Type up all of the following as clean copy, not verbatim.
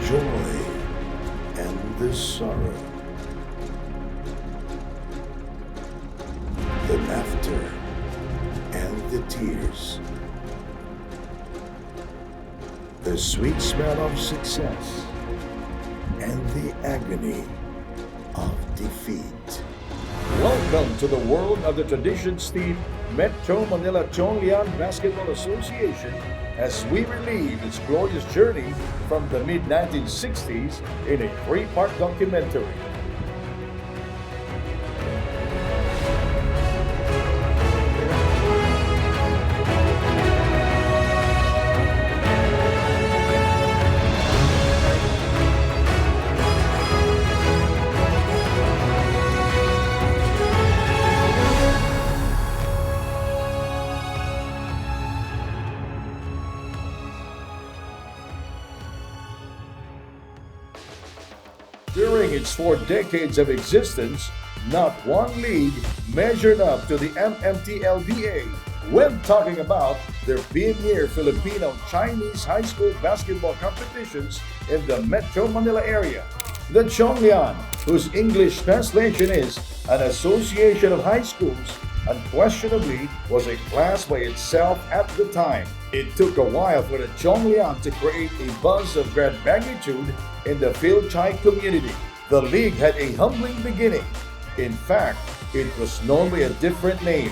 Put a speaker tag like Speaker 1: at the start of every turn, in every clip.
Speaker 1: joy and the sorrow, the laughter and the tears, the sweet smell of success and the agony of defeat. Welcome to the world of the tradition-steeped Metro Manila Tiong Lian Basketball Association as we relive its glorious journey from the mid-1960s in a three-part documentary. During its 4 decades of existence, not one league measured up to the MMTLBA when talking about their premier Filipino-Chinese high school basketball competitions in the Metro Manila area. The Tiong Lian, whose English translation is an association of high schools, unquestionably was a class by itself at the time. It took a while for the Tiong Lian to create a buzz of grand magnitude in the Phil-Chai community. The league had a humbling beginning. In fact, it was known by a different name.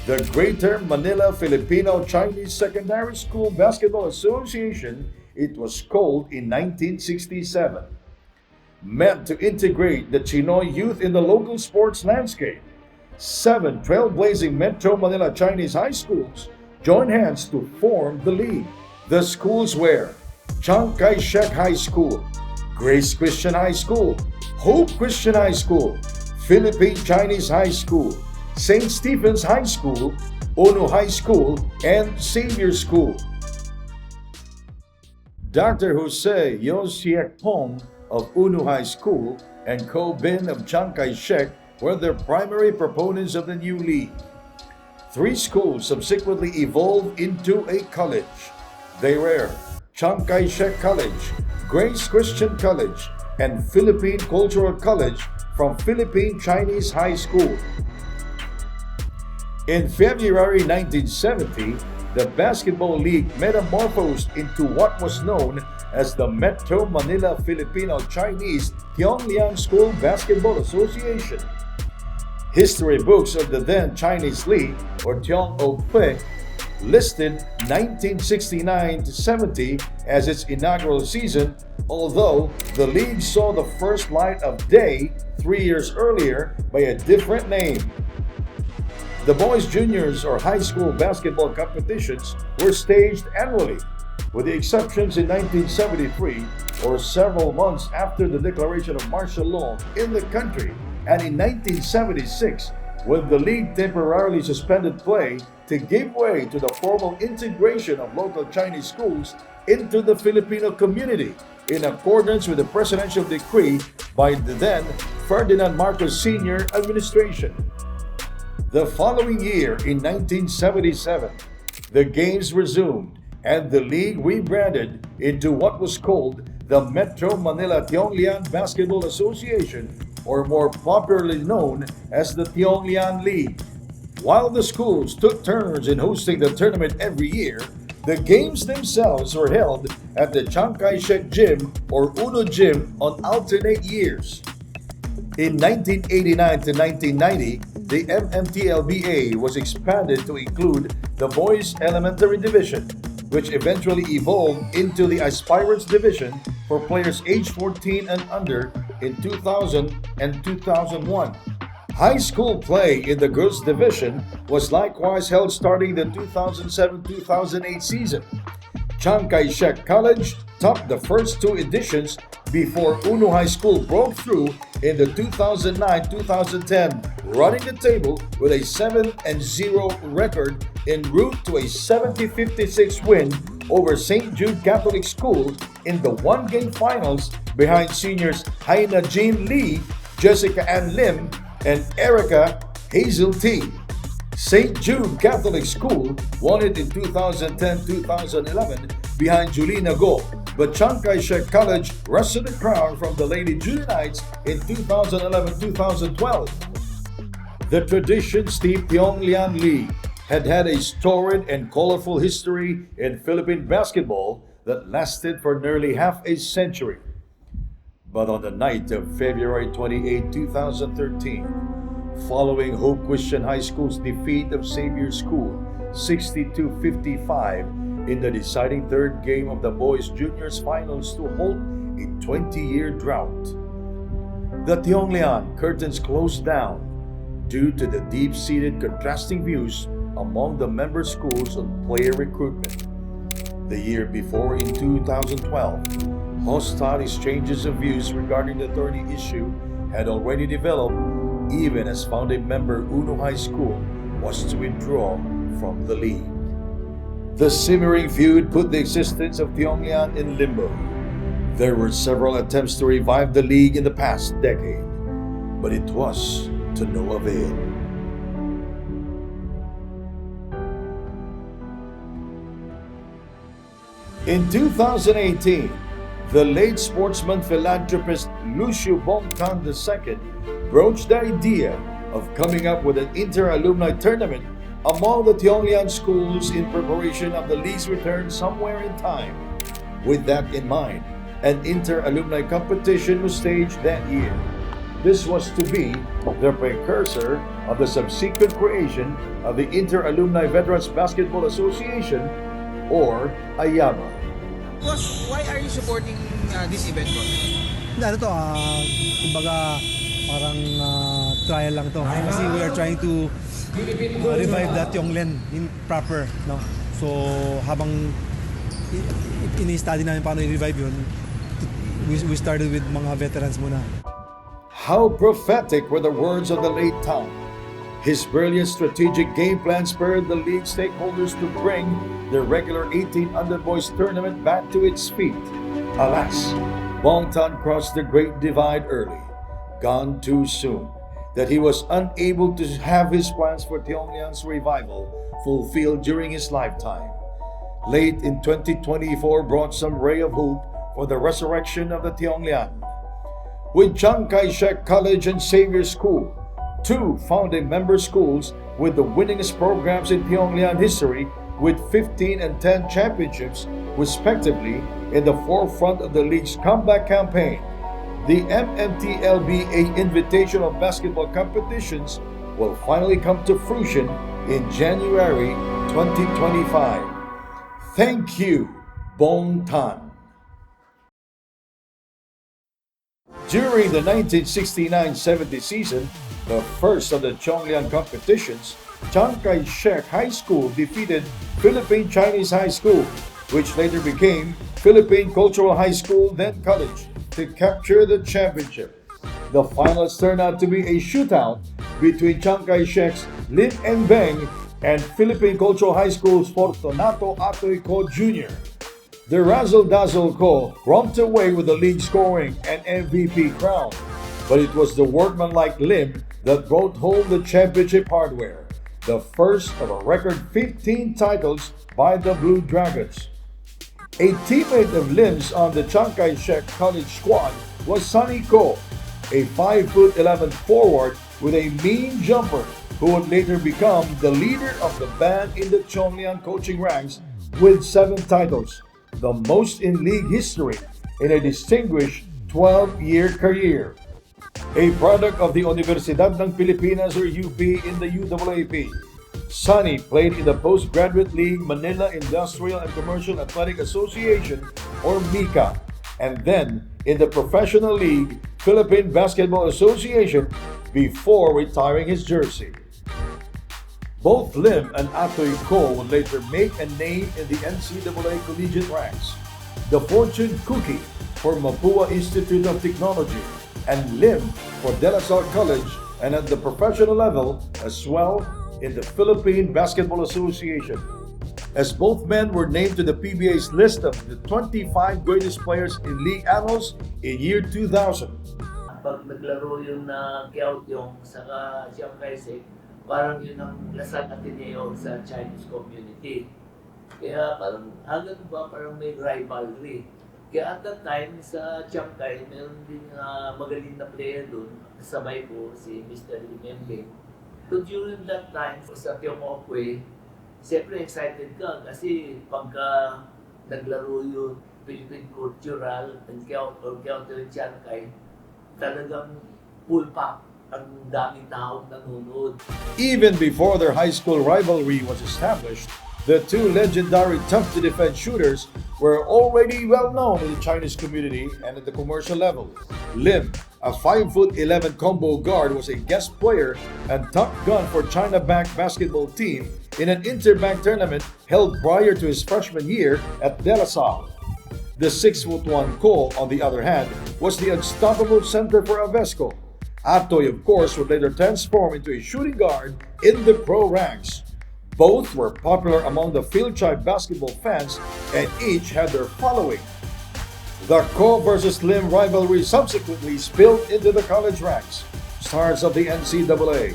Speaker 1: The Greater Manila Filipino Chinese Secondary School Basketball Association, it was called in 1967. Meant to integrate the Chinoy youth in the local sports landscape, 7 trailblazing Metro Manila Chinese high schools joined hands to form the league. The schools were Chiang Kai-shek High School, Grace Christian High School, Hope Christian High School, Philippine Chinese High School, St. Stephen's High School, Ono High School, and Xavier School. Dr. Jose Yosiek Pong of Ono High School and Ko Bin of Chiang Kai-shek were the primary proponents of the new league. 3 schools subsequently evolved into a college. They were Chiang Kai-shek College, Grace Christian College, and Philippine Cultural College from Philippine Chinese High School. In February 1970, the Basketball League metamorphosed into what was known as the Metro Manila Filipino Chinese Tiong Lian School Basketball Association. History books of the then Chinese League, or Tiong Ope, listed 1969 to 70 as its inaugural season, although the league saw the first light of day 3 years earlier by a different name. The boys' juniors or high school basketball competitions were staged annually, with the exceptions in 1973, or several months after the declaration of martial law in the country, and in 1976, when the league temporarily suspended play to give way to the formal integration of local Chinese schools into the Filipino community in accordance with the presidential decree by the then Ferdinand Marcos Sr. administration. The following year, in 1977, the games resumed and the league rebranded into what was called the Metro Manila Tiong Lian Basketball Association, or more popularly known as the Tiong Lian League. While the schools took turns in hosting the tournament every year, the games themselves were held at the Chiang Kai-shek Gym or Uno Gym on alternate years. In 1989 to 1990, the MMTLBA was expanded to include the Boys Elementary Division, which eventually evolved into the Aspirants Division for players aged 14 and under in 2000 and 2001. High school play in the girls division was likewise held starting the 2007-2008 season. Chiang Kai-shek College topped the first 2 editions before Uno High School broke through in the 2009-2010, running the table with a 7-0 record en route to a 70-56 win over St. Jude Catholic School in the 1-game finals behind seniors Haina Jean Lee, Jessica Ann Lim, and Erica Hazel T. St. Jude Catholic School won it in 2010-2011 behind Julina Go, but Chiang Kai-shek College wrested the crown from the Lady Julianites in 2011-2012. The tradition-steeped Tiong Lian League had a storied and colorful history in Philippine basketball that lasted for nearly half a century. But on the night of February 28, 2013, following Hope Christian High School's defeat of Xavier School 62-55 in the deciding third game of the boys juniors finals to halt a 20-year drought, the Tiong Lian curtains closed down due to the deep-seated contrasting views among the member schools on player recruitment. The year before, in 2012, hostile exchanges of views regarding the thorny issue had already developed, even as founding member Uno High School was to withdraw from the league. The simmering feud put the existence of Tiong Lian in limbo. There were several attempts to revive the league in the past decade, but it was to no avail. In 2018, the late sportsman philanthropist Lucio Bongtan II broached the idea of coming up with an inter-alumni tournament among the Tiong Lian schools in preparation of the league's return somewhere in time. With that in mind, an inter-alumni competition was staged that year. This was to be the precursor of the subsequent creation of the Inter-Alumni Veterans Basketball Association, or AYABA.
Speaker 2: Why are you supporting this event, Coach?
Speaker 3: Ano to, kumbaga parang trial lang to. Kasi we are trying to revive that Tiong Lian in proper, no? So habang ini-study namin paano i-revive yun, we started with mga veterans muna.
Speaker 1: How prophetic were the words of the late Tom. His brilliant strategic game plan spurred the league stakeholders to bring the regular 18 under boys tournament back to its feet. Alas, Bongtan crossed the great divide early, gone too soon, that he was unable to have his plans for Tiong Lian's revival fulfilled during his lifetime. Late in 2024 brought some ray of hope for the resurrection of the Tiong Lian. With Chiang Kai-shek College and Xavier School, two founding member schools with the winningest programs in Tiong Lian history, with 15 and 10 championships respectively, in the forefront of the league's comeback campaign. The MMTLBA Invitational Basketball competitions will finally come to fruition in January 2025. Thank you, Bongtan. During the 1969-70 season, the first of the Tiong Lian competitions, Chiang Kai-shek High School defeated Philippine Chinese High School, which later became Philippine Cultural High School, then college, to capture the championship. The finals turned out to be a shootout between Chiang Kai-shek's Lim and Beng and Philippine Cultural High School's Fortunato Atoy Ko Jr. The Razzle-Dazzle Ko romped away with the league scoring and MVP crown, but it was the workmanlike Lim that brought home the championship hardware, the first of a record 15 titles by the Blue Dragons. A teammate of Lim's on the Chiang Kai-shek College squad was Sonny Ko, a 5'11" forward with a mean jumper who would later become the leader of the band in the Tiong Lian coaching ranks with 7 titles, the most in league history in a distinguished 12-year career. A product of the Universidad ng Pilipinas, or UP, in the UAAP, Sonny played in the Postgraduate League Manila Industrial and Commercial Athletic Association, or MICA, and then in the Professional League Philippine Basketball Association before retiring his jersey. Both Lim and Atoy Ko would later make a name in the NCAA collegiate ranks. The Fortune Cookie for Mapua Institute of Technology, and Lim for De La Salle College, and at the professional level as well in the Philippine Basketball Association, as both men were named to the PBA's list of the 25 greatest players in league annals in year 2000.
Speaker 4: Pag naglaro yung Kiao yung saka Chiang Kai-shek, parang yun ang Lasal Ateneo sa Chinese community. Kaya parang agad ba parang may rivalry. Kaya at that time sa Chiangkai, meron din magaling na player doon. Kasabay ko si Mr. Lim Embeng. So during that time sa Tiong Lian, siyempre excited ka kasi pagka naglaro yung Philippine Cultural and Counter Chiangkai, talagang full pack ang daming taong nanonood.
Speaker 1: Even before their high school rivalry was established, the two legendary tough-to-defend shooters were already well known in the Chinese community and at the commercial level. Lim, a 5'11" combo guard, was a guest player and top gun for China Bank basketball team in an interbank tournament held prior to his freshman year at De La Salle. The 6'1" Ko, on the other hand, was the unstoppable center for Avesco. Atoy, of course, would later transform into a shooting guard in the pro ranks. Both were popular among the Philchai basketball fans and each had their following. The Ko versus Lim rivalry subsequently spilled into the college ranks. Stars of the NCAA.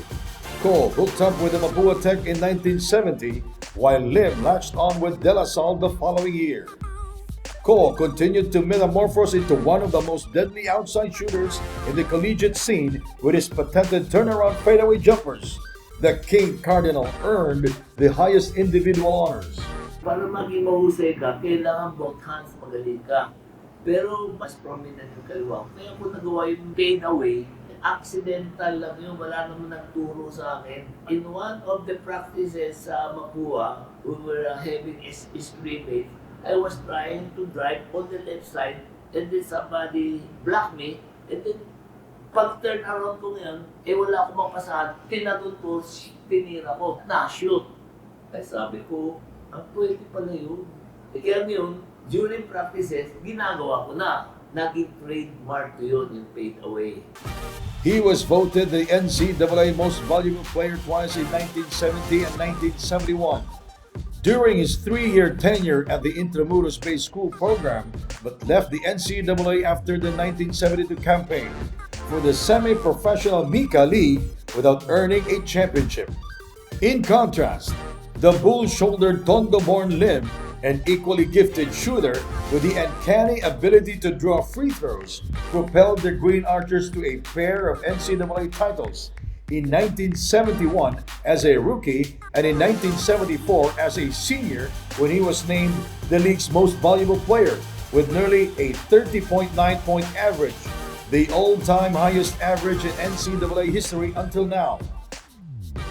Speaker 1: Ko hooked up with the Mapua Tech in 1970, while Lim latched on with De La Salle the following year. Ko continued to metamorphose into one of the most deadly outside shooters in the collegiate scene with his patented turnaround fadeaway jumpers. The King Cardinal earned the highest individual honors.
Speaker 4: Para maging mahusay ka, kailangan both hands magaling ka. Pero mas prominent yung kaliwa. Kaya kung nagawa yung fade away, accidental lang yun, wala naman nagturo sa akin. In one of the practices sa Mapua, we were having a scrimmage. I was trying to drive on the left side and then somebody blocked me and then pag turn around ko ngayon, wala akong mapasahan, tinatun ko, tinira ko, na-shoot. Ay sabi ko, ang pwede pala yun. Kaya ngayon, during practices, ginagawa ko na. Naging trademark ko yun, yung fade away.
Speaker 1: He was voted the NCAA Most Valuable Player twice in 1970 and 1971. During his 3-year tenure at the Intramuros Bay School program, but left the NCAA after the 1972 campaign for the semi-professional Mika League without earning a championship. In contrast, the bull-shouldered Tondo-born Lim, an equally gifted shooter with the uncanny ability to draw free throws, propelled the Green Archers to a pair of NCAA titles in 1971 as a rookie and in 1974 as a senior when he was named the league's most valuable player with nearly a 30.9-point average, the all-time highest average in NCAA history until now.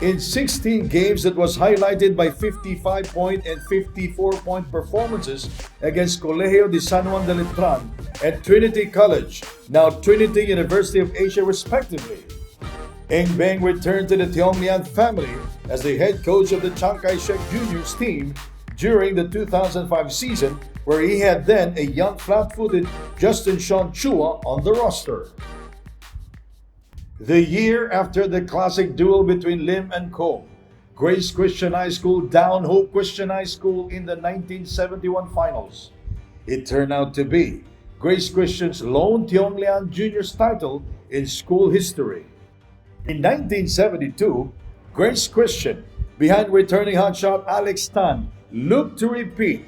Speaker 1: In 16 games that was highlighted by 55-point and 54-point performances against Colegio de San Juan de Letran and Trinity College, now Trinity University of Asia respectively. Embeng returned to the Tiong Lian family as the head coach of the Chiang Kai-shek Juniors team during the 2005 season, where he had then a young flat-footed Justin Sean Chua on the roster. The year after the classic duel between Lim and Ko, Grace Christian High School downed Hope Christian High School in the 1971 finals. It turned out to be Grace Christian's lone Tiong Lian Juniors title in school history. In 1972, Grace Christian, behind returning hotshot Alex Tan, looked to repeat.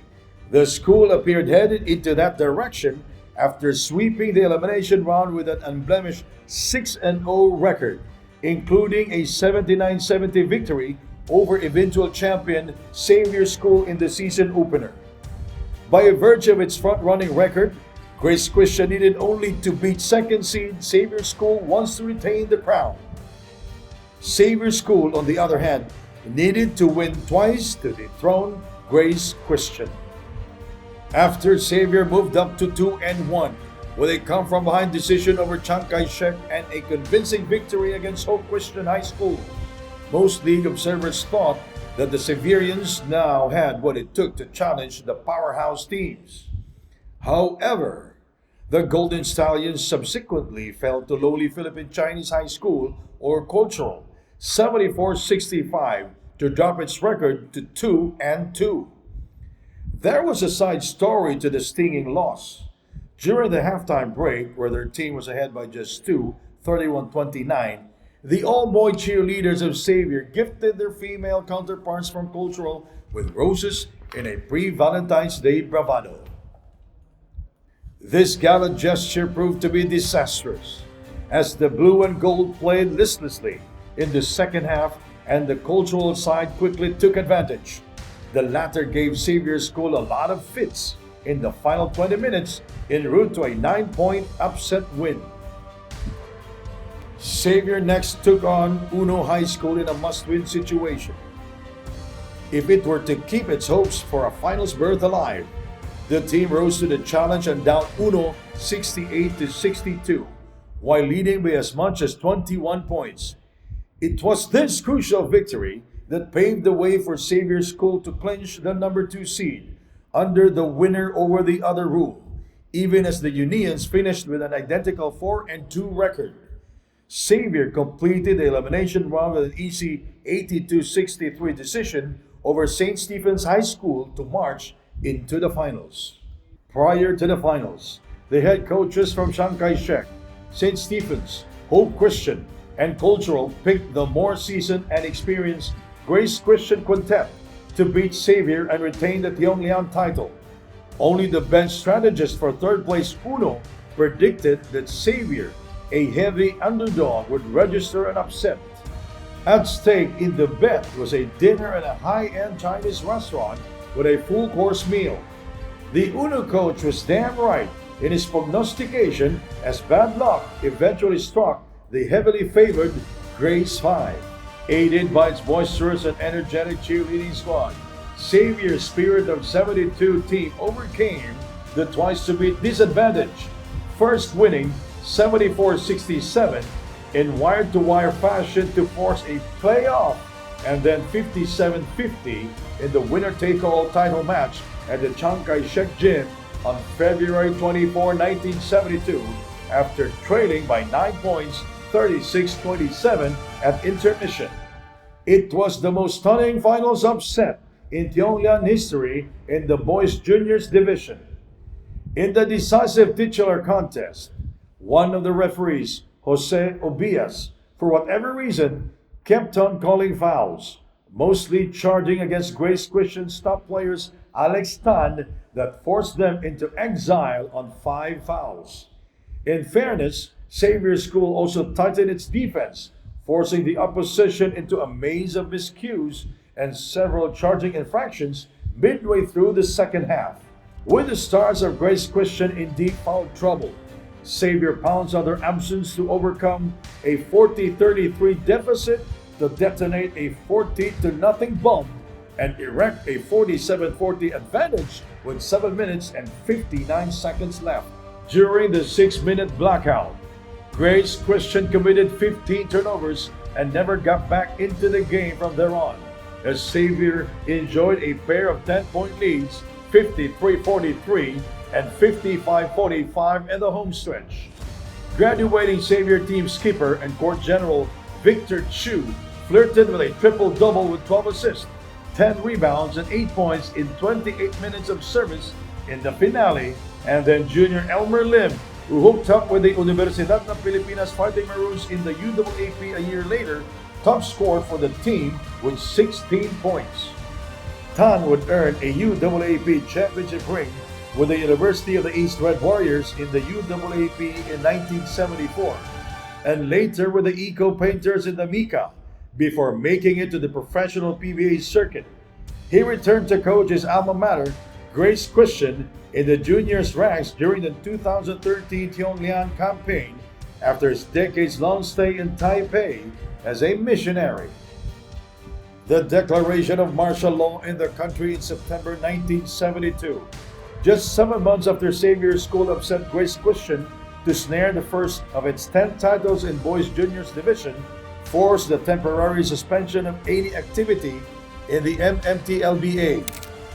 Speaker 1: The school appeared headed into that direction after sweeping the elimination round with an unblemished 6-0 record, including a 79-70 victory over eventual champion Xavier School in the season opener. By virtue of its front-running record, Grace Christian needed only to beat second seed Xavier School once to retain the crown. Xavier School, on the other hand, needed to win twice to dethrone Grace Christian. After Xavier moved up to 2-1 with a come-from-behind decision over Chiang Kai-shek and a convincing victory against Hope Christian High School, most league observers thought that the Xaverians now had what it took to challenge the powerhouse teams. However, the Golden Stallions subsequently fell to lowly Philippine Chinese High School, or Cultural, 74-65 to drop its record to 2-2. There was a side story to the stinging loss. During the halftime break, where their team was ahead by just 2, 31-29, The all-boy cheerleaders of Xavier gifted their female counterparts from Cultural with roses in a pre-Valentine's Day bravado. This gallant gesture proved to be disastrous, as the blue and gold played listlessly in the second half and the Cultural side quickly took advantage. The latter gave Xavier School a lot of fits in the final 20 minutes en route to a 9-point upset win. Xavier next took on Uno High School in a must-win situation. If it were to keep its hopes for a finals berth alive, the team rose to the challenge and downed Uno 68-62, while leading by as much as 21 points. It was this crucial victory that paved the way for Xavier School to clinch the number 2 seed under the winner over the other rule, even as the Unions finished with an identical 4-2 record. Xavier completed the elimination round with an easy 82-63 decision over St. Stephen's High School to march into the finals. Prior to the finals, the head coaches from Chiang Kai-shek, St. Stephen's, Hope Christian, and Cultural picked the more seasoned and experienced Grace Christian Quintet to beat Xavier and retain the Tiong Lian title. Only the bench strategist for third place Uno predicted that Xavier, a heavy underdog, would register an upset. At stake in the bet was a dinner at a high-end Chinese restaurant with a full-course meal. The Uno coach was damn right in his prognostication, as bad luck eventually struck the heavily favored Grace 5. Aided by its boisterous and energetic cheerleading squad, Xavier's Spirit of 72 team overcame the twice-to-beat disadvantage, first winning 74-67 in wire-to-wire fashion to force a playoff, and then 57-50 in the winner-take-all title match at the Chiang Kai-shek Gym on February 24, 1972, after trailing by 9 points 36-27 at intermission. It was the most stunning finals upset in Tiong Lian history in the boys juniors division. In the decisive titular contest, one of the referees, Jose Obias, for whatever reason, kept on calling fouls, mostly charging against Grace Christian's top players Alex Tan, that forced them into exile on 5 fouls. In fairness, Xavier School also tightened its defense, forcing the opposition into a maze of miscues and several charging infractions midway through the second half. With the stars of Grace Christian in deep foul trouble, Xavier pounced on their absence to overcome a 40-33 deficit to detonate a 40-0 bomb and erect a 47-40 advantage with 7 minutes and 59 seconds left. During the 6-minute blackout, Grace Christian committed 15 turnovers and never got back into the game from there on, as Xavier enjoyed a pair of 10-point leads, 53-43 and 55-45 in the home stretch. Graduating Xavier team skipper and court general Victor Chu flirted with a triple-double with 12 assists, 10 rebounds, and 8 points in 28 minutes of service in the finale, and then junior Elmer Lim, who hooked up with the Universidad ng Pilipinas Fighting Maroons in the UAAP a year later, top scored for the team with 16 points. Tan would earn a UAAP championship ring with the University of the East Red Warriors in the UAAP in 1974, and later with the Eco Painters in the Mika, before making it to the professional PBA circuit. He returned to coach his alma mater, Grace Christian, in the juniors ranks during the 2013 Tiong Lian campaign after his decades-long stay in Taipei as a missionary. The declaration of martial law in the country in September 1972, just 7 months after Xavier School upset Grace Christian to snare the first of its 10 titles in boys juniors division, forced the temporary suspension of any activity in the MMTLBA,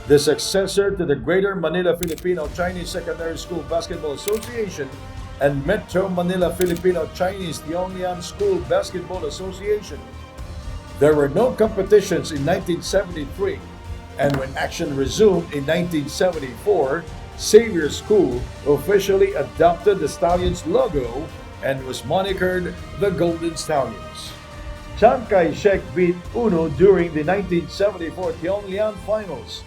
Speaker 1: the successor to the Greater Manila Filipino Chinese Secondary School Basketball Association and Metro Manila Filipino Chinese Tiong Lian School Basketball Association. There were no competitions in 1973, and when action resumed in 1974, Xavier School officially adopted the Stallions logo and was monikered the Golden Stallions. Chiang Kai-shek beat Uno during the 1974 Tiong Lian finals.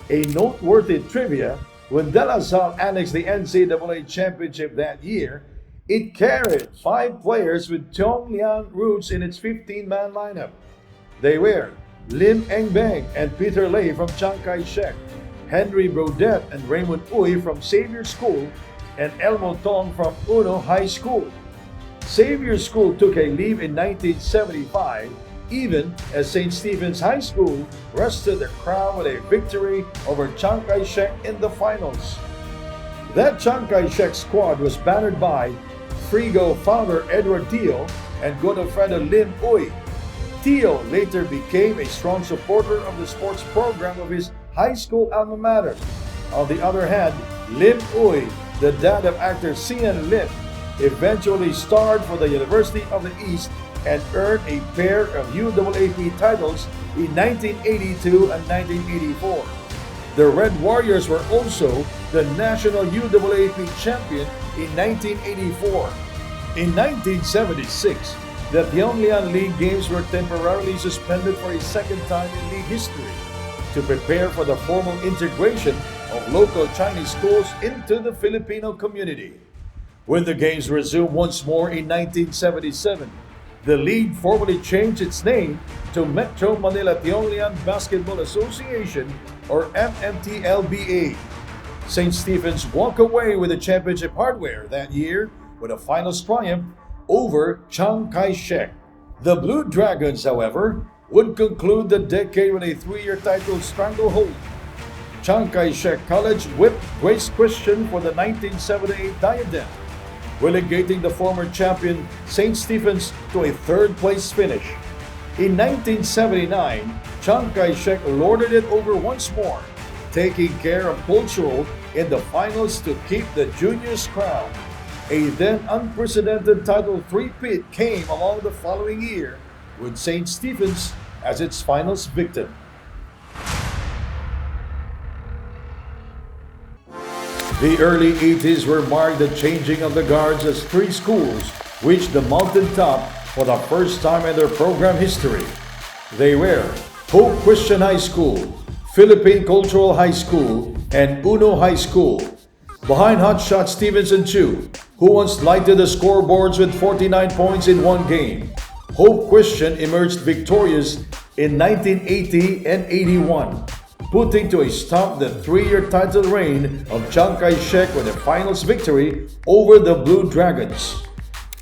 Speaker 1: A noteworthy trivia, when De La Salle annexed the NCAA championship that year, it carried 5 players with Tiong Lian roots in its 15-man lineup. They were Lim Engbeng and Peter Lay from Chiang Kai-shek, Henry Brodette and Raymond Uy from Xavier School, and Elmo Tong from Uno High School. Xavier School took a leave in 1975, even as St. Stephen's High School rested their crown with a victory over Chiang Kai-shek in the finals. That Chiang Kai-shek squad was bannered by Frigo founder Edward Teo and Godofredo Lim Uy. Teo later became a strong supporter of the sports program of his high school alma mater. On the other hand, Lim Uy, the dad of actor Sian Lim, eventually starred for the University of the East and earned a pair of UAAP titles in 1982 and 1984. The Red Warriors were also the national UAAP champion in 1984. In 1976, the Tiong Lian League games were temporarily suspended for a second time in league history to prepare for the formal integration of local Chinese schools into the Filipino community. When the games resumed once more in 1977, the league formally changed its name to Metro Manila Tiong Lian Basketball Association, or MMTLBA. St. Stephen's walked away with the championship hardware that year with a finals triumph over Chiang Kai-shek. The Blue Dragons, however, would conclude the decade with a 3-year title stranglehold. Chiang Kai-shek College whipped Grace Christian for the 1978 diadem, relegating the former champion St. Stephen's to a 3rd-place finish. In 1979, Chiang Kai-shek lorded it over once more, taking care of Cultural in the finals to keep the juniors' crown. A then unprecedented title three-peat came along the following year, with St. Stephen's as its finals victim. The early 80s were marked the changing of the guards as 3 schools reached the mountaintop for the first time in their program history. They were Hope Christian High School, Philippine Cultural High School, and Uno High School. Behind hotshot Stevenson Chu, who once lighted the scoreboards with 49 points in one game, Hope Christian emerged victorious in 1980 and 81, putting to a stop the 3-year title reign of Chiang Kai-shek with a finals victory over the Blue Dragons.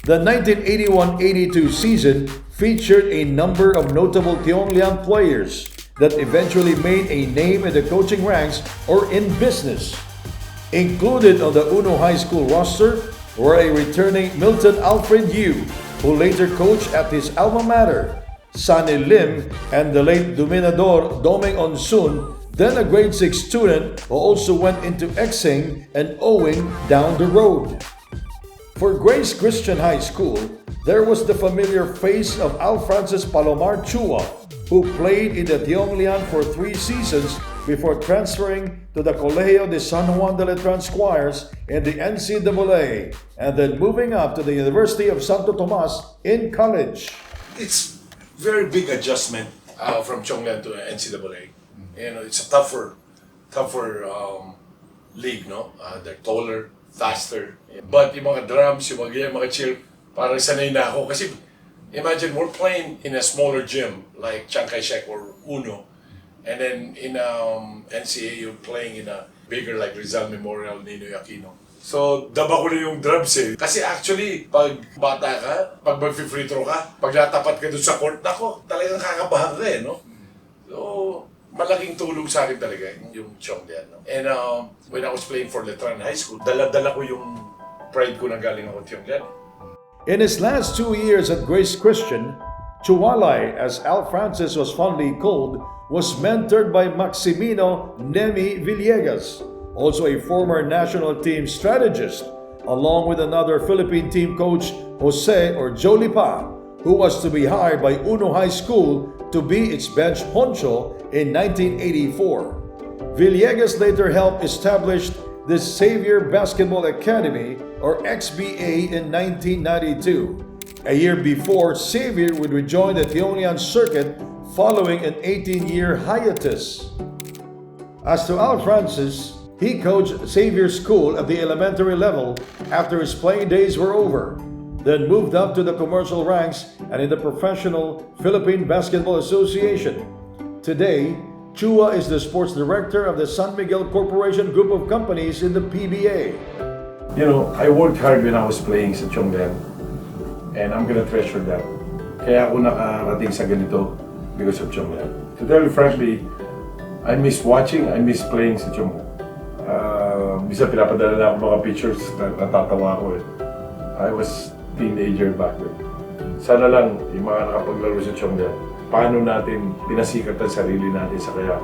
Speaker 1: The 1981-82 season featured a number of notable Tiong Lian players that eventually made a name in the coaching ranks or in business. Included on the Uno High School roster were a returning Milton Alfred Yu, who later coached at his alma mater, Sunny Lim, and the late Dominador Domeng Onsun, then a grade 6 student who also went into Exing and Owing down the road. For Grace Christian High School, there was the familiar face of Al Francis Palomar Chua, who played in the Tiong Lian for 3 seasons before transferring to the Colegio de San Juan de Letran Squires in the NCAA and then moving up to the University of Santo Tomas in college.
Speaker 5: It's very big adjustment from Tiong Lian to NCAA. You know, it's a tougher league, no? They're taller, faster. But yung mga drums, yung mga cheer, parang sanay na ako. Kasi imagine we're playing in a smaller gym like Chiang Kai-shek or Uno. And then in NCAA, you're playing in a bigger like Rizal Memorial, Ninoy Aquino. So, daba ko na yung drums eh. Kasi actually, pag bata ka, pag mag-free throw ka, pag natapat ka dun sa court, nako, talagang kakabahan ka eh, no? So, malaking tulong sa akin talaga yung Tiong Lian. No? And when I was playing for Letran High School, dala-dala ko yung pride ko na galing ako Tiong Lian.
Speaker 1: In his last 2 years at Grace Christian, Chuwalay, as Al Francis was fondly called, was mentored by Maximino Nemi Villegas, also a former national team strategist, along with another Philippine team coach, Jose or Joe Lipa, who was to be hired by Uno High School to be its bench honcho in 1984. Villegas later helped establish the Xavier Basketball Academy, or XBA, in 1992. A year before, Xavier would rejoin the Tiong Lian circuit following an 18-year hiatus. As to Al Francis, he coached Xavier School at the elementary level after his playing days were over, then moved up to the commercial ranks and in the professional Philippine Basketball Association. Today, Chua is the sports director of the San Miguel Corporation group of companies in the PBA.
Speaker 5: You know, I worked hard when I was playing sa Tiong Lian, and I'm gonna treasure that. Kaya ako nakarating sa ganito because of Tiong Lian. To tell you frankly, I miss watching, I miss playing sa Tiong Lian. Bisa pinapadala na ako mga pictures na natatawa ako eh. I was teenager back then. Sana lang yung mga nakapaglaro sa Tiong Lian, paano natin pinasikat ang sarili natin sa kaya.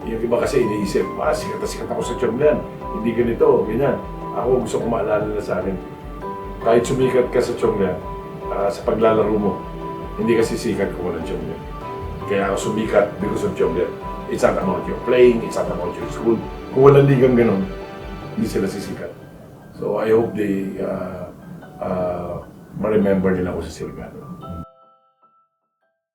Speaker 5: Yung iba kasi iniisip, sikat na sikat ako sa Tiong Lian. Hindi ganito, ganyan. Ako gusto ko maalala na sa akin. Kahit sumikat ka sa Tiong Lian, sa paglalaro mo, hindi kasi sikat kung walang Tiong Lian. Kaya ako sumikat because of Tiong Lian. It's not about your playing, it's not about your school. Kung walang ligang ganun, hindi sila sisikat. So I hope they ma-remember nila ako sa Silgado.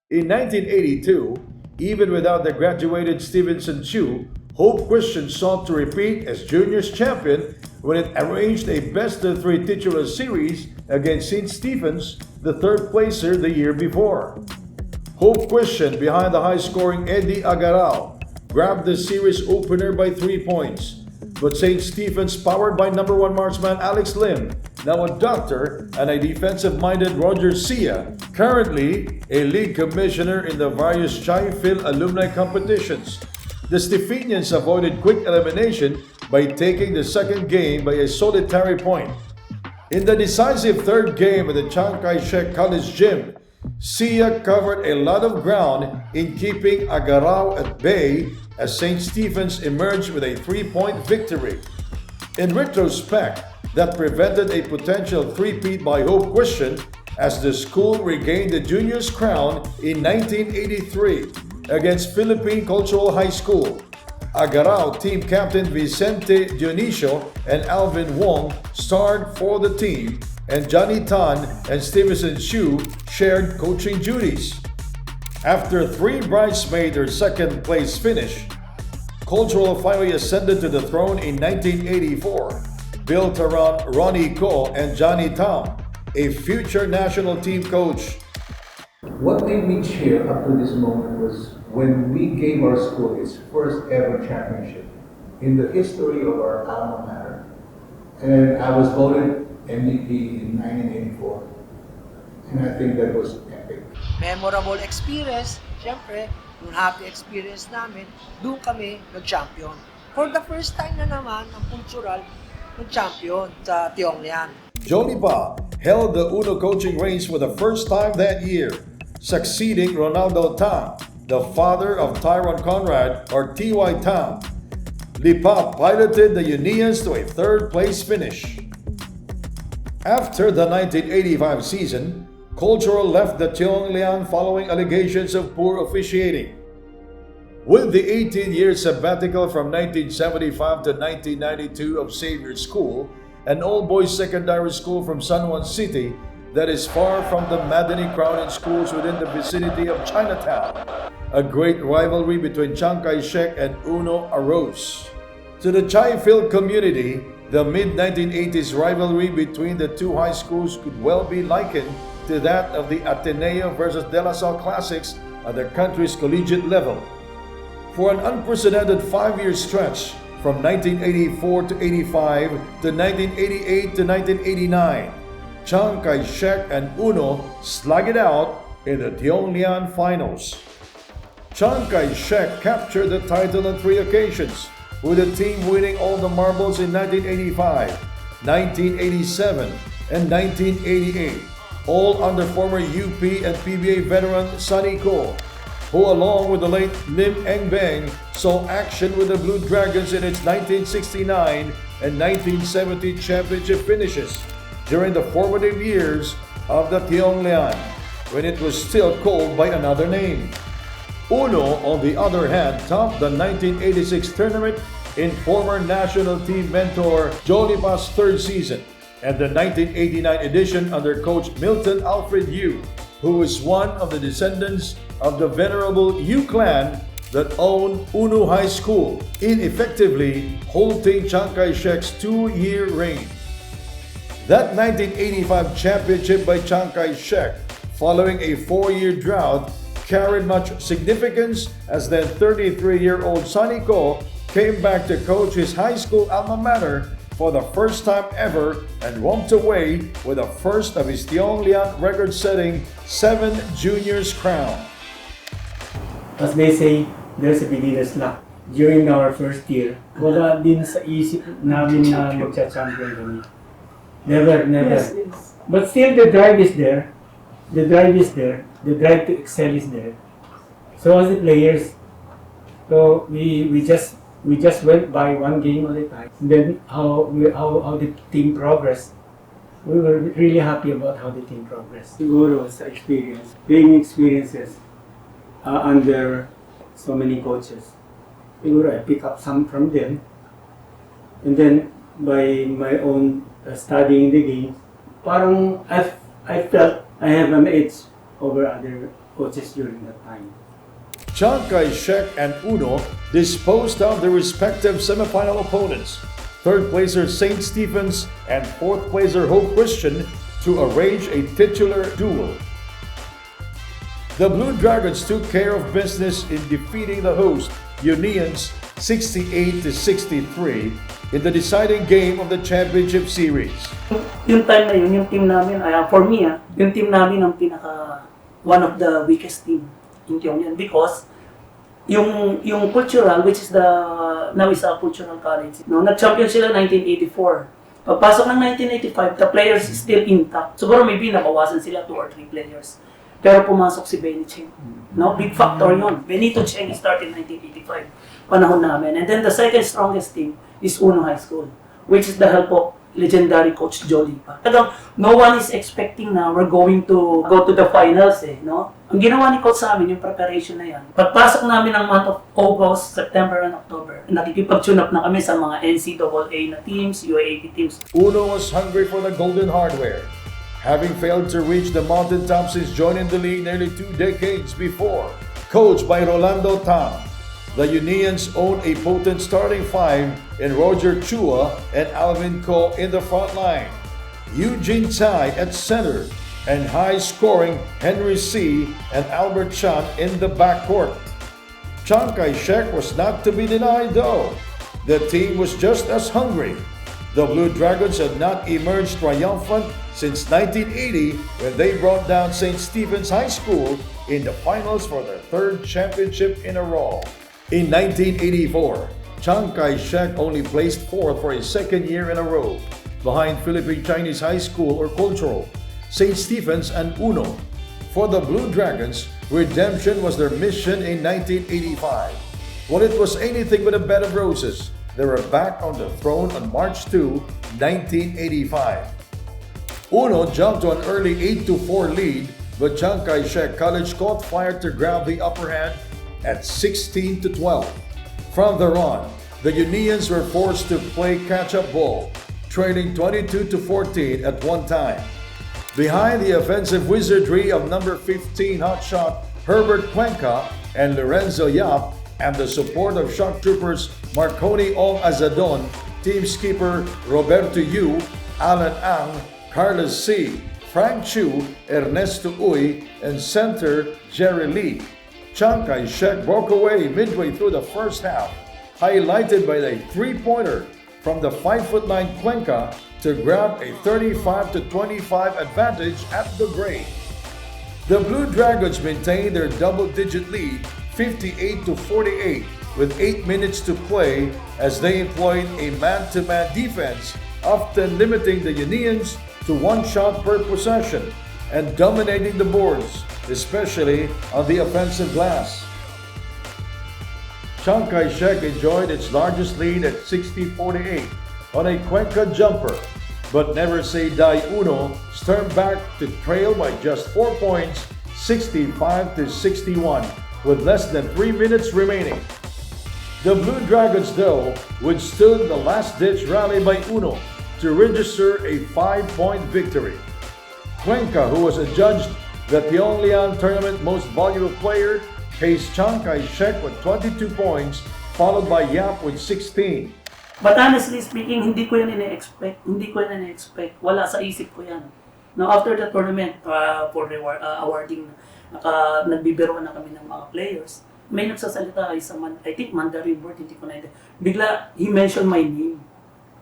Speaker 1: In 1982, even without the graduated Stevenson Chu, Hope Christian sought to repeat as juniors champion when it arranged a best-of-3 titular series against St. Stephen's, the third placer the year before. Hope Christian, behind the high-scoring Eddie Agarao, grabbed the series opener by 3 points. But St. Stephen's, powered by number 1 marksman Alex Lim, now a doctor, and a defensive-minded Roger Sia, currently a league commissioner in the various Chi-Phil alumni competitions. The Stephenians avoided quick elimination by taking the second game by a solitary point. In the decisive third game at the Chiang Kai-shek College Gym, Sia covered a lot of ground in keeping Agarao at bay as St. Stephen's emerged with a 3-point victory. In retrospect, that prevented a potential three-peat by Hope Christian as the school regained the juniors crown in 1983 against Philippine Cultural High School. Agarao team captain Vicente Dionisio and Alvin Wong starred for the team, and Johnny Tan and Stevenson Chu shared coaching duties. After 3 bridesmaids their second place finish, Cultural finally ascended to the throne in 1984, built around Ronnie Ko and Johnny Tam, a future national team coach.
Speaker 6: What made me cheer up to this moment was when we gave our school its first ever championship in the history of our alma mater. And I was voted MVP in 1984. And I think that was epic.
Speaker 7: Memorable experience, syempre, yung happy experience namin, doon kami nag-champion. For the first time na naman, ang cultural nag-champion sa Tiong Lian.
Speaker 1: Johnny Pa held the UNO coaching reins for the first time that year, succeeding Ronaldo Tam, the father of Tyron Conrad, or T.Y. Tam. Lipa piloted the Unians to a third-place finish. After the 1985 season, Cultural left the Tiong Lian following allegations of poor officiating. With the 18-year sabbatical from 1975 to 1992 of Xavier School, an all-boys secondary school from San Juan City that is far from the maddening crowded schools within the vicinity of Chinatown, a great rivalry between Chiang Kai-shek and UNO arose. To the Chi-Phil community, the mid-1980s rivalry between the two high schools could well be likened to that of the Ateneo versus De La Salle Classics at the country's collegiate level. For an unprecedented 5-year stretch from 1984 to 85 to 1988 to 1989, Chiang Kai-shek and UNO slug it out in the Tiong Lian finals. Chiang Kai-shek captured the title on 3 occasions, with the team winning all the marbles in 1985, 1987, and 1988, all under former UP and PBA veteran Sonny Ko, who along with the late Lim Eng Beng saw action with the Blue Dragons in its 1969 and 1970 championship finishes during the formative years of the Tiong Lian, when it was still called by another name. UNO, on the other hand, topped the 1986 tournament in former national team mentor Jolipa's third season, and the 1989 edition under coach Milton Alfred Yu, who is one of the descendants of the venerable Yu clan that owned Unu High School, in effectively halting Chiang Kai-shek's 2-year reign. That 1985 championship by Chiang Kai-shek, following a 4-year drought, carried much significance as then 33-year-old Sonny Ko came back to coach his high school alma mater for the first time ever and romped away with the first of his Tiong Lian record-setting 7 juniors crown.
Speaker 8: As they say, there's a beginner's luck. During our first year, wala din sa isip namin na magcha-champion kami. Never. Yes. But still the drive is there. The drive to excel is there. So as the players, so we just went by one game at a time. And then how the team progressed. We were really happy about how the team progressed. Siguro sa experience, playing experiences under so many coaches. Siguro I pick up some from them. And then by my own studying the game, parang I felt I have an edge over other coaches during that time.
Speaker 1: Chiang Kai-shek and Uno disposed of their respective semifinal opponents, third placer St. Stephen's and fourth placer Hope Christian, to arrange a titular duel. The Blue Dragons took care of business in defeating the host Unions 68-63 in the deciding game of the championship series.
Speaker 9: Yung time na yun, yung team namin, for me, yung team namin ang one of the weakest team in Tiong Lian because yung cultural, which is now is a cultural college, no, nag-champion sila 1984. Pagpasok ng 1985, the players is still intact. Siguro maybe nabawasan sila 2 or 3 players. Pero pumasok si Benny Cheng. No, big factor yun. Benito Cheng started in 1985, panahon namin. And then the second strongest team is Uno High School, which is the help of legendary coach Jolipa. No one is expecting na we're going to go to the finals no? Ang ginawa ni coach sa amin, yung preparation na yan. Pagpasok namin ng month of August, September, and October, nakikipag-tune up na kami sa mga NCAA na teams, UAAP teams.
Speaker 1: Uno was hungry for the golden hardware, having failed to reach the mountaintop since joining the league nearly 2 decades before. Coached by Rolando Tam, the Unions owned a potent starting 5 in Roger Chua and Alvin Ko in the front line, Eugene Tsai at center, and high-scoring Henry C. and Albert Chan in the backcourt. Chiang Kai-shek was not to be denied though. The team was just as hungry. The Blue Dragons had not emerged triumphant since 1980 when they brought down St. Stephen's High School in the finals for their 3rd championship in a row. In 1984, Chiang Kai-shek only placed 4th for his 2nd year in a row, behind Philippine Chinese High School or Cultural, St. Stephen's and Uno. For the Blue Dragons, redemption was their mission in 1985. When it was anything but a bed of roses, they were back on the throne on March 2, 1985. Uno jumped to an early 8-4 lead, but Chiang Kai-shek College caught fire to grab the upper hand at 16-12. From there on, the Unions were forced to play catch-up ball, trailing 22-14 at one time. Behind the offensive wizardry of number 15 hotshot Herbert Cuenca and Lorenzo Yap, and the support of shock troopers Marconi Ong Azadon, team skipper Roberto Yu, Alan Ang, Carlos C., Frank Chu, Ernesto Uy, and center Jerry Lee. Chiang Kai-shek broke away midway through the first half, highlighted by the 3-pointer from the 5'9" Cuenca to grab a 35-25 advantage at the break. The Blue Dragons maintained their double-digit lead, 58-48, with 8 minutes to play as they employed a man-to-man defense, often limiting the Unions to 1 shot per possession and dominating the boards, especially on the offensive glass. Chiang Kai-shek enjoyed its largest lead at 60-48 on a Cuenca jumper, but Never Say Die Uno stormed back to trail by just 4 points, 65-61, with less than 3 minutes remaining. The Blue Dragons, though, withstood the last-ditch rally by Uno to register a 5-point victory. Cuenca, who was adjudged the Tiong Lian Tournament Most Valuable Player, faced Chiang Kai-shek with 22 points, followed by Yap with 16.
Speaker 9: But honestly speaking, hindi ko yan ina-expect. Wala sa isip ko yan. Now, after the tournament, for awarding, nagbibiroan na kami ng mga players, may nagsasalita ay sa, I think, Mandarin word, hindi ko na ito. Bigla, he mentioned my name.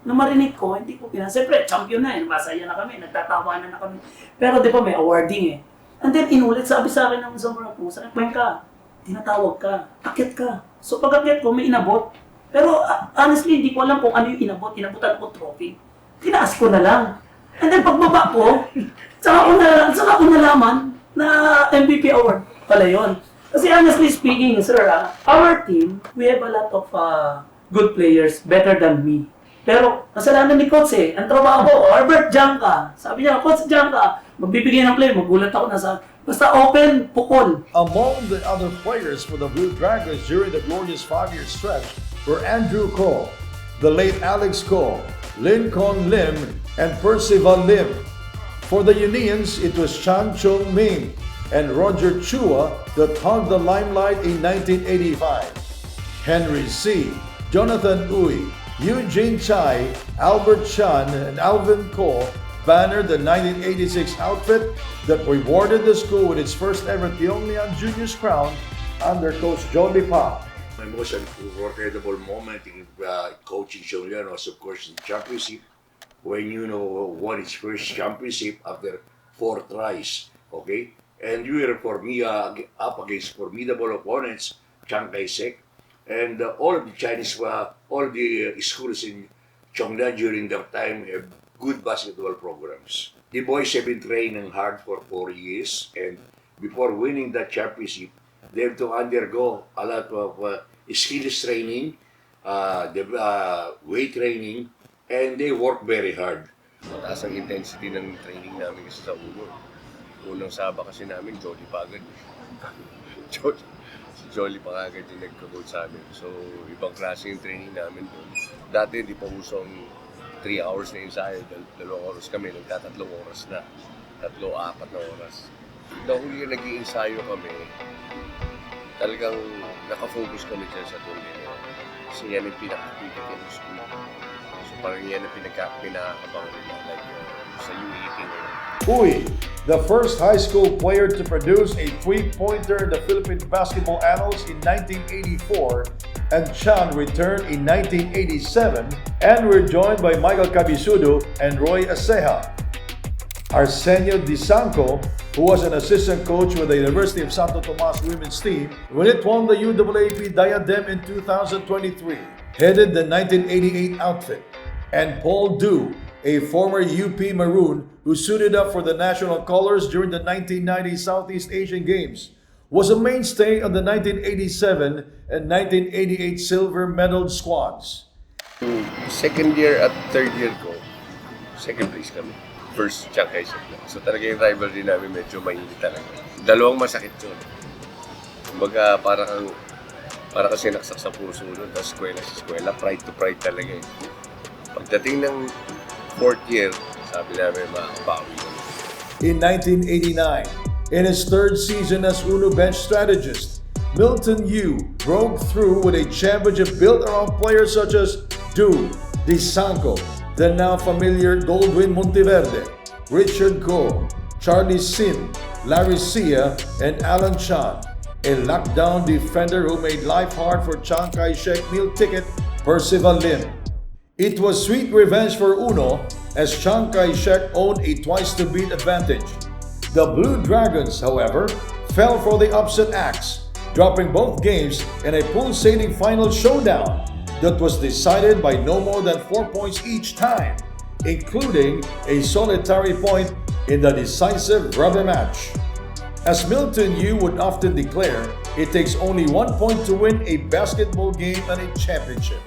Speaker 9: Nung marinig ko, hindi ko siyempre, champion na eh, masaya na kami, nagtatawanan na kami. Pero di ba may awarding eh. And then, inulit, sabi sa akin ng isang mga pusa, Cuenca, tinatawag ka, akit ka. So pag akit ko, may inabot. Pero honestly, hindi ko alam kung ano yung inabot. Inabutan ko trophy. Tinaas ko na lang. And then pagbaba ko, saka ko nalaman na MVP award pala yun. Kasi honestly speaking, sir, our team, we have a lot of good players, better than me. Pero kasalanan ni Coach eh, ang trabaho ko, Albert Janka. Sabi niya, Coach Janka, magbibigay ng play, magulat ako na sa basta open, pukol.
Speaker 1: Among the other players for the Blue Dragons during the glorious 5-year stretch were Andrew Ko, the late Alex Ko, Lincoln Lim, and Percival Lim. For the Unions, it was Chan Chung Ming and Roger Chua that hugged the limelight in 1985. Henry C., Jonathan Uy, Eugene Chai, Albert Chan, and Alvin Ko bannered the 1986 outfit that rewarded the school with its first ever Tiong Lian Juniors crown under Coach Jody Pa.
Speaker 10: My most unforgettable moment in coaching Tiong Lian was, of course, the championship, when won its first championship after 4 tries. Okay, and we were for me up against formidable opponents, Chiang Kai-shek, and all of the Chinese, all the schools in Chongdan during that time have good basketball programs. The boys have been training hard for 4 years, and before winning that championship, they have to undergo a lot of skills training, weight training, and they work very hard.
Speaker 11: Mataas ang intensity ng training namin kasi sa uno. Unang saba kasi namin, Jolly pa agad. Si Jolly pa agad yung nagka-coach sa amin. So, ibang klase yung training namin doon. Dati, di pa usong 3 hours na ensayo, 2 oras kami, nagtatatlong oras na. 3-4 na oras. Dahil yung nag-i-ensayo kami, talagang nakafocus kami dyan sa tournament. Kasi yan yung pinaka-critical ng school. So parang yan ang pinakakabangan nila, like sa U18.
Speaker 1: Uy, the first high school player to produce a 3-pointer in the Philippine basketball annals in 1984, and Chan returned in 1987, and we're joined by Michael Cabisudo and Roy Aceja. Arsenio Di Sanco, who was an assistant coach with the University of Santo Tomas women's team when it won the UAAP Diadem in 2023, headed the 1988 outfit. And Paul Du, a former UP Maroon who suited up for the national colors during the 1990 Southeast Asian Games, was a mainstay on the 1987 and 1988 silver medal squads.
Speaker 11: Second year at third year ko, second place kami. First Chiang Kai-shek na. So talaga yung rivalry namin medyo mainit talaga. Dalawang masakit yun. Kumbaga parang kasi naksak sa puso nun, tapos eskwela, pride to pride talaga eh. Pagdating ng fourth year, sabi namin makakabawi kami.
Speaker 1: In 1989, in his third season as UNO bench strategist, Milton Yu broke through with a championship built around players such as Du, Di Sanco, the now familiar Goldwyn Monteverde, Richard Ko, Charlie Sim, Larry Sia, and Alan Chan, a lockdown defender who made life hard for Chiang Kai-shek meal ticket Percival Lim. It was sweet revenge for UNO as Chiang Kai-shek owned a twice-to-beat advantage. The Blue Dragons, however, fell for the upset axe, dropping both games in a pulsating final showdown that was decided by no more than 4 points each time, including a solitary point in the decisive rubber match. As Milton Yu would often declare, it takes only 1 point to win a basketball game and a championship.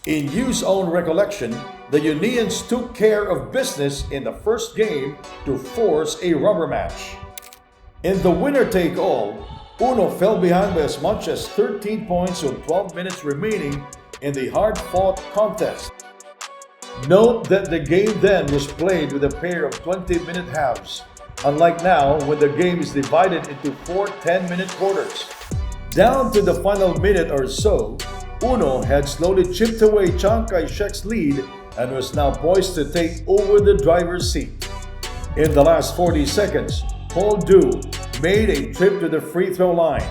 Speaker 1: In Yu's own recollection, the Unions took care of business in the first game to force a rubber match. In the winner-take-all, Uno fell behind by as much as 13 points with 12 minutes remaining in the hard-fought contest. Note that the game then was played with a pair of 20-minute halves, unlike now when the game is divided into 4 10-minute quarters. Down to the final minute or so, Uno had slowly chipped away Chiang Kai-shek's lead and was now poised to take over the driver's seat. In the last 40 seconds, Paul Du made a trip to the free throw line.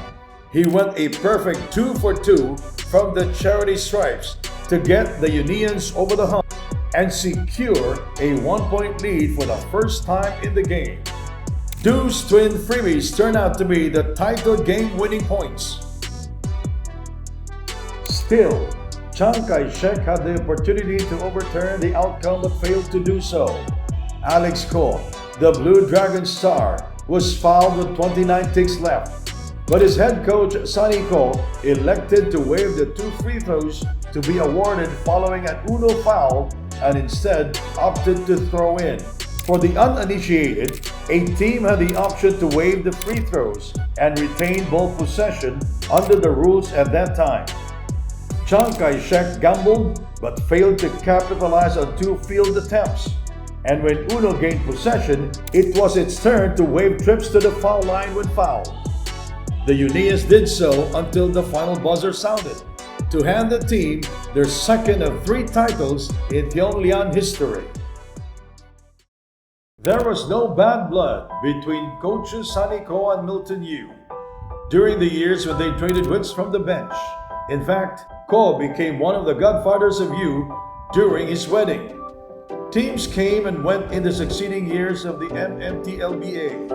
Speaker 1: He went a perfect 2 for 2 from the charity stripes to get the Unions over the hump and secure a 1-point lead for the first time in the game. Du's twin freebies turned out to be the title game-winning points. Still, Chiang Kai-shek had the opportunity to overturn the outcome but failed to do so. Alex Ko, the Blue Dragon star, was fouled with 29 ticks left, but his head coach Sonny Ko elected to waive the 2 free throws to be awarded following an Uno foul and instead opted to throw in. For the uninitiated, a team had the option to waive the free throws and retain ball possession under the rules at that time. Chiang Kai-shek gambled but failed to capitalize on 2 field attempts. And when Uno gained possession, it was its turn to waive trips to the foul line when fouled. The Unions did so until the final buzzer sounded, to hand the team their second of 3 titles in Tiong Lian history. There was no bad blood between coaches Sonny Ko and Milton Yu during the years when they traded wits from the bench. In fact, Ko became one of the godfathers of Yu during his wedding. Teams came and went in the succeeding years of the MMTLBA,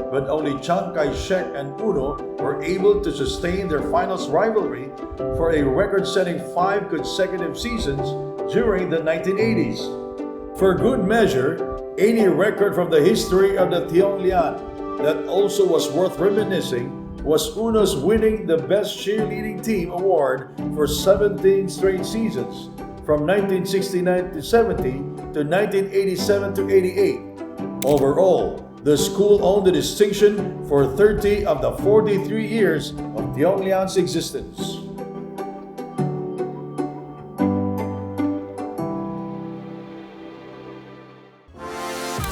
Speaker 1: but only Chiang Kai-shek and Uno were able to sustain their finals rivalry for a record-setting 5 consecutive seasons during the 1980s. For good measure, any record from the history of the Tiong Lian that also was worth reminiscing was Uno's winning the Best Cheerleading Team award for 17 straight seasons, from 1969 to 70 to 1987 to 88. Overall, the school owned the distinction for 30 of the 43 years of Tiong Lian's existence.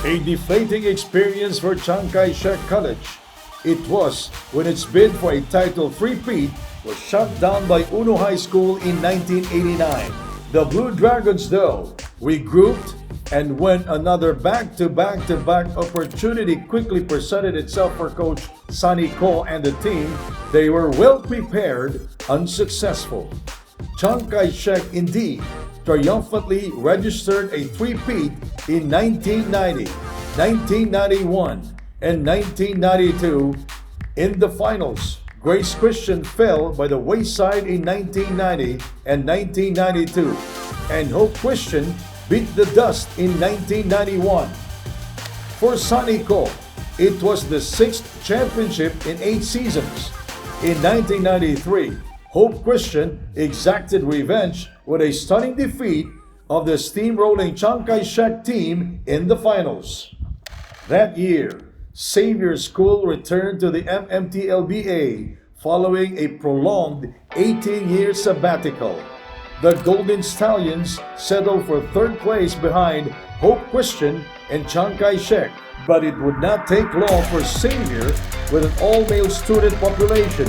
Speaker 1: A deflating experience for Chiang Kai-shek College. It was when its bid for a title three-peat was shut down by Uno High School in 1989. The Blue Dragons, though, regrouped, and when another back-to-back opportunity quickly presented itself for Coach Sonny Ko and the team, they were well prepared, unsuccessful. Chiang Kai-shek indeed triumphantly registered a three-peat in 1990, 1991, and 1992. In the finals, Grace Christian fell by the wayside in 1990 and 1992, and Hope Christian beat the dust in 1991. For Sonny Ko, it was the 6th championship in 8 seasons. In 1993, Hope Christian exacted revenge with a stunning defeat of the steamrolling Chiang Kai-shek team in the finals. That year, Xavier School returned to the MMTLBA following a prolonged 18-year sabbatical. The Golden Stallions settled for 3rd place behind Hope Christian and Chiang Kai-shek, but it would not take long for Xavier, with an all-male student population,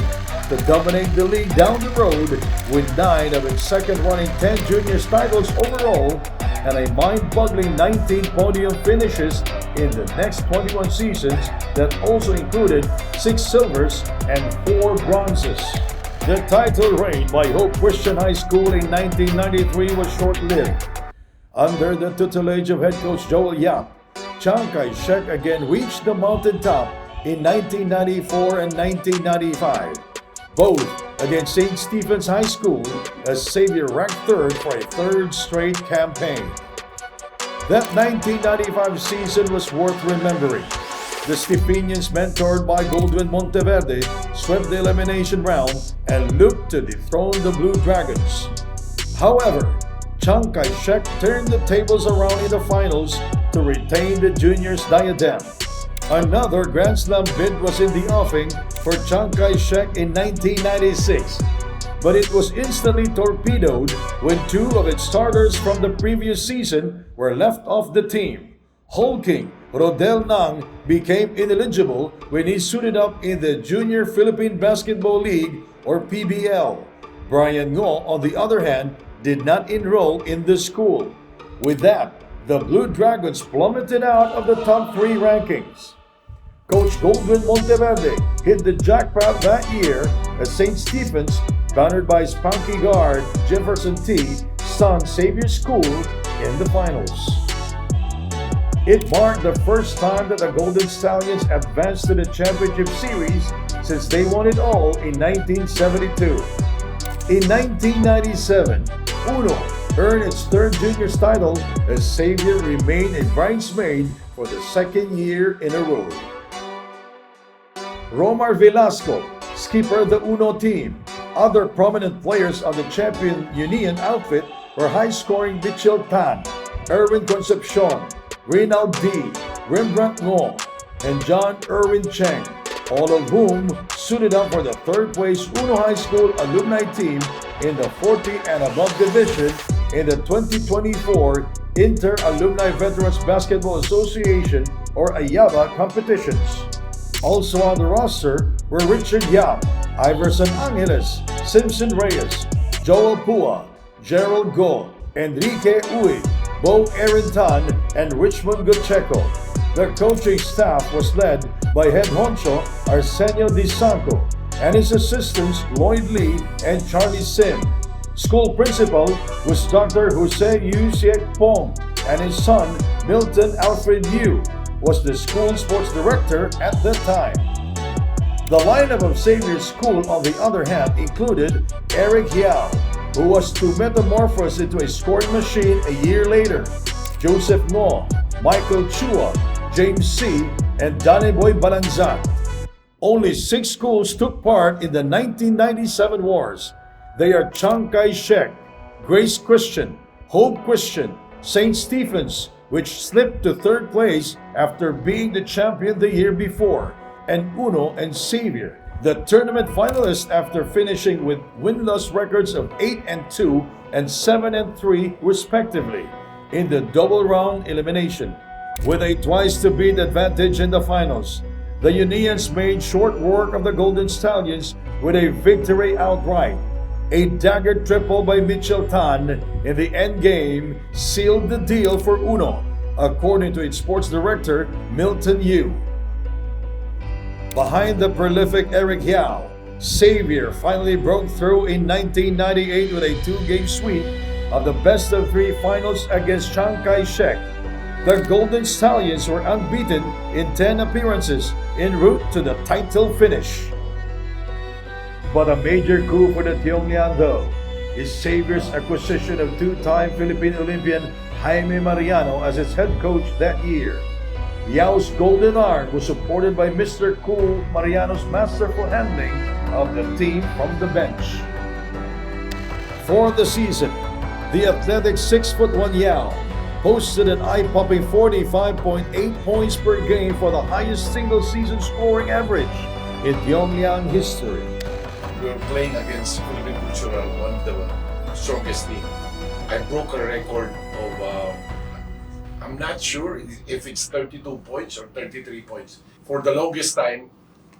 Speaker 1: to dominate the league down the road with 9 of its second running 10 juniors titles overall and a mind-boggling 19 podium finishes in the next 21 seasons that also included 6 silvers and 4 bronzes. The title reign by Hope Christian High School in 1993 was short-lived. Under the tutelage of head coach Joel Yap, Chiang Kai-shek again reached the mountaintop in 1994 and 1995, both against St. Stephen's High School, as Xavier ranked 3rd for a 3rd straight campaign. That 1995 season was worth remembering. The Stephenians, mentored by Goldwyn Monteverde, swept the elimination round and looked to dethrone the Blue Dragons. However, Chiang Kai-shek turned the tables around in the finals to retain the juniors' diadem. Another Grand Slam bid was in the offing for Chiang Kai-shek in 1996, but it was instantly torpedoed when two of its starters from the previous season were left off the team. Hulking Rodel Nang became ineligible when he suited up in the Junior Philippine Basketball League or PBL. Brian Ngo, on the other hand, did not enroll in the school. With that, the Blue Dragons plummeted out of the top 3 rankings. Coach Goldwyn Monteverde hit the jackpot that year as St. Stephen's, bannered by spunky guard Jefferson T, stunned Xavier School in the finals. It marked the first time that the Golden Stallions advanced to the championship series since they won it all in 1972. In 1997, Uno earned its 3rd juniors title as Xavier remained a bridesmaid for the 2nd year in a row. Romar Velasco, skipper of the Uno team. Other prominent players on the champion Union outfit were high-scoring Mitchell Tan, Erwin Concepcion, Reynald D, Rembrandt Ngo, and John Erwin Cheng, all of whom suited up for the 3rd place Uno High School alumni team in the 40 and above division in the 2024 Inter-Alumni Veterans Basketball Association or AYABA competitions. Also on the roster were Richard Yap, Iverson Angeles, Simpson Reyes, Joel Pua, Gerald Go, Enrique Uy, Bo Tan, and Richmond Gutcheco. The coaching staff was led by head honcho Arsenio Di Sanco and his assistants Lloyd Lee and Charlie Sim. School principal was Dr. Jose Yu Siek Pong, and his son Milton Alfred Yu was the school sports director at the time. The lineup of Xavier School, on the other hand, included Eric Yao, who was to metamorphose into a scoring machine a year later, Joseph Ngo, Michael Chua, James C., and Danny Boy Balanzan. Only 6 schools took part in the 1997 wars. They are Chiang Kai-shek, Grace Christian, Hope Christian, St. Stephen's, which slipped to 3rd place after being the champion the year before, and Uno and Xavier, the tournament finalists after finishing with win-loss records of 8-2 and 7-3 respectively in the double round elimination. With a twice-to-beat advantage in the finals, the Unions made short work of the Golden Stallions with a victory outright. A dagger triple by Mitchell Tan in the end game sealed the deal for Uno, according to its sports director, Milton Yu. Behind the prolific Eric Yao, Xavier finally broke through in 1998 with a 2-game sweep of the best-of-3 finals against Chiang Kai-shek. The Golden Stallions were unbeaten in 10 appearances en route to the title finish. But a major coup for the Tiong Lian, though, is Xavier's acquisition of 2-time Philippine Olympian Jaime Mariano as its head coach that year. Yao's golden arm was supported by Mr. Cool Mariano's masterful handling of the team from the bench. For the season, the athletic 6'1" Yao posted an eye-popping 45.8 points per game for the highest single-season scoring average in Tiong Lian history.
Speaker 5: We were playing against Philippine Cultural, one of the strongest team. I broke a record of, I'm not sure if it's 32 points or 33 points. For the longest time,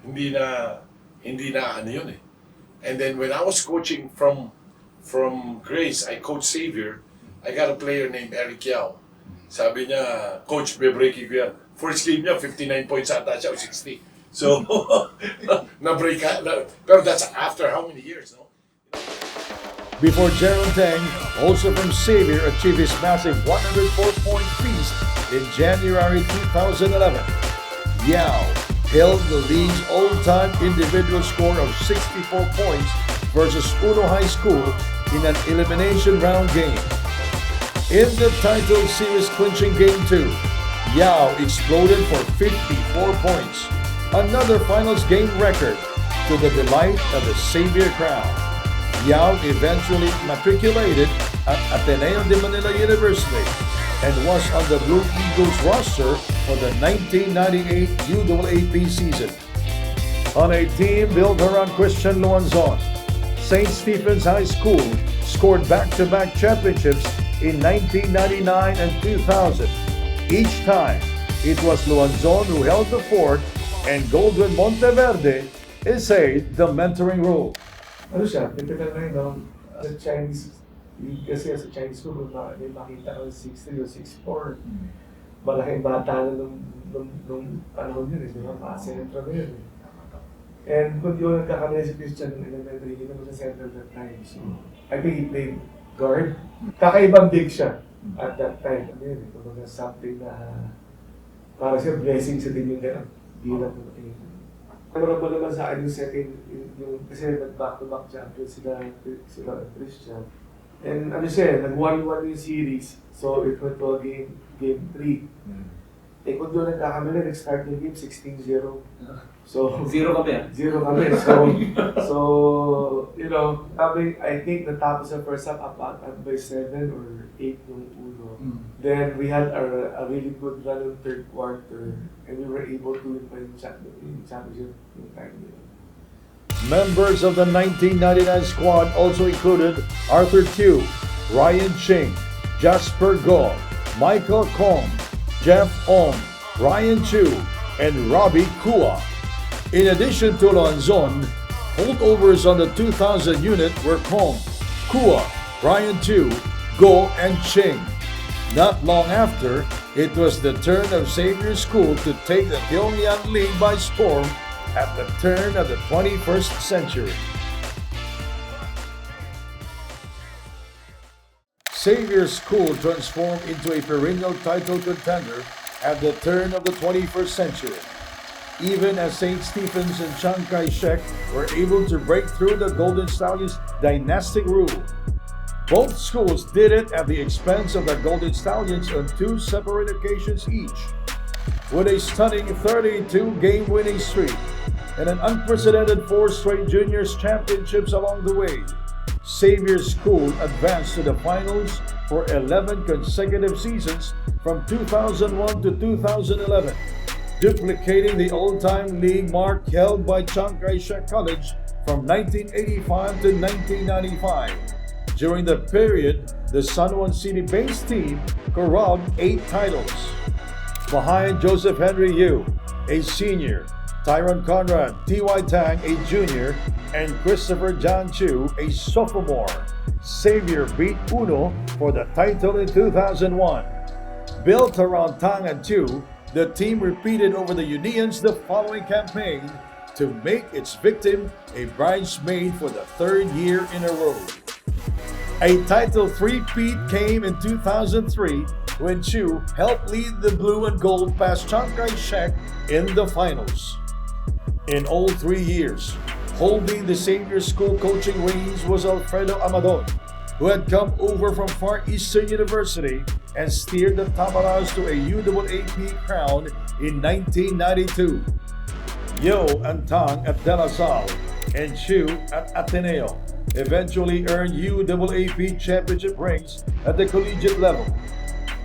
Speaker 5: hindi na ano yun eh. And then when I was coaching from Grace, I coached Xavier. I got a player named Eric Yao. Sabi niya, Coach, be-breaking ko yan. First game niya, 59 points ata siya o 60. So, na-break ka. Pero that's after how many years, no?
Speaker 1: Before Jaron Teng, also from Xavier, achieved his massive 104-point feast in January 2011. Yao held the league's all-time individual score of 64 points versus Uno High School in an elimination round game. In the title series clinching Game 2, Yao exploded for 54 points, another finals game record to the delight of the Xavier crowd. Yao eventually matriculated at Ateneo de Manila University, and was on the Blue Eagles roster for the 1998 UAAP season. On a team built around Christian Luanzon, St. Stephen's High School scored back-to-back championships in 1999 and 2000. Each time, it was Luanzon who held the fort and Goldwyn Monteverde essayed the mentoring role.
Speaker 6: Ano siya, typical na yun, no? Sa Chinese, kasi sa Chinese school, may makita ko 6'3 o 6'4. Malaking bata na nung panahon yun, di ba? Sentro na yun. And kung yun nagkakamali si Christian nung elementary, hindi naman sa center that time. So, I think he played guard. Kakaibang big siya at that time. Ano yun, kumbaga something na para siya blessing sa din yung gano'n. Di na po natin. Memorable naman sa akin yung second, kasi nag-back-to-back champion sila Christian. And ano siya, nag-1-1 yung series. So it went to game 3. Eh kung doon nagkakamali, nag-start yung game 16-0. So,
Speaker 2: Zero kami.
Speaker 6: Zero kami. So, you know, I think natapos sa first half up by 7 or 8 yung uno. Then we had a really good run in third quarter and we were able to win pa yung championship yung time nila.
Speaker 1: Members of the 1999 squad also included Arthur Tew, Ryan Ching, Jasper Go, Michael Kong, Jeff Ong, Ryan Chu, and Robbie Kua. In addition to Luanzon, holdovers on the 2000 unit were Kong, Kua, Ryan Chu, Go, and Ching. Not long after, it was the turn of Xavier School to take the Tiong Lian League by storm at the turn of the 21st century. Xavier School transformed into a perennial title contender at the turn of the 21st century, even as St. Stephen's and Chiang Kai-shek were able to break through the Golden Stallions' dynastic rule. Both schools did it at the expense of the Golden Stallions on 2 separate occasions each. With a stunning 32-game winning streak and an unprecedented 4 straight juniors championships along the way, Xavier School advanced to the finals for 11 consecutive seasons from 2001 to 2011, duplicating the all-time league mark held by Chiang Kai-shek College from 1985 to 1995. During the period, the San Juan City-based team corralled 8 titles. Behind Joseph Henry Yu, a senior, Tyron Conrad, T.Y. Tang, a junior, and Christopher John Chu, a sophomore, Xavier beat Uno for the title in 2001. Built around Tang and Chu, the team repeated over the Unions the following campaign to make its victim a bridesmaid for the 3rd year in a row. A title three-peat came in 2003 when Chu helped lead the blue and gold past Chiang Kai-shek in the finals. In all 3 years, holding the Xavier School coaching reins was Alfredo Amadon, who had come over from Far Eastern University and steered the Tamaras to a UAAP crown in 1992. Yo and Tang at De La Salle and Chu at Ateneo eventually earned UAAP championship rings at the collegiate level.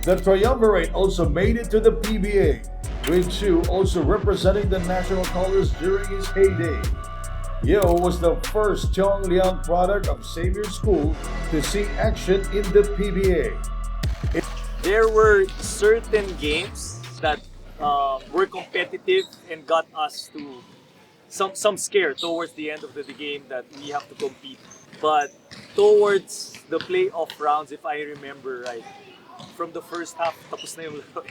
Speaker 1: The triumvirate also made it to the PBA, with Chu also representing the national colors during his heyday. Yo was the first Tiong Lian product of Xavier School to see action in the PBA.
Speaker 12: There were certain games that were competitive and got us to some scare towards the end of the game that we have to compete. But towards the playoff rounds, if I remember right, from the first half, tapos na yung laro.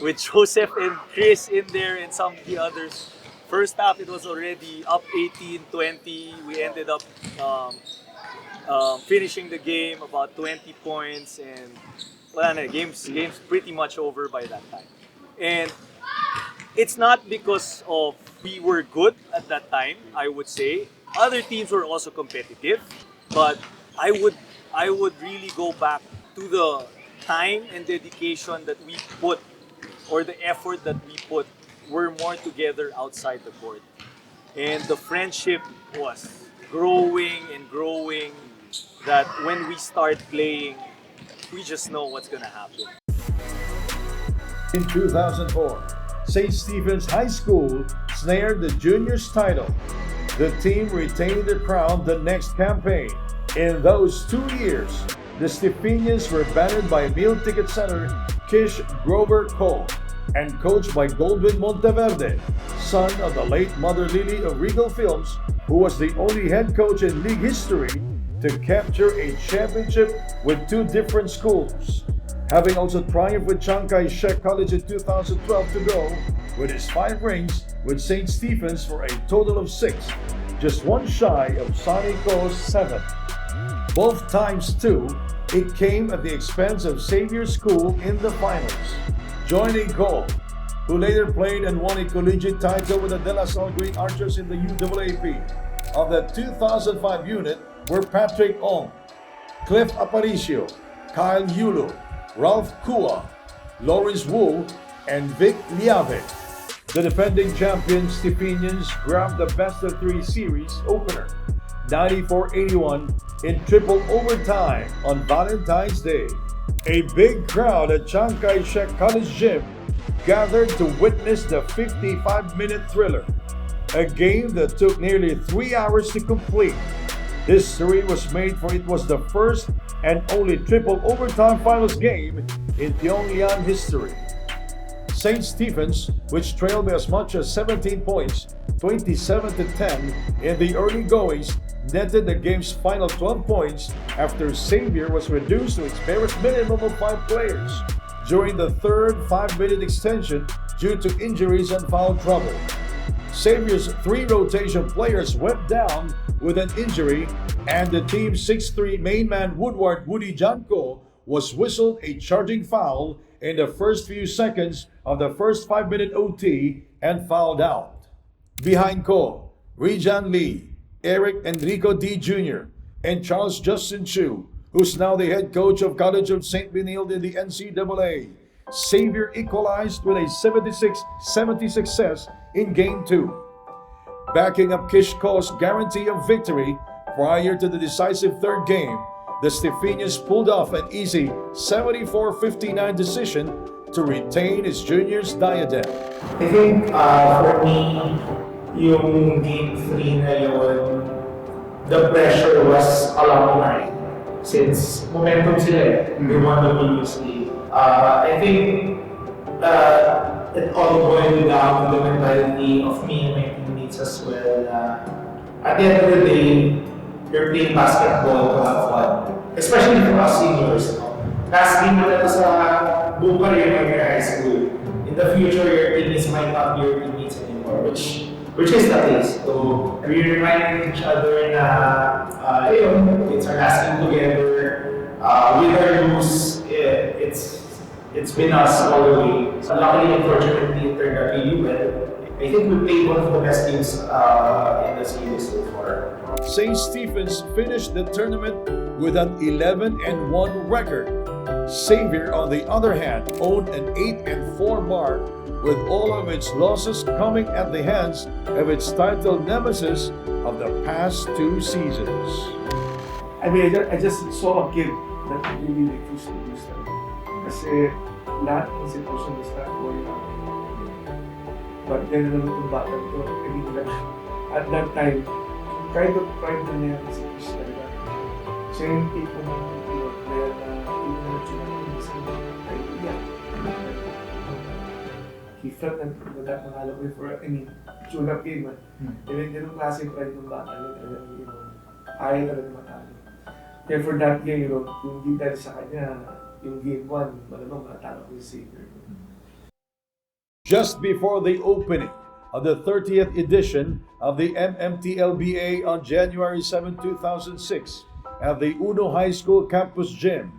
Speaker 12: With Joseph and Chris in there and some of the others. First half, it was already up 18-20. We ended up finishing the game about 20 points, and well, game's pretty much over by that time. And it's not because of we were good at that time, I would say. Other teams were also competitive, but I would really go back to the time and dedication that we put, or the effort that we put. We're more together outside the court. And the friendship was growing and growing, that when we start playing, we just know what's gonna happen.
Speaker 1: In 2004, St. Stephen's High School snared the juniors title. The team retained the crown the next campaign. In those 2 years, the Stephenians were bannered by meal ticket center Kish Grover Cole and coached by Goldwyn Monteverde, son of the late Mother Lily of Regal Films, who was the only head coach in league history to capture a championship with 2 different schools. Having also triumphed with Chiang Kai-shek College in 2012 to go, with his 5 rings with St. Stephen's for a total of 6, just one shy of Sonny Co's 7. Both times too, it came at the expense of Xavier School in the finals. Joining Cole, who later played and won a collegiate title with the De La Salle Green Archers in the UAAP. Of the 2005 unit were Patrick Ong, Cliff Aparicio, Kyle Yulo, Ralph Kua, Lawrence Wu, and Vic Liave. The defending champions Stephenians grabbed the best-of-3 series opener, 94-81, in triple overtime on Valentine's Day. A big crowd at Chiang Kai-shek College Gym gathered to witness the 55-minute thriller, a game that took nearly 3 hours to complete. History was made, for it was the first and only triple overtime finals game in Tiong Lian history. St. Stephen's, which trailed by as much as 17 points, 27-10 in the early goings, netted the game's final 12 points after Xavier was reduced to its barest minimum of 5 players during the third 5-minute extension due to injuries and foul trouble. Xavier's 3 rotation players went down with an injury, and the team's 6'3" main man Woodward Woody Janko was whistled a charging foul in the first few seconds of the first 5-minute OT and fouled out. Behind Ko, Rijan Lee, Eric Enrico D. Jr., and Charles Justin Chu, who's now the head coach of College of St. Benilde in the NCAA. Xavier equalized with a 76-70 success in Game 2. Backing up Kish Ko's guarantee of victory prior to the decisive third game, the Stephenians pulled off an easy 74-59 decision to retain its juniors' diadem.
Speaker 13: I think for me, yung Game 3 na yun, the pressure was a lot higher since momentum sila eh. They won the previous league. I think it all boiled down to the mentality of me and my teammates as well. At the end of the day, you're playing basketball to have fun. Especially for us seniors. Last game mo na sa buong career ng your high school. In the future, your teammates might not be your teammates anymore, which is the case. So, we remind each other na, it's our last game together. Win or lose, it's been us all the way. So, luckily, unfortunately, it turned out really well. I think we played one of the best games in the series so far.
Speaker 1: St. Stephen's finished the tournament with an 11-1 record. Xavier, on the other hand, owned an 8-4 mark, with all of its losses coming at the hands of its title nemesis of the past 2 seasons.
Speaker 6: I mean, I just saw a kid that really refused to lose them. Kasi lahat ng sitwasyon is not going on. But then, naman itong bata ito, I mean, at that time, kind of pride na niya si Chris talaga. Siya yung tipo ng player na hindi na nagsunod sa idea. He felt na mangalap ko for, tune-up game. Yung klase pride ng bata niya, ayaw talaga matalo. Kaya for that game, yung hindi dahil sa kanya, yung game 1, malamang matalo ko yung Xavier.
Speaker 1: Just before the opening of the 30th edition of the MMTLBA on January 7, 2006, at the Uno High School Campus Gym,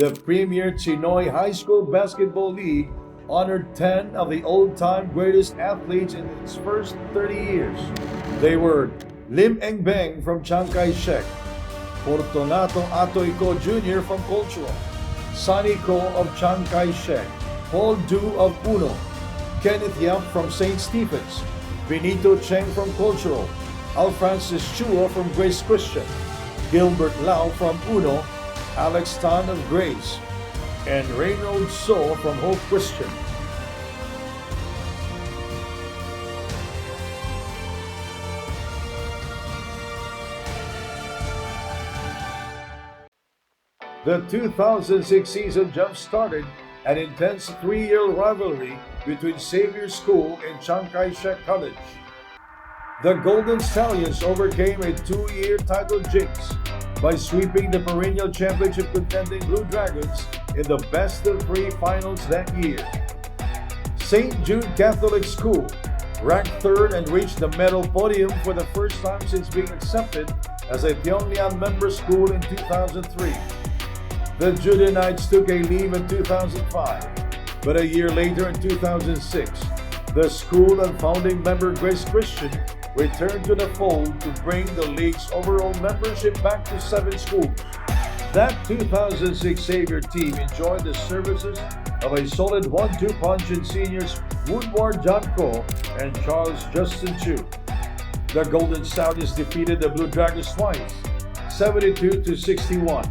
Speaker 1: the premier Chinoy High School Basketball League honored 10 of the old-time greatest athletes in its first 30 years. They were Lim Eng Beng from Chiang Kai-shek, Fortunato Atoy Ko Jr. from Cultural, Sonny Ko of Chiang Kai-shek, Paul Du of Uno, Kenneth Yap from St. Stephen's, Benito Cheng from Cultural, Al Francis Chua from Grace Christian, Gilbert Lau from Uno, Alex Tan of Grace, and Reynold So from Hope Christian. The 2006 season jump-started an intense 3-year rivalry between Xavier School and Chiang Kai-shek College. The Golden Stallions overcame a 2-year title jinx by sweeping the perennial championship contending Blue Dragons in the best-of-3 finals that year. St. Jude Catholic School ranked 3rd and reached the medal podium for the first time since being accepted as a Tiong Lian member school in 2003. The Judenites took a leave in 2005, but a year later in 2006, the school and founding member Grace Christian returned to the fold to bring the league's overall membership back to 7 schools. That 2006 Xavier team enjoyed the services of a solid 1-2 punch in seniors Woodward John Ko and Charles Justin Chu. The Golden Stallions defeated the Blue Dragons twice, 72-61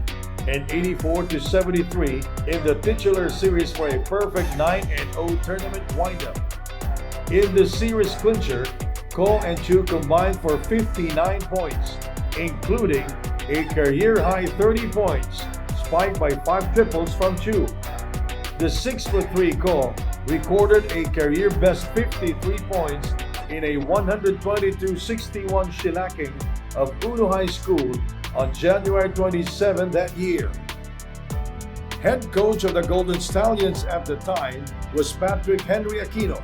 Speaker 1: and 84-73 in the titular series for a perfect 9-0 tournament windup. In the series clincher, Ko and Chu combined for 59 points, including a career-high 30 points, spiked by 5 triples from Chu. The 6'3" Ko recorded a career-best 53 points in a 122-61 shellacking of Uno High School on January 27 that year. Head coach of the Golden Stallions at the time was Patrick Henry Aquino.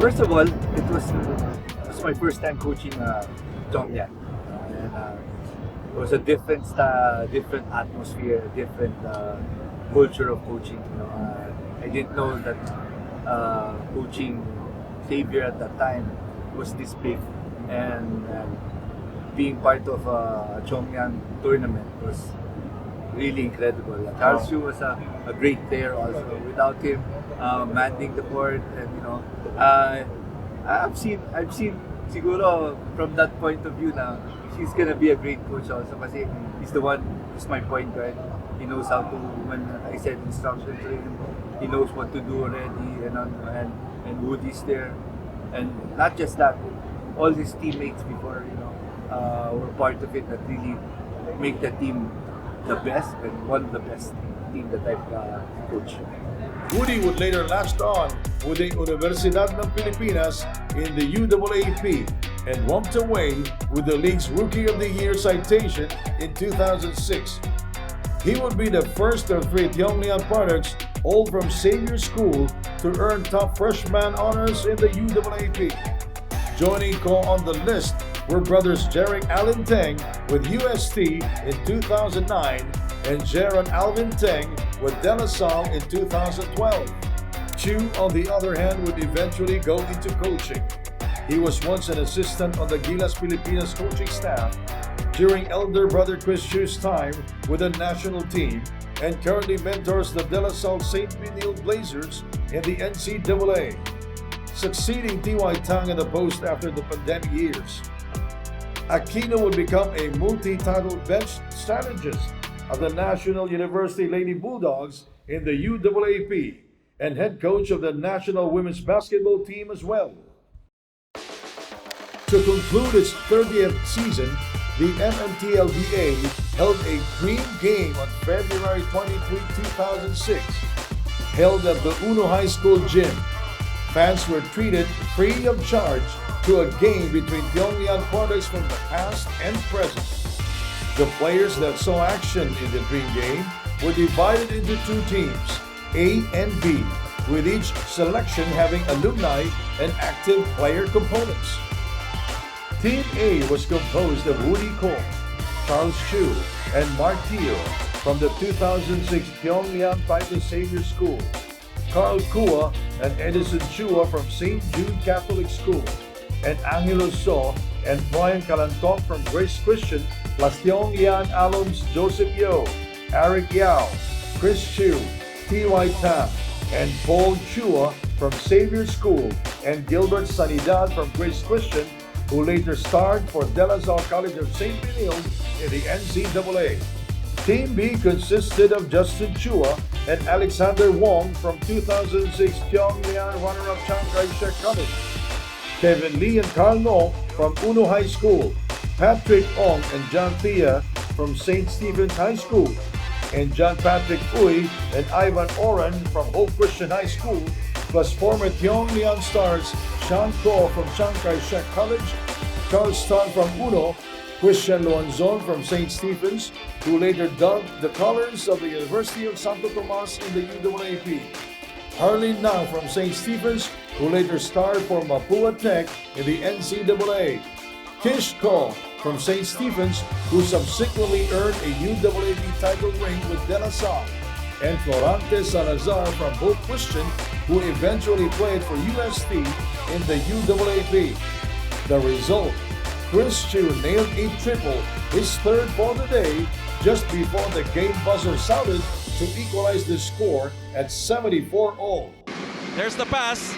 Speaker 14: First of all, it was my first time coaching Tiong Lian. It was a different style, different atmosphere, different culture of coaching. I didn't know that coaching Xavier at that time was this big, and being part of a Tiong Lian tournament was really incredible. Charles Chu was a great player also. Without him manning the court, and I've seen siguro from that point of view now, he's gonna be a great coach also kasi he's my point guard. He knows how to, when I said instruction to him, he knows what to do already, and Woody's there, and not just that, all his teammates before were part of it that really make the team the best and one of the best team that I've coached.
Speaker 1: Woody would later last on with the Universidad ng Pilipinas in the UAAP and walked away with the league's Rookie of the Year citation in 2006. He would be the first of 3 Tiong Lian products, all from Xavier School, to earn top freshman honors in the UAAP. Joining Ko on the list were brothers Jerick Allen Teng with UST in 2009 and Jaron Alvin Teng with De La Salle in 2012. Chu, on the other hand, would eventually go into coaching. He was once an assistant on the Gilas Pilipinas coaching staff during elder brother Chris Chu's time with the national team, and currently mentors the De La Salle St. Benil Blazers in the NCAA, succeeding T.Y. Tang in the post after the pandemic years. Aquino would become a multi-title bench strategist of the National University Lady Bulldogs in the UAAP and head coach of the national women's basketball team as well. To conclude its 30th season, the MMTLBA held a dream game on February 23, 2006, held at the Uno High School gym. Fans were treated free of charge to a game between Tiong Lian products from the past and present. The players that saw action in the dream game were divided into 2 teams, A and B, with each selection having alumni and active player components. Team A was composed of Woody Ko, Charles Chu, and Mark Teo from the 2006 Tiong Lian Titus Xavier School, Carl Kua and Edison Chua from St. Jude Catholic School, and Angelo So and Brian Calantok from Grace Christian, plus Tiong Lian alums Joseph Yo, Eric Yao, Chris Chu, T.Y. Tam, and Paul Chua from Xavier School, and Gilbert Sanidad from Grace Christian, who later starred for De La Salle College of St. Benil in the NCAA. Team B consisted of Justin Chua and Alexander Wong from 2006 Tiong Lian runner-up Chiang Kai-shek College, Kevin Lee and Carl No from Uno High School, Patrick Ong and John Thea from St. Stephen's High School, and John Patrick Uy and Ivan Oran from Hope Christian High School, plus former Tiong Lian stars Sean Ko from Chiang Kai-shek College, Charles Tan from Uno, Christian Luanzon from St. Stephen's, who later donned the colors of the University of Santo Tomas in the UAAP, Harley Nang from St. Stephen's, who later starred for Mapua Tech in the NCAA, Kish Ko from St. Stephen's, who subsequently earned a UAAP title ring with De La Salle, and Florante Salazar from Hope Christian, who eventually played for UST in the UAAP. The result, Chris Chu nailed a triple, his third for the day, just before the game buzzer sounded to equalize the score at 74-all.
Speaker 15: There's the pass.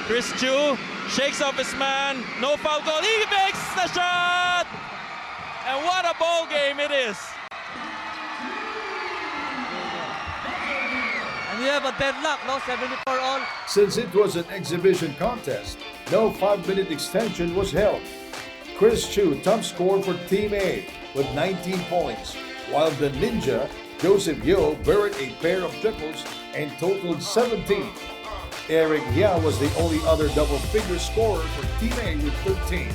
Speaker 15: Chris Chu shakes off his man. No foul goal. He makes the shot! And what a ball game it is.
Speaker 16: And we have a deadlock, no? 74-all.
Speaker 1: Since it was an exhibition contest, no 5-minute extension was held. Chris Chu top scored for Team A with 19 points, while the Ninja, Joseph Yo, buried a pair of triples and totaled 17. Eric Hia was the only other double-figure scorer for Team A with 13.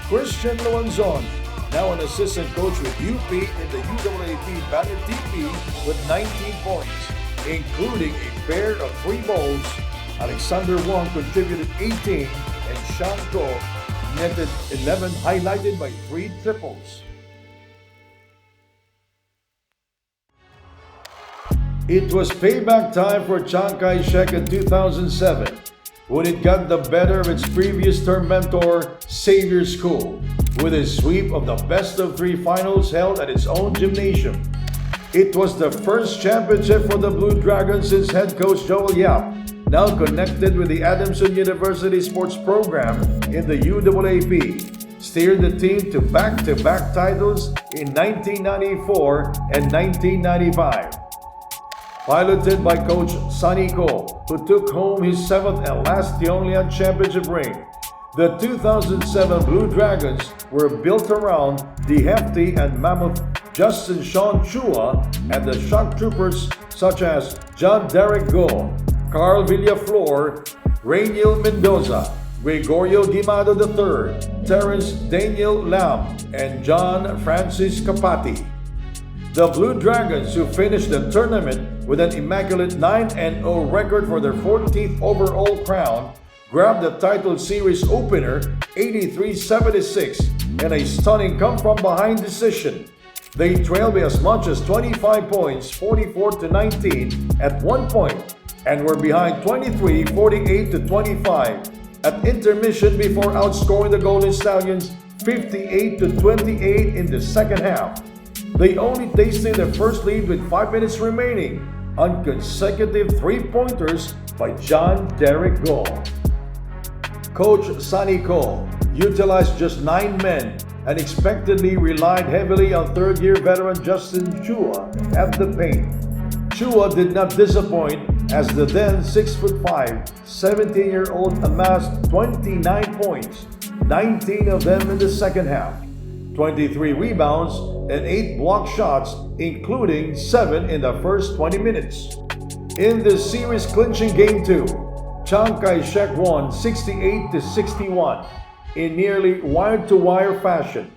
Speaker 1: Christian Luanzon, now an assistant coach with UP in the UAAP Banner TP with 19 points, including a pair of 3 balls. Alexander Wong contributed 18 and Sean Ko netted 11, highlighted by 3 triples. It was payback time for Chiang Kai-shek in 2007 when it got the better of its previous term mentor, Xavier School, with a sweep of the best-of-3 finals held at its own gymnasium. It was the first championship for the Blue Dragons since head coach Joel Yap, now connected with the Adamson University sports program in the UAAP, steered the team to back-to-back titles in 1994 and 1995. Piloted by Coach Sunny Ko, who took home his 7th and last Tiong Lian championship ring, the 2007 Blue Dragons were built around the hefty and mammoth Justin Sean Chua and the shock troopers such as John Derek Go, Carl Villaflor, Rainiel Mendoza, Gregorio Guimado III, Terence Daniel Lam, and John Francis Capati. The Blue Dragons, who finished the tournament with an immaculate 9-0 record for their 14th overall crown, grabbed the title series opener 83-76 in a stunning come-from-behind decision. They trailed by as much as 25 points, 44-19 at one point, and were behind 23, 48-25 at intermission before outscoring the Golden Stallions 58-28 in the second half. They only tasted their first lead with 5 minutes remaining on consecutive 3-pointers by John Derek Go. Coach Sunny Ko utilized just 9 men and expectedly relied heavily on third-year veteran Justin Chua at the paint. Chua did not disappoint as the then 6'5", 17-year-old amassed 29 points, 19 of them in the second half, 23 rebounds, and 8 block shots, including 7 in the first 20 minutes. In the series clinching Game 2, Chiang Kai-shek won 68-61 in nearly wire-to-wire fashion,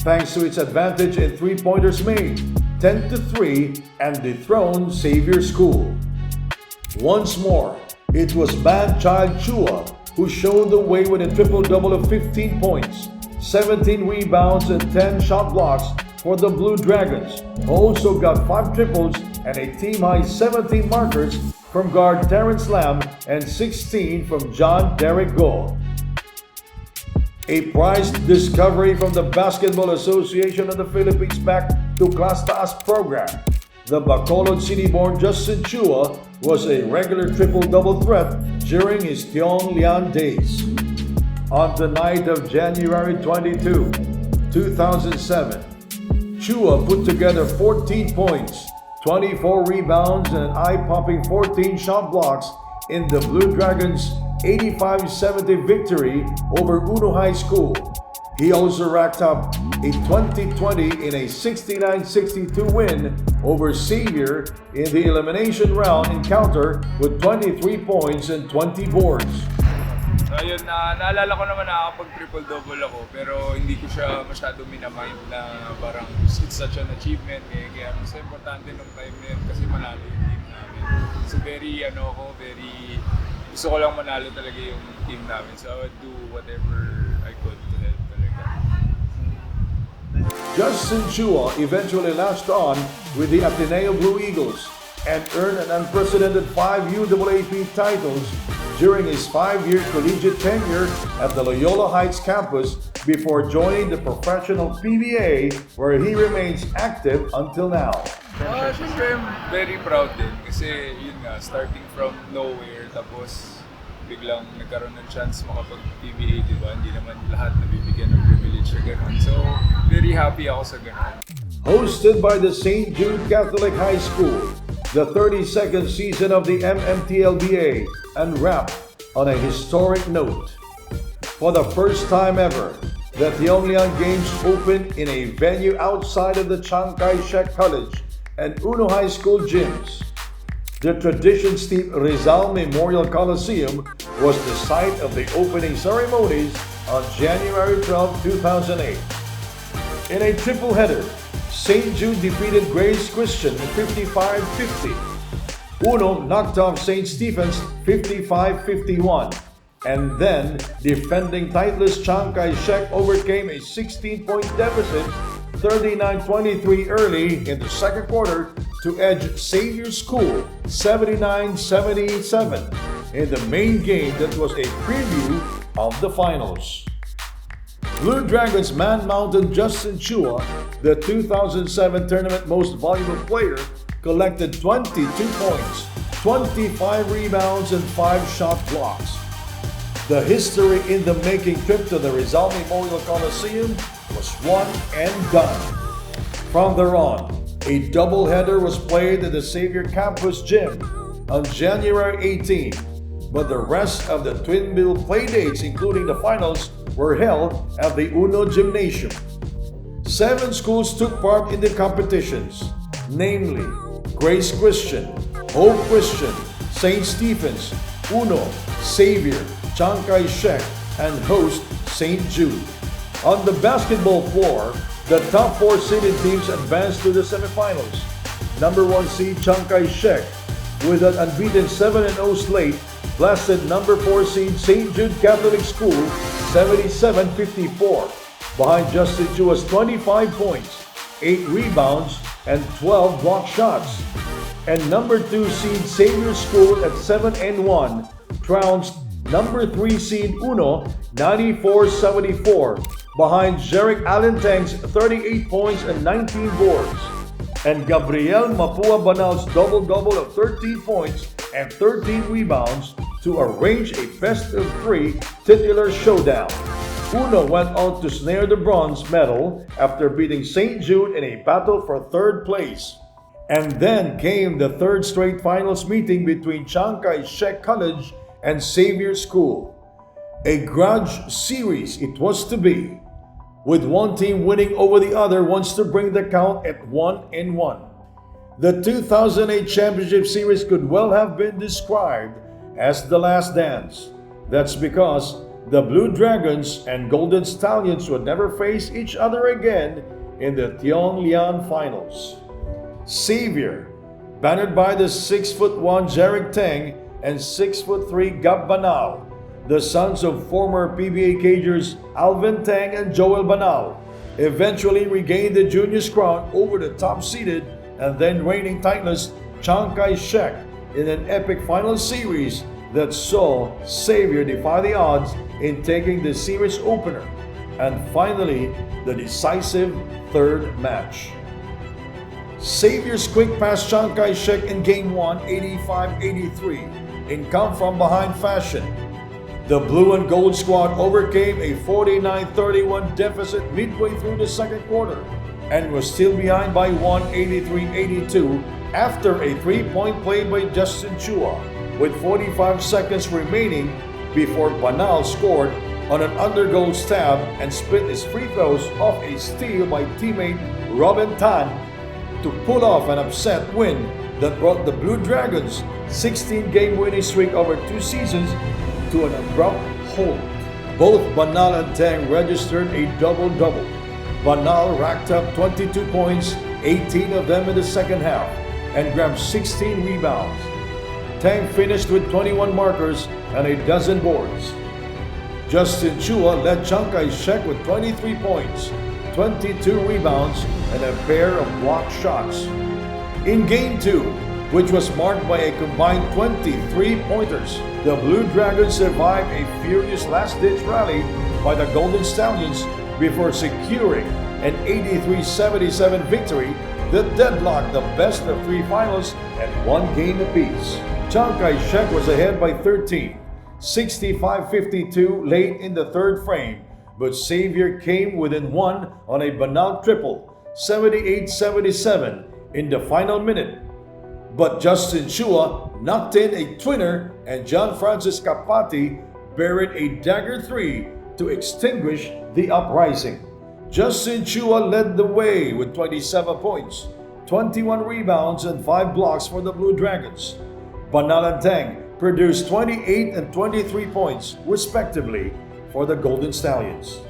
Speaker 1: thanks to its advantage in 3-pointers made, 10-3, and dethroned Xavier School. Once more, it was man-child Chua who showed the way with a triple-double of 15 points, 17 rebounds, and 10 shot blocks for the Blue Dragons, who also got 5 triples and a team-high 17 markers from guard Terrence Lam and 16 from John Derek Go. A prized discovery from the Basketball Association of the Philippines back to Class Taas program, the Bacolod City-born Justin Chua was a regular triple-double threat during his Tiong Lian days. On the night of January 22, 2007, Chua put together 14 points, 24 rebounds, and an eye-popping 14 shot blocks in the Blue Dragons' 85-70 victory over Uno High School. He also racked up a 20-20 in a 69-62 win over Xavier in the elimination round encounter with 23 points and 20 boards.
Speaker 17: Ayun, naalala ko naman na pag triple-double ako, pero hindi ko siya masyado minamind na parang it's such an achievement. Kaya mas importante nung time na yun kasi manalo yung team namin. So very, gusto ko lang manalo talaga yung team namin. So I would do whatever I could to help talaga.
Speaker 1: Justin Chua eventually latched on with the Ateneo Blue Eagles and earned an unprecedented 5 UAAP titles during his 5-year collegiate tenure at the Loyola Heights campus before joining the professional PBA where he remains active until now.
Speaker 17: Siyempre, I'm very proud din kasi yun nga, starting from nowhere tapos biglang nagkaroon ng chance makapag-PBA, di ba? Hindi naman lahat nabibigyan ng privilege na gano'n. So, very happy ako sa gano'n.
Speaker 1: Hosted by the St. Jude Catholic High School, the 32nd season of the MMTLBA unwrapped on a historic note. For the first time ever, the Tiong Lian Games opened in a venue outside of the Chiang Kai-shek College and Uno High School gyms. The tradition-steeped Rizal Memorial Coliseum was the site of the opening ceremonies on January 12, 2008. In a triple header, St. Jude defeated Grace Christian 55-50. Uno knocked off St. Stephen's 55-51. And then, defending titleist Chiang Kai-shek overcame a 16-point deficit 39-23 early in the second quarter to edge Xavier School 79-77 in the main game that was a preview of the finals. Blue Dragons man-mounted Justin Chua, the 2007 tournament most valuable player, collected 22 points, 25 rebounds, and 5 shot blocks. The history in the making trip to the Rizal Memorial Coliseum was one and done. From there on, a doubleheader was played at the Xavier Campus Gym on January 18, but the rest of the Twin Bill playdates, including the finals, were held at the Uno Gymnasium. 7 schools took part in the competitions, namely Grace Christian, Hope Christian, St. Stephen's, Uno, Xavier, Chiang Kai-shek, and host St. Jude. On the basketball floor, the top 4 seeded teams advanced to the semifinals. Number 1 seed Chiang Kai-shek, with an unbeaten 7-0 slate, blasted number 4 seed St. Jude Catholic School 77-54, behind Justin Chua's 25 points, 8 rebounds, and 12 block shots. And number 2 seed Xavier School at 7-1 trounced number 3 seed Uno 94-74 behind Jerick Allentang's 38 points and 19 boards. And Gabriel Mapua Banal's double-double of 13 points and 13 rebounds to arrange a best-of-3 titular showdown. Uno went on to snare the bronze medal after beating St. Jude in a battle for 3rd place. And then came the 3rd straight finals meeting between Chiang Kai-shek College and Xavier School. A grudge series it was to be, with one team winning over the other once to bring the count at 1-1. The 2008 championship series could well have been described as the last dance. That's because the Blue Dragons and Golden Stallions would never face each other again in the Tiong Lian finals. Xavier, bannered by the 6'1" Jerick Teng and 6'3" Gab Banal, the sons of former PBA cagers Alvin Teng and Joel Banal, eventually regained the juniors crown over the top-seeded and then reigning titleist Chiang Kai-shek in an epic final series that saw Xavier defy the odds in taking the series opener, and finally the decisive 3rd match. Xavier's quick past Chiang Kai-shek in Game 1, 85-83, in come-from-behind fashion. The blue and gold squad overcame a 49-31 deficit midway through the second quarter and was still behind by 183-82 after a three-point play by Justin Chua with 45 seconds remaining before Banal scored on an undergoal stab and split his free throws off a steal by teammate Robin Tan to pull off an upset win that brought the Blue Dragons' 16-game winning streak over 2 seasons to an abrupt halt. Both Banal and Tang registered a double-double. Banal racked up 22 points, 18 of them in the second half, and grabbed 16 rebounds. Tang finished with 21 markers and a dozen boards. Justin Chua led Chiang Kai-shek with 23 points, 22 rebounds, and a pair of blocked shots. In Game 2, which was marked by a combined 23 pointers, the Blue Dragons survived a furious last-ditch rally by the Golden Stallions before securing an 83-77 victory that deadlocked the best-of-3 finals at 1 game apiece. Chiang Kai-shek was ahead by 13, 65-52 late in the third frame, but Xavier came within 1 on a Banal triple, 78-77 in the final minute. But Justin Chua knocked in a twinner and John Francis Capati buried a dagger 3 to extinguish the uprising. Justin Chua led the way with 27 points, 21 rebounds, and 5 blocks for the Blue Dragons. Banal and Tang produced 28 and 23 points, respectively, for the Golden Stallions.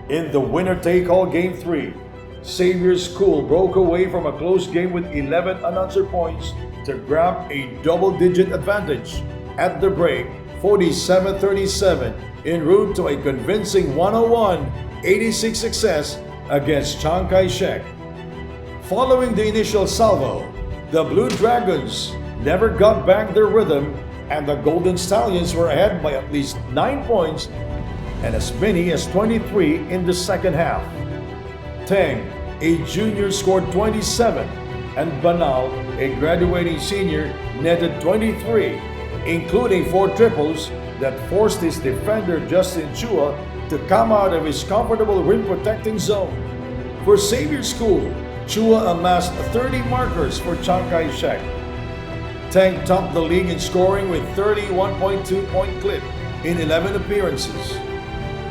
Speaker 1: In the winner-take-all Game 3, Xavier School broke away from a close game with 11 unanswered points to grab a double-digit advantage at the break, 47-37, en route to a convincing 101-86 success against Chiang Kai-shek. Following the initial salvo, the Blue Dragons never got back their rhythm, and the Golden Stallions were ahead by at least 9 points and as many as 23 in the second half. Tang, a junior, scored 27, and Banal, a graduating senior, netted 23, including 4 triples that forced his defender Justin Chua to come out of his comfortable rim-protecting zone. For Xavier School, Chua amassed 30 markers for Chiang Kai-shek. Tang topped the league in scoring with 31.2-point clip in 11 appearances.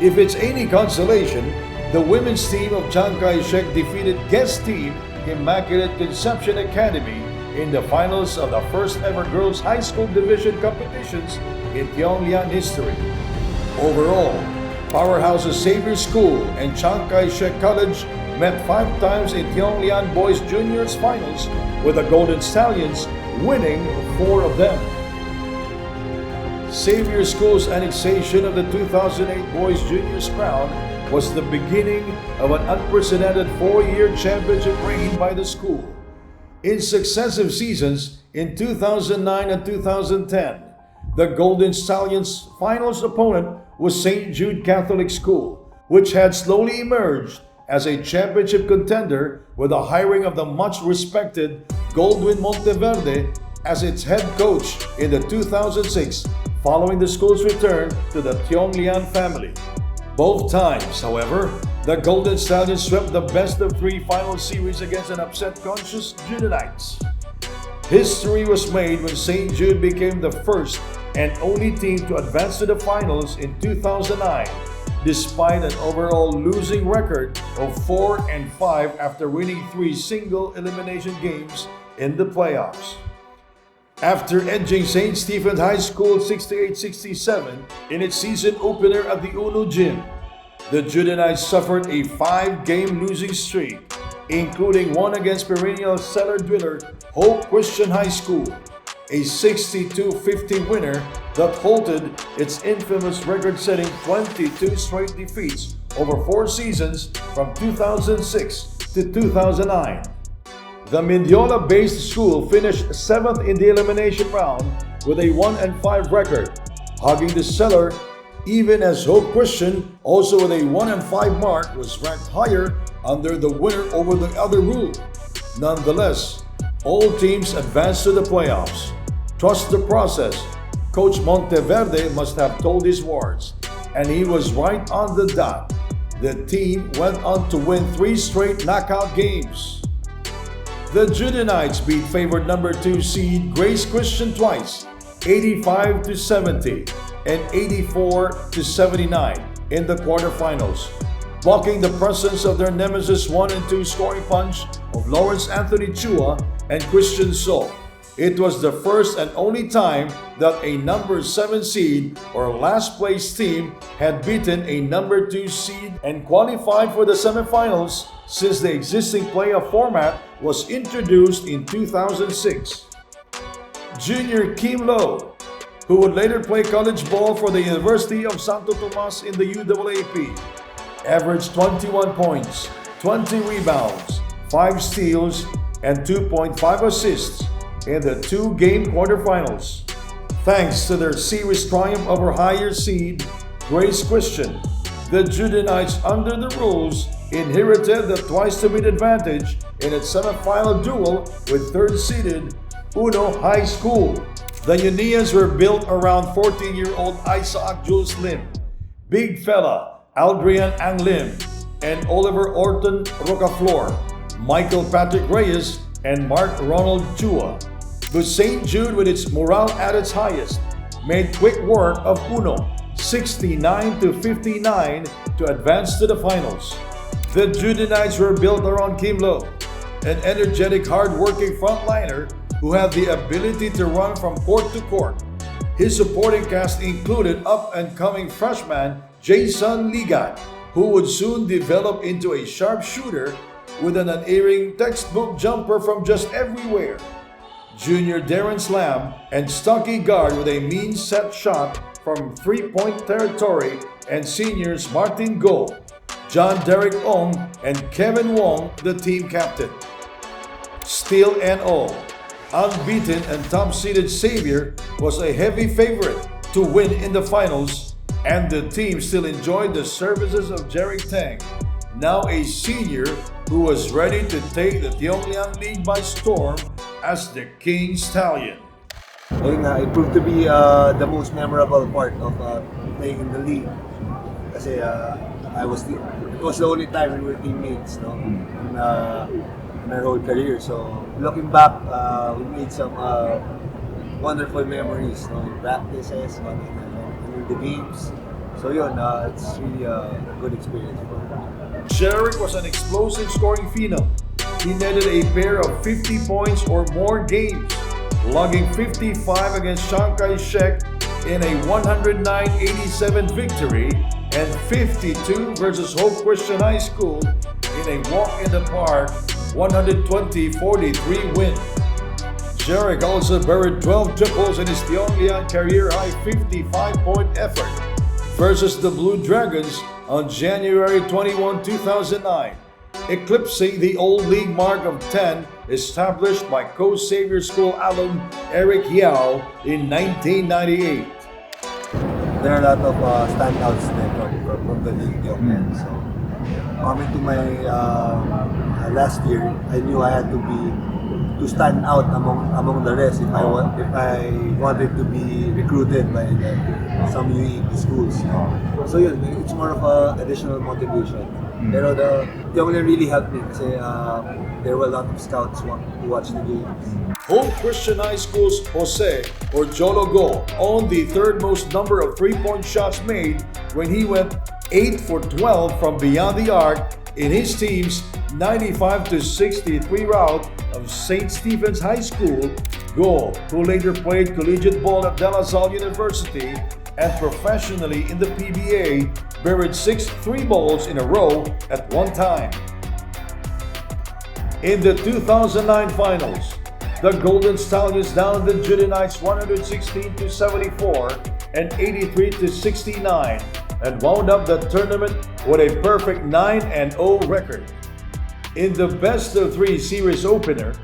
Speaker 1: If it's any consolation, the women's team of Chiang Kai-shek defeated guest team Immaculate Conception Academy in the finals of the first ever girls high school division competitions in Tiong Lian history. Overall, powerhouses Xavier School and Chiang Kai-shek College met 5 times in Tiong Lian Boys Juniors finals, with the Golden Stallions winning 4 of them. Xavier School's annexation of the 2008 Boys Juniors crown was the beginning of an unprecedented 4-year championship reign by the school. In successive seasons, in 2009 and 2010, the Golden Stallions' finals opponent was St. Jude Catholic School, which had slowly emerged as a championship contender with the hiring of the much-respected Goldwyn Monteverde as its head coach in the 2006 following the school's return to the Tiong Lian family. Both times, however, the Golden Stallions swept the best-of-3 final series against an upset-conscious Judenites. History was made when St. Jude became the first and only team to advance to the finals in 2009, despite an overall losing record of 4-5 after winning 3 single-elimination games in the playoffs. After edging St. Stephen's High School 68-67 in its season opener at the Uno Gym, the Judenites suffered a 5-game losing streak, including one against perennial cellar dweller Hope Christian High School, a 62-50 winner that halted its infamous record-setting 22 straight defeats over 4 seasons from 2006 to 2009. The Mindiola-based school finished 7th in the elimination round with a 1-5 record, hugging the cellar, even as Hope Christian, also with a 1-5 mark, was ranked higher under the winner over the other rule. Nonetheless, all teams advanced to the playoffs. Trust the process. Coach Monteverde must have told his wards, and he was right on the dot. the team went on to win 3 straight knockout games. The Judenites beat favored number 2 seed Grace Christian twice, 85-70 and 84-79 in the quarterfinals, blocking the presence of their nemesis 1 and 2 scoring punch of Lawrence Anthony Chua and Christian So. It was the first and only time that a number 7 seed or last place team had beaten a number 2 seed and qualified for the semifinals since the existing playoff format was introduced in 2006. Junior Kim Lo, who would later play college ball for the University of Santo Tomas in the UAAP, averaged 21 points, 20 rebounds, 5 steals, and 2.5 assists in the 2-game quarterfinals. Thanks to their series triumph over higher seed Grace Christian, the Judenites under the rules inherited the twice-to-beat advantage in its semifinal duel with third-seeded Uno High School. The Unians were built around 14-year-old Isaac Jules Lim, Big Fella Aldrian Ang Lim, and Oliver Orton Rocaflor, Michael Patrick Reyes, and Mark Ronald Chua. But St. Jude, with its morale at its highest, made quick work of Uno, 69-59 to advance to the finals. The Judenites were built around Kim Lo, an energetic, hard-working frontliner who had the ability to run from court to court. His supporting cast included up-and-coming freshman Jason Ligat, who would soon develop into a sharpshooter with an unerring textbook jumper from just everywhere. Junior Darren Slam and stocky guard with a mean set shot from three-point territory, and seniors Martin Go, John Derek Ong, and Kevin Wong, the team captain. Still and all, unbeaten and top-seeded Xavier was a heavy favorite to win in the finals, and the team still enjoyed the services of Jerick Tang, now a senior who was ready to take the Tiong Lian League by storm as the King Stallion.
Speaker 18: It proved to be the most memorable part of playing in the league. Kasi it was the only time we were teammates, no, in our whole career. So looking back, we made some wonderful memories, no, in practices, in the games. So yun, it's really a good experience for me.
Speaker 1: Jerick was an explosive scoring phenom. He netted a pair of 50 points or more games, logging 55 against Chiang Kai-shek in a 109-87 victory and 52 versus Hope Christian High School in a walk-in-the-park 120-43 win. Jerick also buried 12 triples in his Tiong Lian career-high 55-point effort versus the Blue Dragons on January 21, 2009, eclipsing the old league mark of 10 established by Coast Xavier School alum Eric Yao in 1998.
Speaker 18: There are a lot of standouts from the league, so coming to my last year, I knew I had to stand out among the rest if I wanted to be recruited by some UAP schools. So yun, it's more of a additional motivation. Pero the Tiong Lian really helped me kasi there were a lot of scouts who watched the games.
Speaker 1: Hope Christian High School's Jose or Jolo Go owned the third most number of three-point shots made when he went 8 for 12 from beyond the arc in his team's 95-63 rout of St. Stephen's High School. Go, who later played collegiate ball at De La Salle University and professionally in the PBA, buried 6 3-balls in a row at one time. In the 2009 finals, the Golden Stallions downed the Judenites 116-74 and 83-69 and wound up the tournament with a perfect 9-0 record. In the best-of-3 series opener,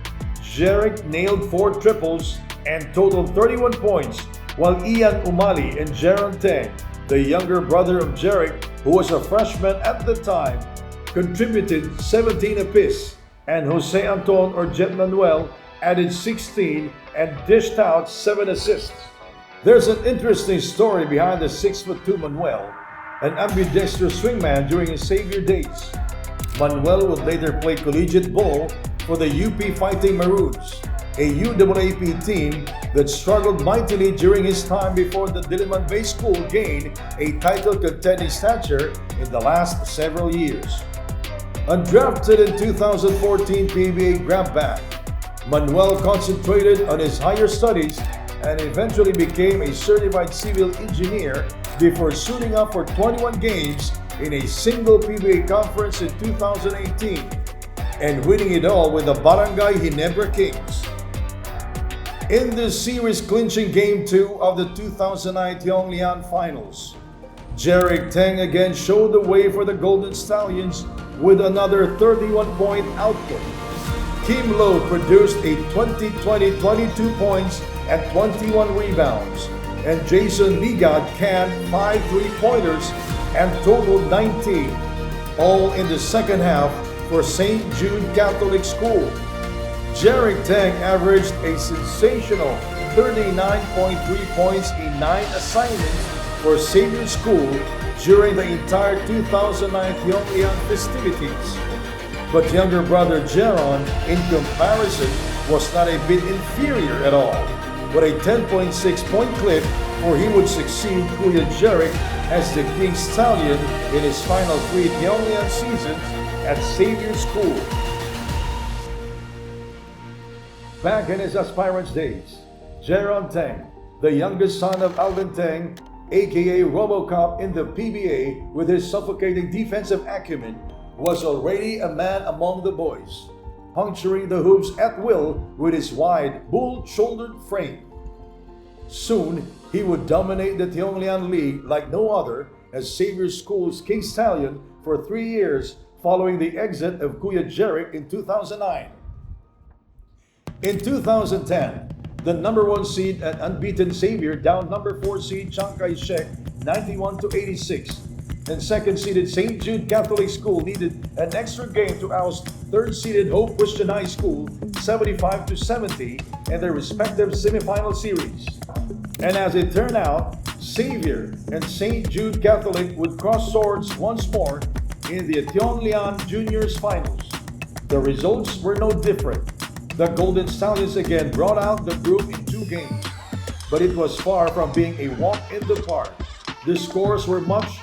Speaker 1: Jerick nailed 4 triples and totaled 31 points, while Ian Umali and Jaron Teng, the younger brother of Jerick, who was a freshman at the time, contributed 17 apiece, and Jose Anton or Jet Manuel added 16 and dished out 7 assists. There's an interesting story behind the 6'2" Manuel. an ambidextrous swingman during his Xavier days. Manuel would later play collegiate ball for the UP Fighting Maroons, a UAAP team that struggled mightily during his time before the Diliman Bay School gained a title contending stature in the last several years. Undrafted in 2014 PBA grab bag, Manuel concentrated on his higher studies and eventually became a certified civil engineer before suiting up for 21 games in a single PBA conference in 2018 and winning it all with the Barangay Ginebra Kings. In the series clinching Game 2 of the 2009 Tiong Lian Finals, Jeric Teng again showed the way for the Golden Stallions with another 31-point output. Kim Low produced a 20-20 22 points and 21 rebounds, and Jason Ligad canned 5 3-pointers and totaled 19, all in the second half for St. Jude Catholic School. Jeric Teng averaged a sensational 39.3 points in 9 assignments for Xavier School during the entire 2009 Tiong Lian festivities. But younger brother Jeron, in comparison, was not a bit inferior at all, with a 10.6-point clip, for he would succeed Kuya Jeric as the King Stallion in his final 3 Tiong Lian seasons at Xavier School. Back in his aspirants days, Jeron Teng, the youngest son of Alvin Teng, aka RoboCop in the PBA, with his suffocating defensive acumen, was already a man among the boys, puncturing the hoops at will with his wide, bull-shouldered frame. Soon, he would dominate the Tiong Lian League like no other as Xavier School's King Stallion for 3 years following the exit of Kuya Jeric in 2009. In 2010, the number 1 seed and unbeaten Xavier downed number 4 seed Chiang Kai-shek 91-86, and second-seeded St. Jude Catholic School needed an extra game to oust third-seeded Hope Christian High School 75-70 in their respective semifinal series. And as it turned out, Xavier and St. Jude Catholic would cross swords once more in the Tiong Lian Juniors Finals. The results were no different. The Golden Stallions again brought out the group in 2 games, but it was far from being a walk in the park. The scores were much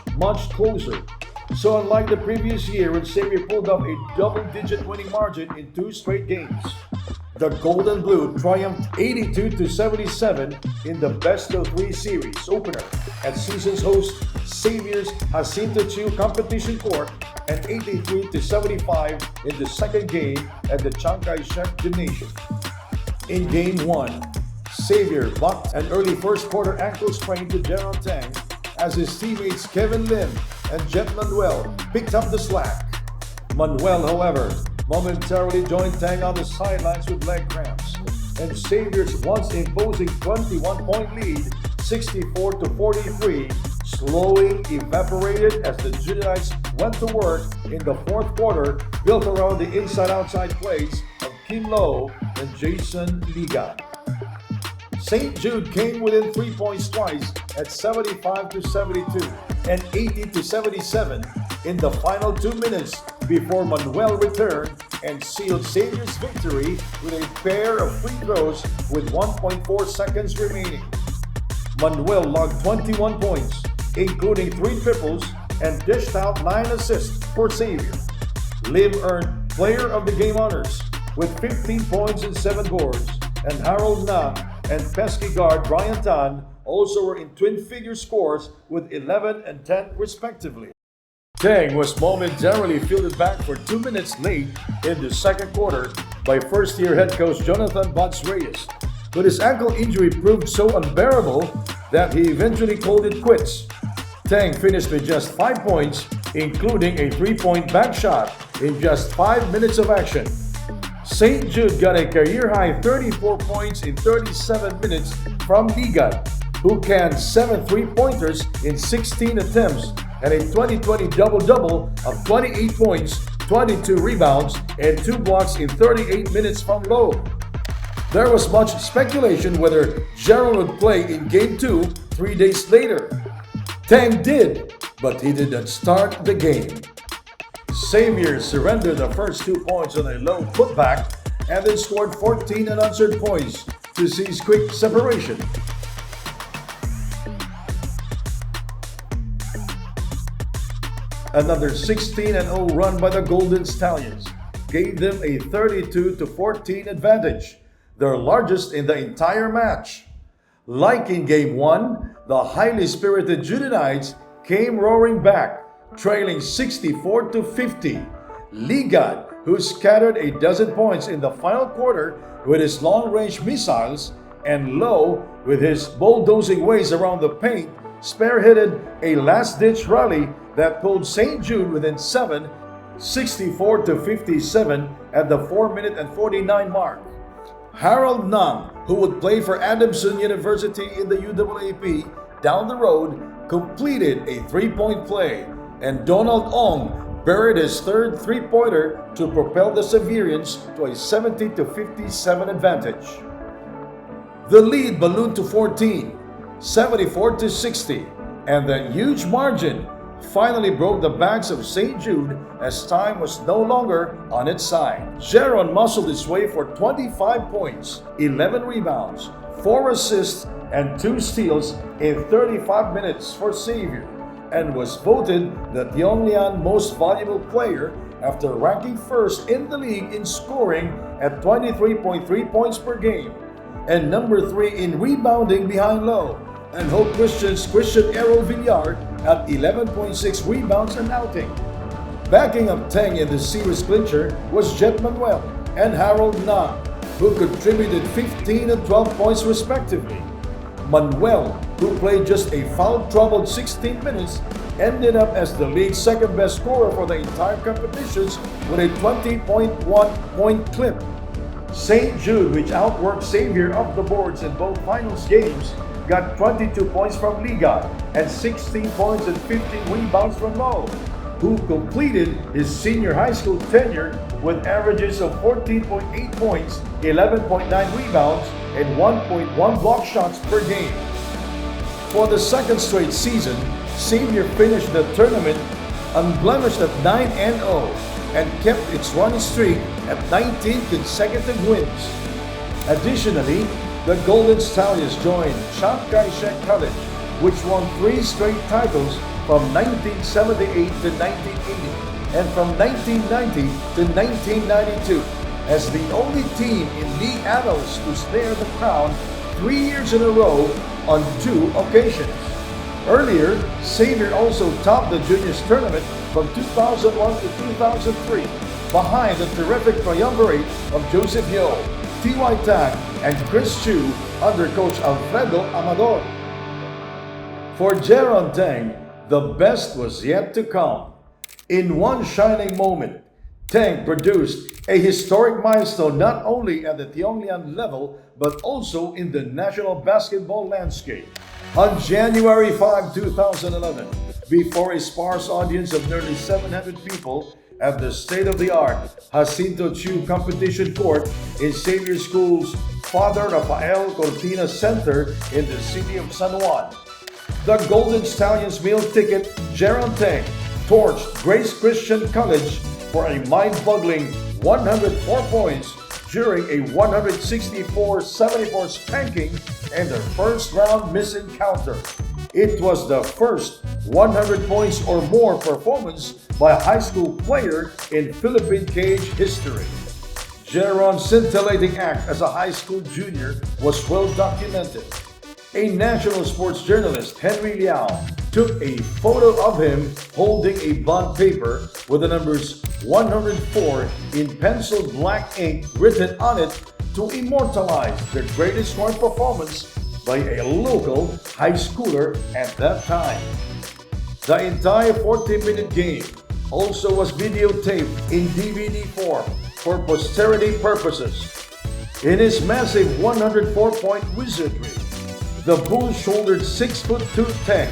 Speaker 1: closer. So unlike the previous year when Xavier pulled off a double-digit winning margin in 2 straight games, the Golden Blue triumphed 82-77 in the best-of-3 series opener at season's host Xavier's Jacinto Chiu Competition Court and 83-75 in the second game at the Chiang Kai-shek Gymnasium. In Game 1, Xavier bucked an early first-quarter ankle sprain to Jeron Teng as his teammates Kevin Lim and Jet Manuel picked up the slack. Manuel, however, momentarily joined Teng on the sidelines with leg cramps, and Xavier's once imposing 21-point lead, 64-43, slowing evaporated as the Juniorites went to work in the fourth quarter, built around the inside-outside plays of Kim Low and Jason Liga. St. Jude came within 3 points twice at 75-72 and 80-77 in the final 2 minutes before Manuel returned and sealed Xavier's victory with a pair of free throws with 1.4 seconds remaining. Manuel logged 21 points, including 3 triples, and dished out 9 assists for Xavier. Lim earned Player of the Game honors with 15 points and 7 boards, and Harold Na and pesky guard Brian Tan also were in twin-figure scores with 11 and 10 respectively. Teng was momentarily fielded back for 2 minutes late in the second quarter by first-year head coach Jonathan Butts Reyes, but his ankle injury proved so unbearable that he eventually called it quits. Teng finished with just 5 points, including a 3-point back shot in just 5 minutes of action. St. Jude got a career-high 34 points in 37 minutes from Liga, who canned 7 3-pointers in 16 attempts and a 20-20 double-double of 28 points, 22 rebounds, and 2 blocks in 38 minutes from Low. There was much speculation whether Jeron would play in Game 2 3 days later. Teng did, but he did not start the game. Xavier surrendered the first 2 points on a low putback and then scored 14 unanswered points to seize quick separation. Another 16-0 run by the Golden Stallions gave them a 32-14 advantage, their largest in the entire match. Like in Game 1, the highly spirited Judenites came roaring back, trailing 64-50. Ligad, who scattered a dozen points in the final quarter with his long-range missiles, and Lowe, with his bulldozing ways around the paint, spearheaded a last-ditch rally that pulled St. Jude within 7, 64-57 at the 4-minute and 49 mark. Harold Nang, who would play for Adamson University in the UAAP down the road, completed a three-point play, and Donald Ong buried his third three-pointer to propel the Xaverians to a 70-57 advantage. The lead ballooned to 14, 74-60, and the huge margin finally broke the backs of St. Jude as time was no longer on its side. Jaron muscled his way for 25 points, 11 rebounds, 4 assists, and 2 steals in 35 minutes for Xavier, and was voted the Tiong Lian Most Valuable Player after ranking first in the league in scoring at 23.3 points per game, and number 3 in rebounding behind Lowe, and Hope Christian's Christian Errol Villar at 11.6 rebounds an outing. Backing up Teng in the series clincher was Jet Manuel and Harold Na, who contributed 15 and 12 points respectively. Manuel, who played just a foul-troubled 16 minutes, ended up as the league's second-best scorer for the entire competitions with a 20.1-point clip. St. Jude, which outworked Xavier up the boards in both finals games, got 22 points from Liga and 16 points and 15 rebounds from Lowe, who completed his senior high school tenure with averages of 14.8 points, 11.9 rebounds, and 1.1 block shots per game. For the second straight season, Xavier finished the tournament unblemished at 9-0 and kept its running streak at 19 consecutive wins. Additionally, the Golden Stallions joined Chiang Kai-shek College, which won 3 straight titles from 1978 to 1980 and from 1990 to 1992 as the only team in league annals to snare the crown 3 years in a row on 2 occasions. Earlier, Xavier also topped the juniors tournament from 2001 to 2003 behind the terrific triumvirate of Joseph Yo, T.Y. Tang, and Chris Chu under coach Alfredo Amador. For Jaron Teng, the best was yet to come. In one shining moment, Teng produced a historic milestone not only at the Tiong Lian level but also in the national basketball landscape. On January 5, 2011, before a sparse audience of nearly 700 people at the state-of-the-art Jacinto Chu competition court in Xavier School's Father Rafael Cortina Center in the city of San Juan, the Golden Stallions meal ticket Jaron Teng torched Grace Christian College for a mind-boggling 104 points during a 164-74 spanking in their first-round miss encounter. It was the first 100 points or more performance by a high school player in Philippine cage history. Jaron's scintillating act as a high school junior was well documented. A national sports journalist, Henry Liao, took a photo of him holding a bond paper with the numbers 104 in penciled black ink written on it to immortalize the greatest scoring performance by a local high schooler at that time. The entire 14-minute game also was videotaped in DVD form for posterity purposes. In his massive 104-point wizardry, the bull-shouldered 6'2" Teng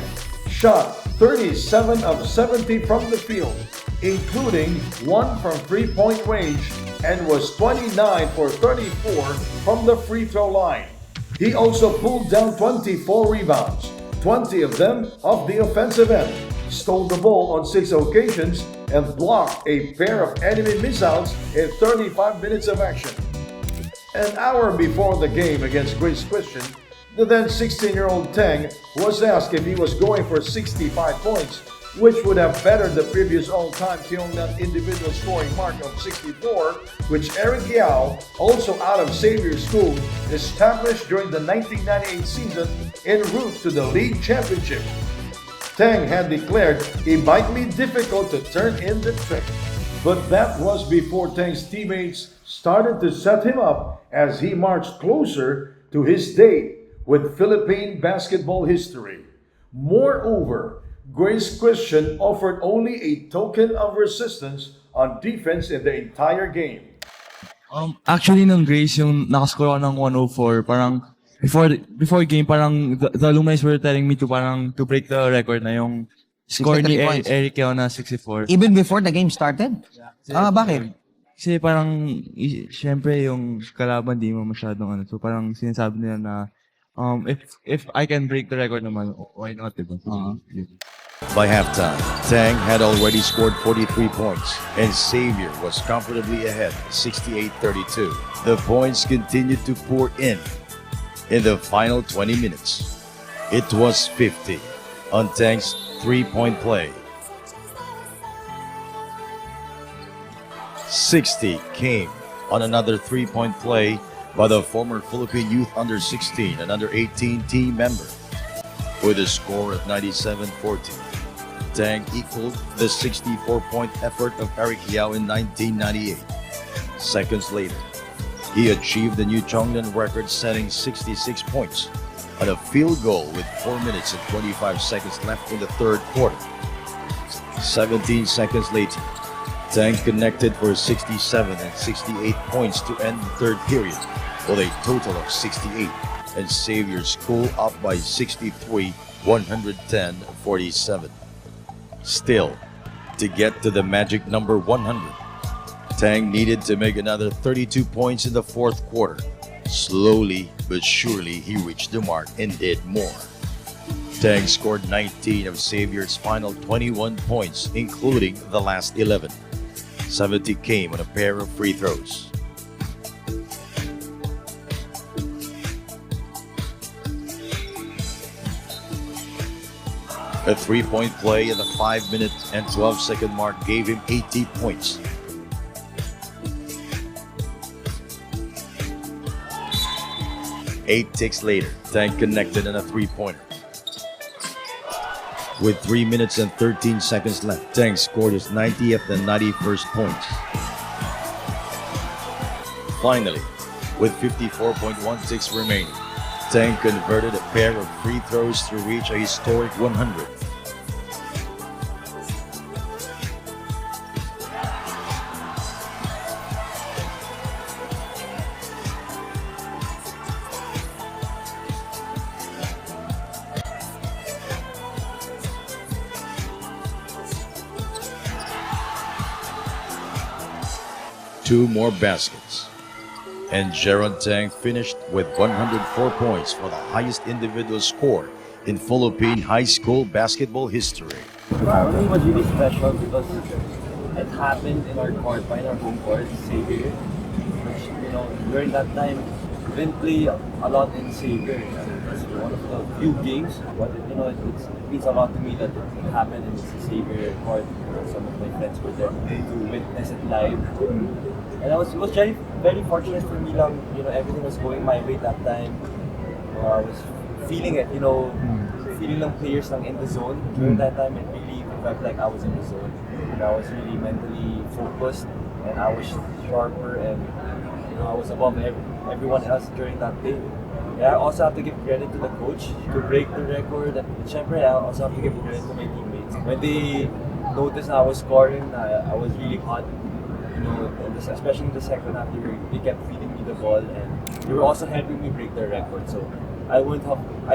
Speaker 1: shot 37 of 70 from the field, including 1 from three-point range, and was 29 for 34 from the free throw line. He also pulled down 24 rebounds, 20 of them off the offensive end, stole the ball on 6 occasions and blocked a pair of enemy missiles in 35 minutes of action. An hour before the game against Grace Christian, the then 16-year-old Tang was asked if he was going for 65 points, which would have bettered the previous all-time Tiong Lian individual scoring mark of 64, which Eric Yao, also out of Xavier School, established during the 1998 season en route to the league championship. Tang had declared it might be difficult to turn in the trick, but that was before Tang's teammates started to set him up as he marched closer to his date with Philippine basketball history. Moreover, Grace Christian offered only a token of resistance on defense in the entire game.
Speaker 19: Actually, nung Grace, yung nakascore ako ng 104, parang before game, parang the alumni were telling me to break the record na yung score ni
Speaker 2: 63 points.
Speaker 19: Eric Yao na 64.
Speaker 2: Even before the game started? Bakit?
Speaker 19: Kasi parang, syempre yung kalaban di mo masyadong ano. So parang sinasabi nila na, if I can break the record naman, why not, diba?
Speaker 20: By halftime, Tang had already scored 43 points, and Xavier was comfortably ahead, 68-32. The points continued to pour in the final 20 minutes. It was 50 on Tang's three-point play. 60 came on another three-point play by the former Philippine Youth Under-16 and Under-18 team member. With a score of 97-14, Tang equaled the 64-point effort of Eric Yao in 1998. Seconds later, he achieved the new Chongnan record-setting 66 points on a field goal with 4 minutes and 25 seconds left in the third quarter. 17 seconds later, Tang connected for 67 and 68 points to end the third period with a total of 68, and Xavier School up by 63, 110-47. Still, to get to the magic number 100, Tang needed to make another 32 points in the fourth quarter. Slowly but surely, he reached the mark and did more. Tang scored 19 of Xavier's final 21 points, including the last 11. 70 came on a pair of free throws. A three-point play at the 5-minute and 12-second mark gave him 80 points. Eight ticks later, Tang connected on a three-pointer. With 3 minutes and 13 seconds left, Tang scored his 90th and 91st points. Finally, with 54.16 remaining, Tang converted a pair of free throws to reach a historic 100. Two more baskets, and Jeron Tang finished with 104 points for the highest individual score in Philippine high school basketball history.
Speaker 21: For me, it was really special because it happened in our court, in our home court, Xavier. Which, during that time, we didn't play a lot in Xavier. It's one of the few games, but it means a lot to me that it happened in Xavier court. Some of my friends were there to witness it live. And it was very, very fortunate for me lang, everything was going my way that time. I was feeling it, feeling lang players lang in the zone. During that time, it really felt like I was in the zone. And I was really mentally focused, and I was sharper, and I was above everyone else during that day. Yeah, I also have to give credit to the coach to break the record, and syempre, I also have to give credit to my teammates. When they noticed I was scoring, I was really hot. Especially in the second half, they kept feeding me the ball, and they were also helping me break the record. So I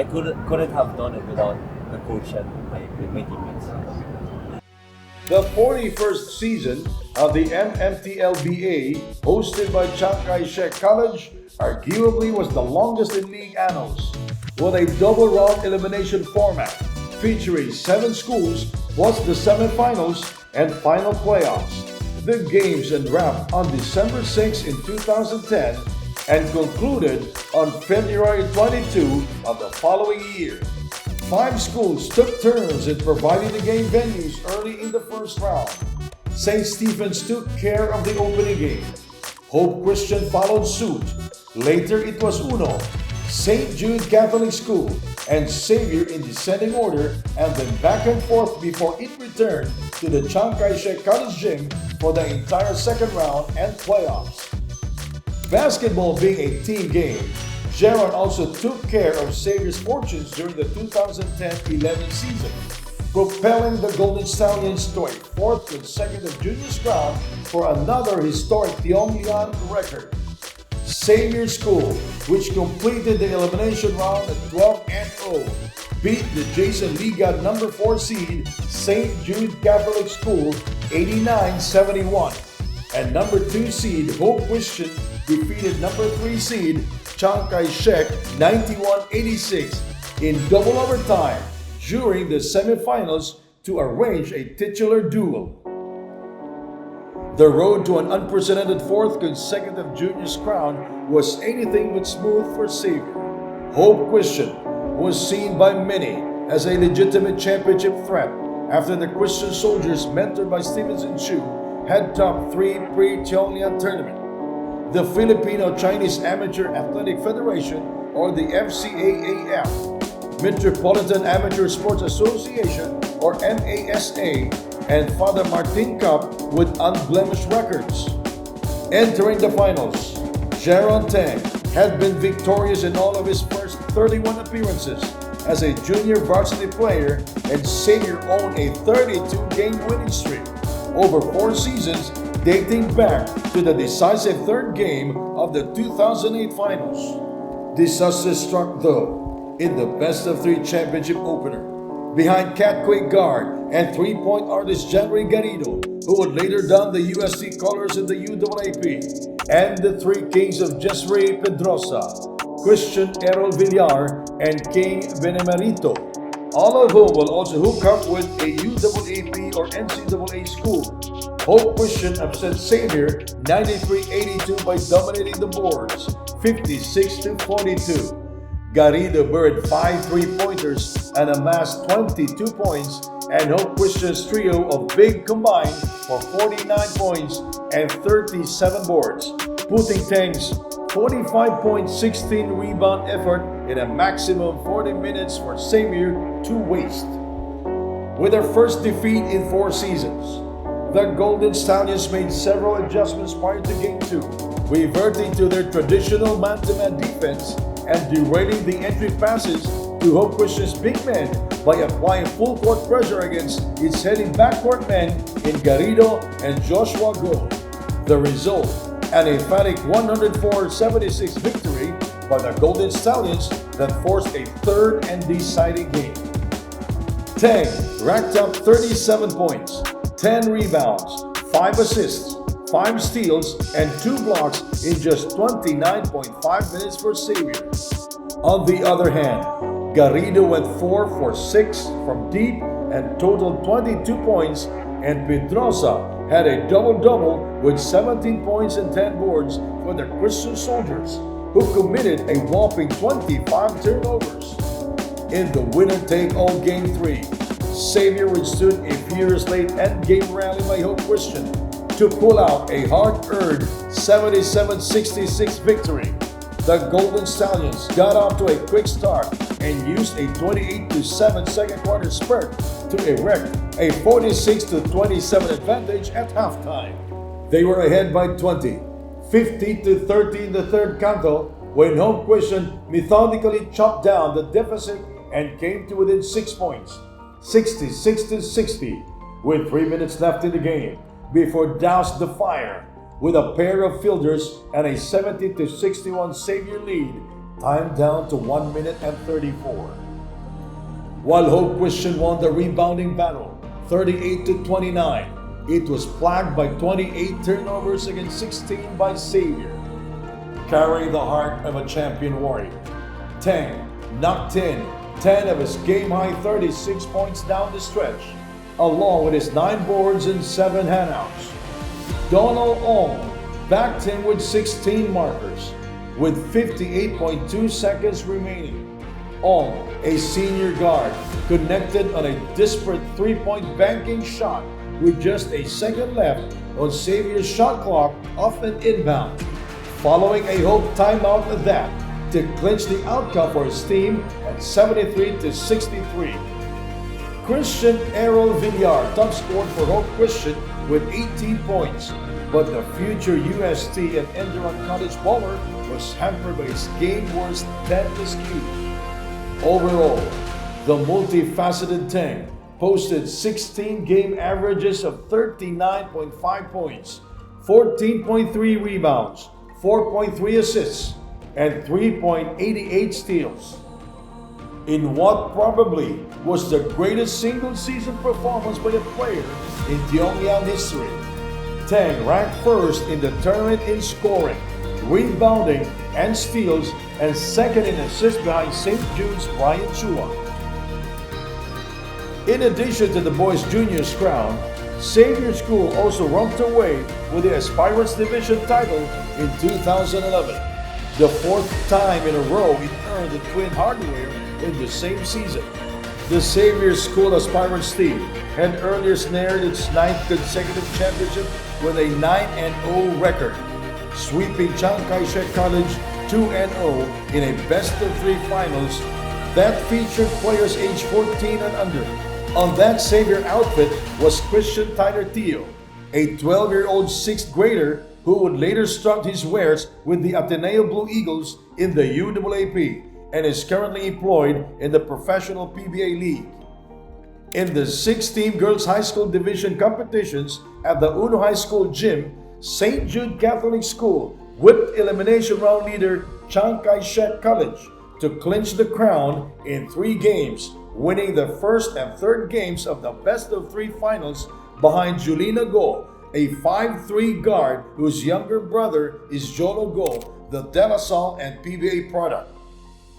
Speaker 21: couldn't have done it without the coach and my teammates.
Speaker 1: The 41st season of the MMTLBA, hosted by Chiang Kai-shek College, arguably was the longest in league annals, with a double round elimination format featuring 7 schools plus the semifinals and final playoffs. The games unwrapped on December 6 in 2010 and concluded on February 22 of the following year. 5 schools took turns in providing the game venues early in the first round. St. Stephen's took care of the opening game. Hope Christian followed suit. Later it was Uno, St. Jude Catholic School, and Xavier in descending order, and then back and forth before it returned to the Chiang Kai-shek College Gym for the entire second round and playoffs. Basketball being a team game, Jaron also took care of Xavier's fortunes during the 2010-11 season, propelling the Golden Stallions to a 4th consecutive juniors crown for another historic Tiong Lian record. Xavier School, which completed the elimination round at 12-0, beat the Jason Liga number 4 seed St. Jude Catholic School 89-71, and number 2 seed Hope Christian defeated number 3 seed Chiang Kai-shek 91-86 in double overtime during the semifinals to arrange a titular duel. The road to an unprecedented 4th consecutive juniors crown was anything but smooth for Xavier. Hope Christian was seen by many as a legitimate championship threat after the Christian Soldiers, mentored by Stevenson Chu, had top 3 pre-Tiong Lian tournament. The Filipino-Chinese Amateur Athletic Federation, or the FCAAF, Metropolitan Amateur Sports Association, or MASA, and Father Martin Cup with unblemished records. Entering the finals, Jaron Tang had been victorious in all of his first 31 appearances as a junior varsity player, and Xavier owned a 32-game winning streak over 4 seasons dating back to the decisive 3rd game of the 2008 finals. Disaster struck though in the best-of-3 championship opener, behind Catquake guard and 3-point artist Janry Garrido, who would later don the USC colors in the UAAP, and the 3 kings of Jesre Pedrosa, Christian Errol Villar, and King Benemerito, all of whom will also hook up with a UAAP or NCAA school. Hope Christian upset Xavier 93-82 by dominating the boards 56-42. Garrido buried 5 3-pointers and amassed 22 points, and Hope Christian's trio of big combined for 49 points and 37 boards, putting Tang's 45.16 rebound effort in a maximum 40 minutes for Xavier to waste. With their first defeat in 4 seasons, the Golden Stallions made several adjustments prior to Game 2, reverting to their traditional man-to-man defense and derailing the entry passes to Hope Christian's big men by applying full-court pressure against its heading backcourt men in Garrido and Joshua Go. The result, an emphatic 104-76 victory by the Golden Stallions that forced a 3rd and deciding game. Tang racked up 37 points, 10 rebounds, 5 assists, 5 steals, and 2 blocks in just 29.5 minutes for Xavier. On the other hand, Garrido went 4 for 6 from deep and totaled 22 points, and Pedrosa had a double-double with 17 points and 10 boards for the Christian Soldiers, who committed a whopping 25 turnovers. In the winner-take-all Game 3, Xavier withstood a furious late endgame rally by Hope Christian to pull out a hard-earned 77-66 victory. The Golden Stallions got off to a quick start and used a 28-7 second quarter spurt to erect a 46-27 advantage at halftime. They were ahead by 20, 50-30 in the 3rd canto, when Hope Christian methodically chopped down the deficit and came to within 6 points, 66-60, with 3 minutes left in the game, before doused the fire with a pair of fielders and a 70-61 Xavier lead, timed down to 1 minute and 34. While Hope Christian won the rebounding battle 38-29, it was plagued by 28 turnovers against 16 by Xavier. Carrying the heart of a champion warrior, Tang knocked in 10 of his game-high 36 points down the stretch, along with his 9 boards and 7 handouts. Donald Ong backed him with 16 markers, with 58.2 seconds remaining. Ong, a senior guard, connected on a disparate 3-point banking shot with just a second left on Xavier's shot clock off an inbound, following a Hope timeout at that to clinch the outcome for his team at 73-63. Christian Errol Villar top scored for Hope Christian with 18 points, but the future UST and Enduran College baller was hampered by his game-worst 10 miscues. Overall, the multifaceted Teng posted 16 game averages of 39.5 points, 14.3 rebounds, 4.3 assists, and 3.88 steals. In what probably was the greatest single-season performance by a player in Tiong Lian history, Teng ranked first in the tournament in scoring, rebounding, and steals, and second in assists behind St. Jude's Brian Chua. In addition to the boys' juniors crown, Xavier School also romped away with the Aspirants Division title in 2011, the 4th time in a row it earned the Twin Hardware in the same season. The Xavier School Aspirants team had earlier snared its 9th consecutive championship with a 9-0 record, sweeping Chiang Kai-shek College 2-0 in a best-of-3 finals that featured players aged 14 and under. On that Xavier outfit was Christian Tyler Teo, a 12-year-old 6th grader who would later start his wares with the Ateneo Blue Eagles in the UAAP and is currently employed in the Professional PBA League. In the 6-team girls high school division competitions at the Uno High School gym, St. Jude Catholic School whipped elimination round leader Chiang Kai-shek College to clinch the crown in 3 games, winning the first and third games of the best-of-3 finals behind Julina Go, a 5'3" guard whose younger brother is Jolo Go, the De La Salle and PBA product.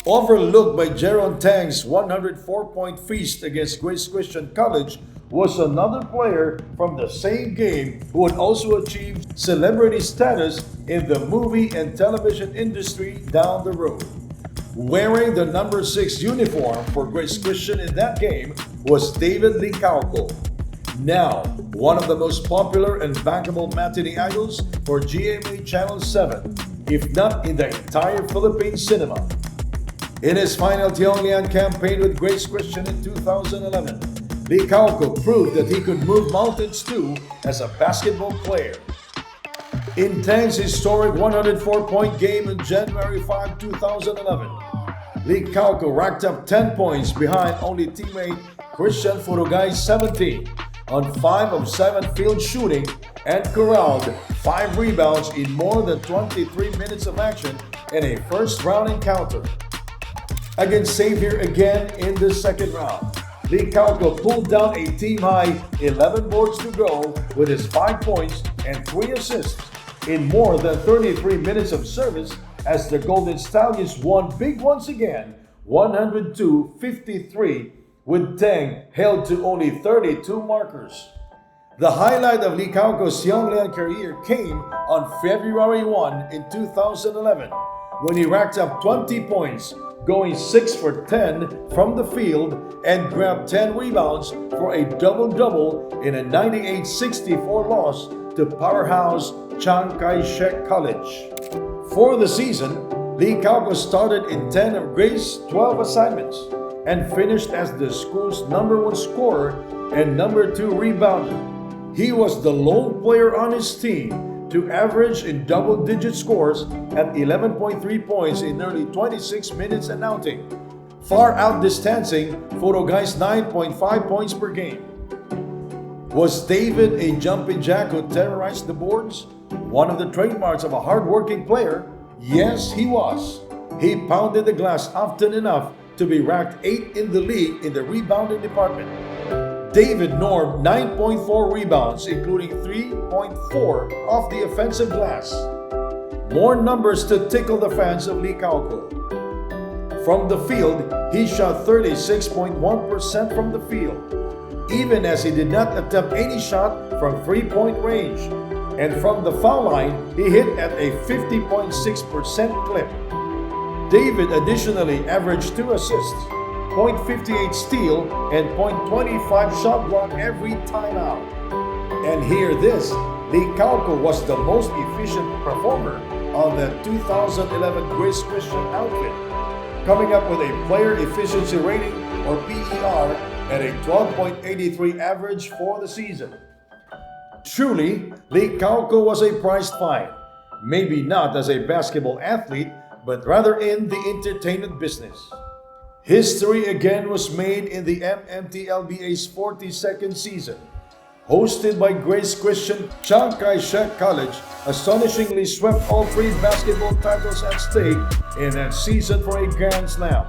Speaker 1: Overlooked by Jeron Tang's 104-point feast against Grace Christian College was another player from the same game who had also achieved celebrity status in the movie and television industry down the road. Wearing the number 6 uniform for Grace Christian in that game was David Licauco, now one of the most popular and bankable matinee idols for GMA Channel 7, if not in the entire Philippine cinema. In his final Tiong Lian campaign with Grace Christian in 2011, Licauco proved that he could move mountains too as a basketball player. In Tang's historic 104-point game in January 5, 2011, Licauco racked up 10 points behind only teammate Christian Furugay's 17 on 5 of 7 field shooting and corralled 5 rebounds in more than 23 minutes of action in a first-round encounter. Against Xavier again in the second round, Licauco pulled down a team-high 11 boards to go with his 5 points and 3 assists in more than 33 minutes of service as the Golden Stallions won big once again, 102-53, with Teng held to only 32 markers. The highlight of Licauco's Tiong Lian career came on February 1 in 2011 when he racked up 20 points, going 6 for 10 from the field and grabbed 10 rebounds for a double-double in a 98-64 loss to powerhouse Chiang Kai-shek College. For the season, Licauco started in 10 of Grace's 12 assignments and finished as the school's number 1 scorer and number 2 rebounder. He was the lone player on his team to average in double-digit scores at 11.3 points in nearly 26 minutes and outing, far outdistancing Furugay's 9.5 points per game. Was David a jumping jack who terrorized the boards? One of the trademarks of a hard-working player? Yes, he was. He pounded the glass often enough to be ranked 8th in the league in the rebounding department. David normed 9.4 rebounds, including 3.4 off the offensive glass. More numbers to tickle the fans of Licauco. From the field, he shot 36.1% from the field, even as he did not attempt any shot from three-point range. And from the foul line, he hit at a 50.6% clip. David additionally averaged 2 assists, .58 steal, and .25 shot block every timeout. And hear this, Lee Calco was the most efficient performer on the 2011 Grace Christian outfit, coming up with a player efficiency rating, or PER, at a 12.83 average for the season. Truly, Lee Calco was a prized find, maybe not as a basketball athlete, but rather in the entertainment business. History again was made in the MMTLBA's 42nd season. Hosted by Grace Christian, Chiang Kai-shek College astonishingly swept all 3 basketball titles at stake in that season for a Grand Slam.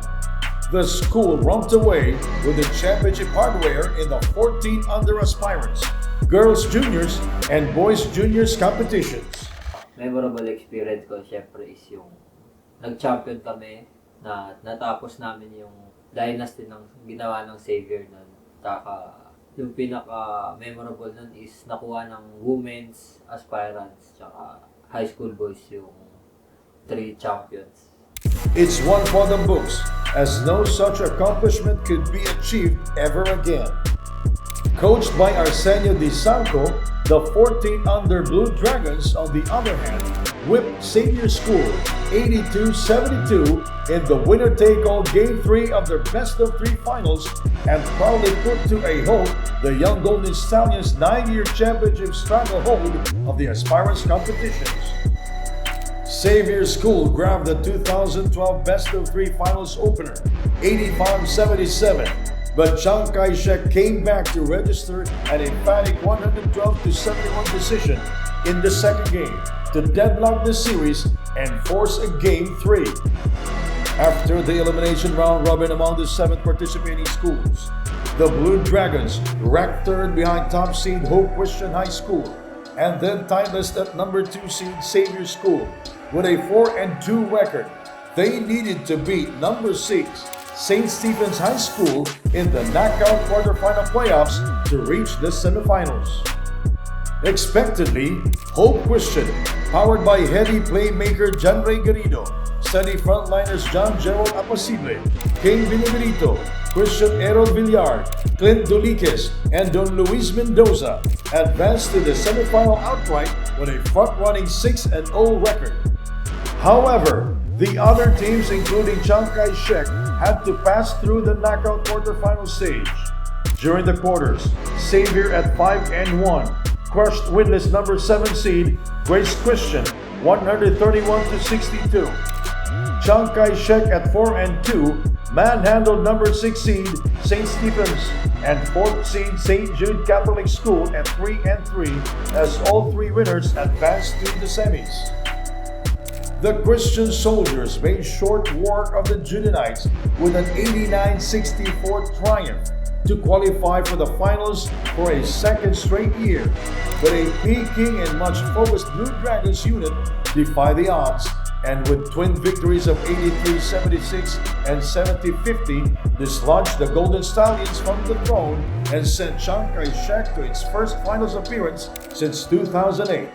Speaker 1: The school romped away with the championship hardware in the 14 under aspirants, girls juniors, and boys juniors competitions.
Speaker 3: Memorable experience ko syempre is yung nag-champion kami na natapos namin yung dynasty ng ginawa ng Xavier nun. Yung pinaka-memorable nun is nakuha ng women's aspirants tsaka high school boys yung 3 champions.
Speaker 1: It's one for the books, as no such accomplishment could be achieved ever again. Coached by Arsenio Di Sanco, the 14 under Blue Dragons, on the other hand, whipped Xavier School 82-72 in the winner-take-all Game 3 of their best-of-3 finals and proudly put to a halt the young Golden Stallions' 9-year championship stranglehold of the aspirants competitions. Xavier School grabbed the 2012 best-of-3 finals opener, 85-77, but Chiang Kai-shek came back to register an emphatic 112-71 decision in the second game to deadlock the series and force a Game 3. After the elimination round robin among the 7 participating schools, the Blue Dragons ranked 3rd behind top seed Hope Christian High School and then titlist at number 2 seed Xavier School with a 4-2 record. They needed to beat number 6 St. Stephen's High School in the knockout quarterfinal playoffs to reach the semifinals. Expectedly, Hope Christian, powered by heady playmaker John Ray Garrido, steady frontliners John Gerald Apacible, King Benedito, Christian Errol Villar, Clint Doliques, and Don Luis Mendoza, advanced to the semifinal outright with a front-running 6-0 record. However, the other teams, including Chiang Kai-shek, had to pass through the knockout quarterfinal stage. During the quarters, Xavier at 5-1 crushed winless number 7 seed Grace Christian 131-62. Chiang Kai-shek at 4-2 manhandled number 6 seed St. Stephen's and 4th seed St. Jude Catholic School at 3-3 as all 3 winners advanced to the semis. The Christian Soldiers made short work of the Judenites with an 89-64 triumph to qualify for the finals for a second straight year, but a peaking and much focused Blue Dragons unit defied the odds, and with twin victories of 83-76 and 70-50, dislodged the Golden Stallions from the throne and sent Chiang Kai-shek to its first finals appearance since 2008.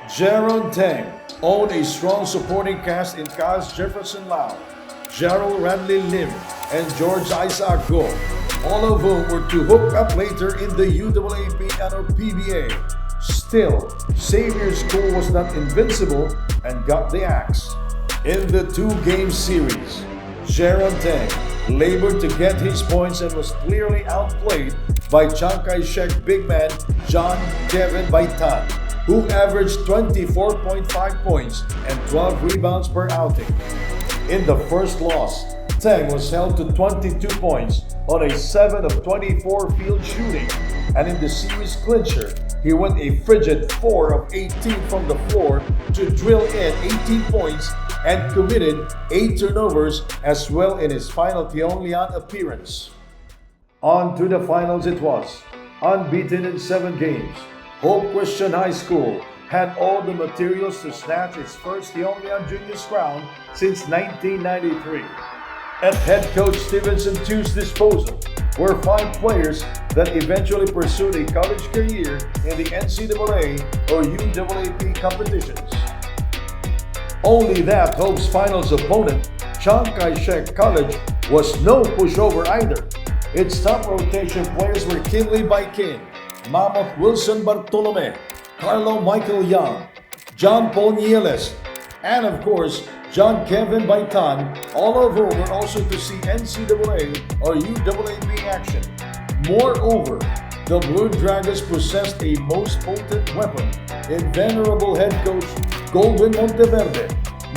Speaker 1: Jaron Teng owned a strong supporting cast in Kaz Jefferson Lau, Gerald Radley Lim, and George Isaac Go, all of whom were to hook up later in the UAAP and PBA. Still, Xavier School was not invincible and got the axe. In the 2-game series, Jaron Teng labored to get his points and was clearly outplayed by Chiang Kai-shek big man John Kevin Baitan, who averaged 24.5 points and 12 rebounds per outing. In the first loss, Teng was held to 22 points on a 7 of 24 field shooting, and in the series clincher, he went a frigid 4 of 18 from the floor to drill in 18 points and committed 8 turnovers as well in his final Tiong Lian appearance. On to the finals it was. Unbeaten in 7 games, Hope Christian High School had all the materials to snatch its first Tiong Lian Juniors crown since 1993. At head coach Stevenson II's disposal were 5 players that eventually pursued a college career in the NCAA or UAAP competitions. Only that Hope's finals opponent, Chiang Kai-shek College, was no pushover either. Its top rotation players were Kinley Baikin, Mammoth Wilson Bartolome, Carlo Michael Young, John Paul Nieles, and of course, John Kevin Baitan, all of whom were also to see NCAA or UAAP action. Moreover, the Blue Dragons possessed a most potent weapon in venerable head coach Goldwyn Monteverde,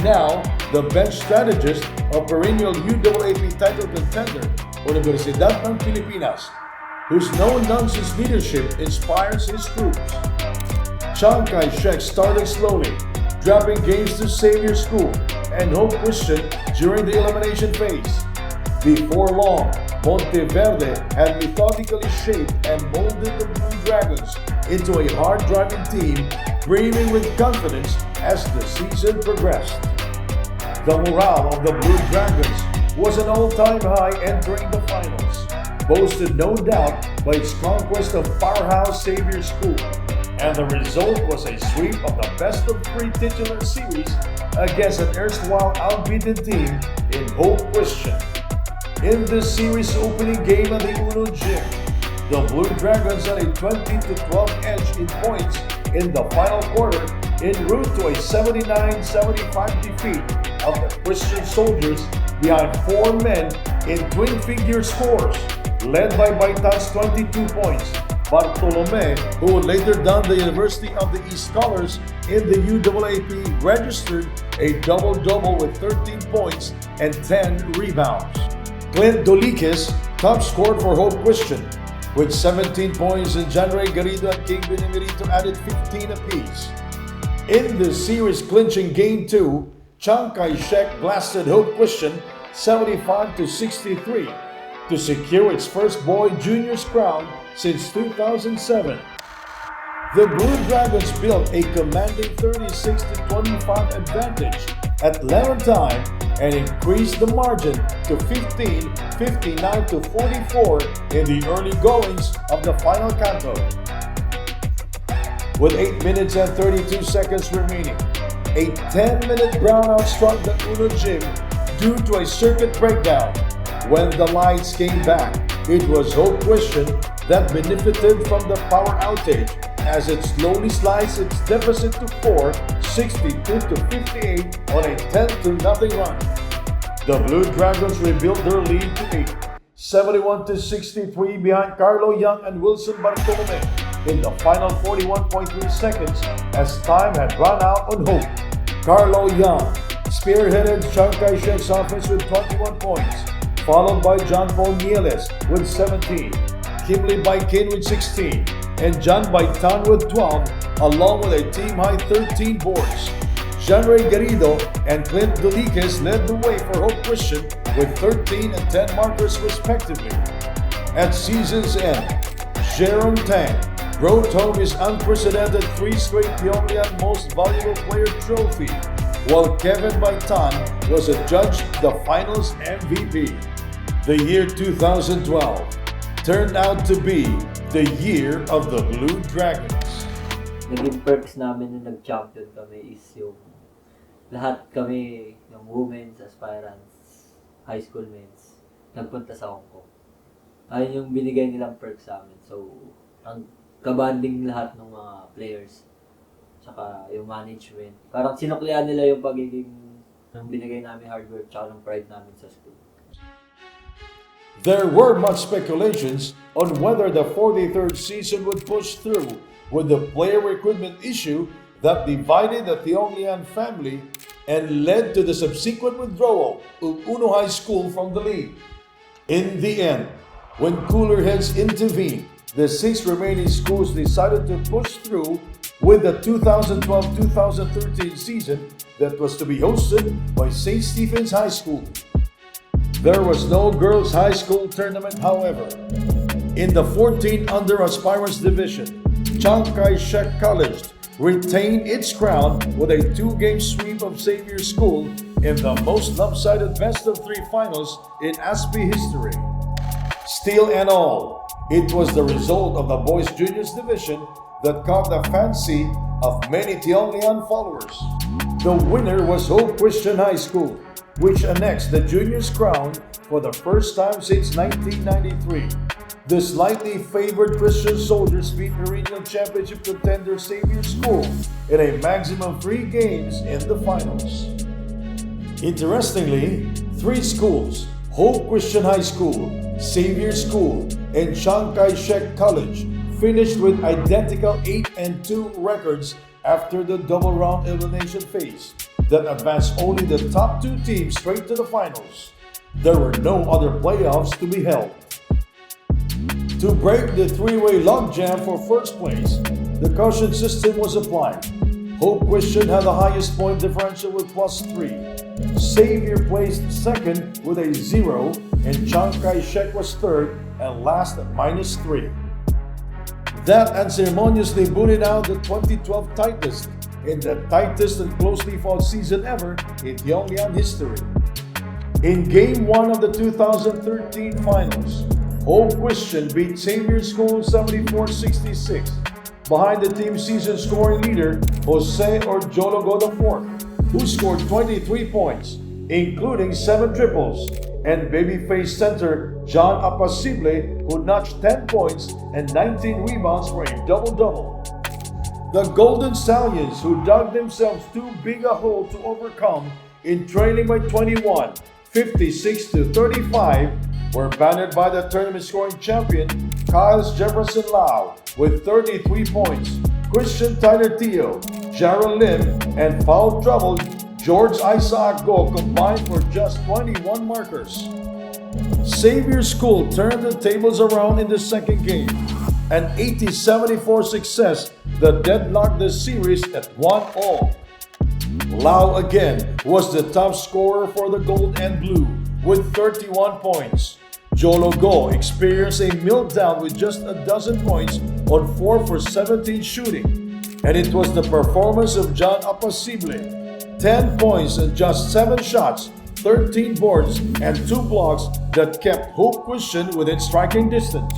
Speaker 1: now the bench strategist of perennial UAAP title contender Universidad ng Pilipinas, whose no-nonsense leadership inspires his troops. Chiang Kai-shek started slowly, dropping games to Xavier School and Hope Christian during the elimination phase. Before long, Monteverde had methodically shaped and molded the Blue Dragons into a hard-driving team, brimming with confidence as the season progressed. The morale of the Blue Dragons was an all-time high entering the finals, boasted no doubt by its conquest of powerhouse Xavier School, and the result was a sweep of the best-of-3 titular series against an erstwhile unbeaten team in Hope Christian. In the series opening game at the Uno Gym, the Blue Dragons had a 20-12 edge in points in the final quarter en route to a 79-75 defeat of the Christian Soldiers behind 4 men in twin-figure scores, led by Baitan's 22 points, Bartolome, who would later don the University of the East colors in the UAAP, registered a double-double with 13 points and 10 rebounds. Clint Dolikis top scored for Hope Christian with 17 points, and Janray Garrido and King Benemerito added 15 apiece. In the series clinching Game 2, Chiang Kai-shek blasted Hope Christian 75-63 to secure its first boy juniors crown since 2007. The Blue Dragons built a commanding 36-25 advantage at 11 time and increased the margin to 15, 59-44 in the early goings of the final canto. With 8 minutes and 32 seconds remaining, a 10-minute brownout struck the Uno Gym due to a circuit breakdown. When the lights came back, it was Hope Christian that benefited from the power outage as it slowly sliced its deficit to 4, 62-58 on a 10-0 run. The Blue Dragons rebuilt their lead to 8, 71-63 behind Carlo Young and Wilson Bartolome in the final 41.3 seconds as time had run out on Hope. Carlo Young spearheaded Chiang Kai-shek's offense with 21 points, followed by John Paul Nieles with 17, Kimley Baikin with 16, and John Baitan with 12, along with a team-high 13 boards. Janray Garrido and Clint Dolikis led the way for Hope Christian with 13 and 10 markers respectively. At season's end, Jerome Tang brought home his unprecedented 3 straight Tiong Lian Most Valuable Player trophy, while Kevin Baitan was adjudged the finals MVP. The year 2012 turned out to be the year of the Blue Dragons.
Speaker 3: Naging perks namin nung nag-champion kami is yung lahat kami, yung women's aspirants, high school mates, nagpunta sa Hong Kong. Ayun yung binigay nilang perks sa amin. So, ang kabanding lahat ng mga players, tsaka yung management. Parang sinuklian nila yung pagiging ng binigay namin hard work tsaka ng pride namin sa school.
Speaker 1: There were much speculations on whether the 43rd season would push through with the player recruitment issue that divided the Tiong Lian family and led to the subsequent withdrawal of Uno High School from the league. In the end, when cooler heads intervened, the 6 remaining schools decided to push through with the 2012-2013 season that was to be hosted by St. Stephen's High School. There was no girls' high school tournament, however. In the 14 under aspirants division, Chiang Kai-shek College retained its crown with a 2-game sweep of Xavier School in the most lopsided best-of-3 finals in ASPE history. Steel and all, It was the result of the boys juniors division that caught the fancy of many Tiong Lian followers. The winner was Hope Christian High School, which annexed the juniors crown for the first time since 1993. The slightly favored Christian Soldiers beat the regional championship contender Xavier School in a maximum 3 games in the finals. Interestingly, 3 schools, Hope Christian High School, Xavier School, and Chiang Kai-shek College, finished with identical 8-2 records after the double round elimination phase that advanced only the top 2 teams straight to the finals. There were no other playoffs to be held. To break the 3-way logjam for first place, the caution system was applied. Hope Christian had the highest point differential with +3. Xavier placed second with a 0, and Chiang Kai-shek was third and last at -3. That unceremoniously booted out the 2012 tightest in the tightest and closely fought season ever in Tiong Lian history. In Game 1 of the 2013 finals, Hope Christian beat Xavier School 74-66 behind the team's season scoring leader Jose Orjologo IV, who scored 23 points, including 7 triples, and babyface center John Apacible, who notched 10 points and 19 rebounds for a double-double. The Golden Stallions, who dug themselves too big a hole to overcome in trailing by 21, 56-35, were bannered by the tournament scoring champion Kyles Jefferson Lau with 33 points, Christian Tyler Teo, Jaron Lim, and foul trouble George Isaac Go combined for just 21 markers. Xavier School turned the tables around in the second game. An 80-74 success that deadlocked the series at 1-all. Lau again was the top scorer for the Gold and Blue with 31 points. Jolo Go experienced a meltdown with just a dozen points on 4 for 17 shooting. And it was the performance of John Apacible, 10 points and just 7 shots, 13 boards, and 2 blocks that kept Hope Christian within striking distance.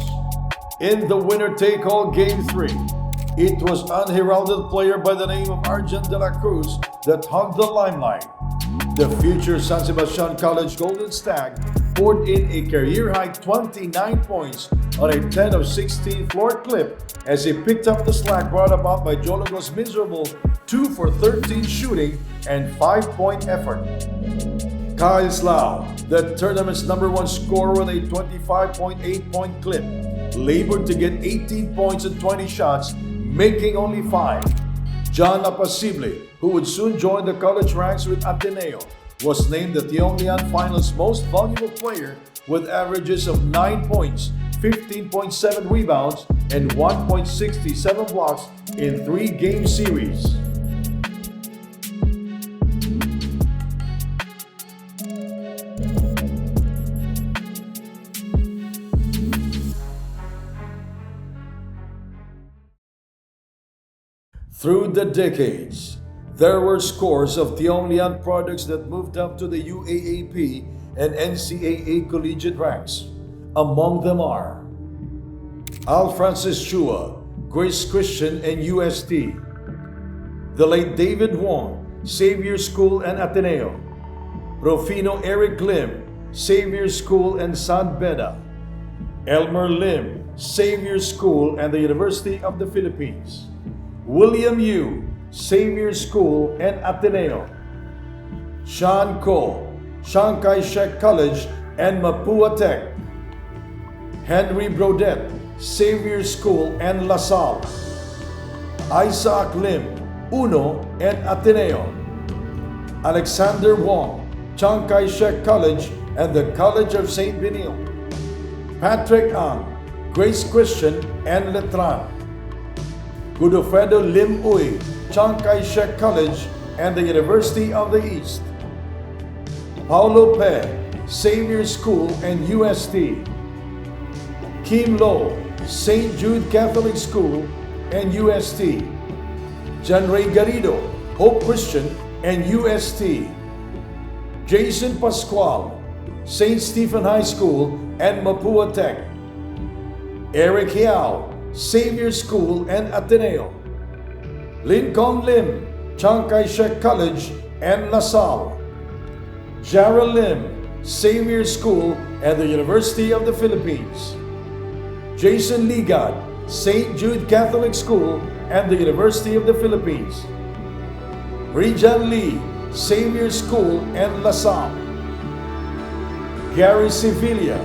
Speaker 1: In the winner-take-all Game 3, it was unheralded player by the name of Argent de la Cruz that hugged the limelight. The future San Sebastian College Golden Stag poured in a career-high 29 points on a 10 of 16 floor clip as he picked up the slack brought about by Jologo's miserable 2 for 13 shooting and 5-point effort. Kyles Lau, the tournament's #1 scorer with a 25.8-point clip, labored to get 18 points and 20 shots, making only 5. John Apacible, who would soon join the college ranks with Ateneo, was named the Tiong Lian Finals Most Valuable Player with averages of 9 points, 15.7 rebounds, and 1.67 blocks in 3-game series. Through the decades, there were scores of Tiong Lian products that moved up to the UAAP and NCAA collegiate ranks. Among them are Al Francis Chua, Grace Christian and UST, the late David Wong, Xavier School and Ateneo, Rufino Eric Lim, Xavier School and San Beda, Elmer Lim, Xavier School and the University of the Philippines, William Yu, Xavier School and Ateneo, Sean Ko, Chiang Kai-shek College and Mapua Tech, Henry Brodette, Xavier School and La Salle, Isaac Lim, Uno and Ateneo, Alexander Wong, Chiang Kai-shek College and the College of St. Benil, Patrick Ang, Grace Christian and Letran, Godofredo Lim Uy, Chiang Kai-shek College and the University of the East, Paulo Pe, Xavier School and UST, Kim Lo, St. Jude Catholic School and UST, John Ray Garrido, Hope Christian and UST, Jason Pascual, St. Stephen High School and Mapua Tech, Eric Hiao, Xavier School and Ateneo. Lincoln Lim, Chiang Kai-shek College and LaSalle. Jara Lim, Xavier School and the University of the Philippines. Jason Ligad, St. Jude Catholic School and the University of the Philippines. Rijan Lee, Xavier School and LaSalle. Gary Sevilla,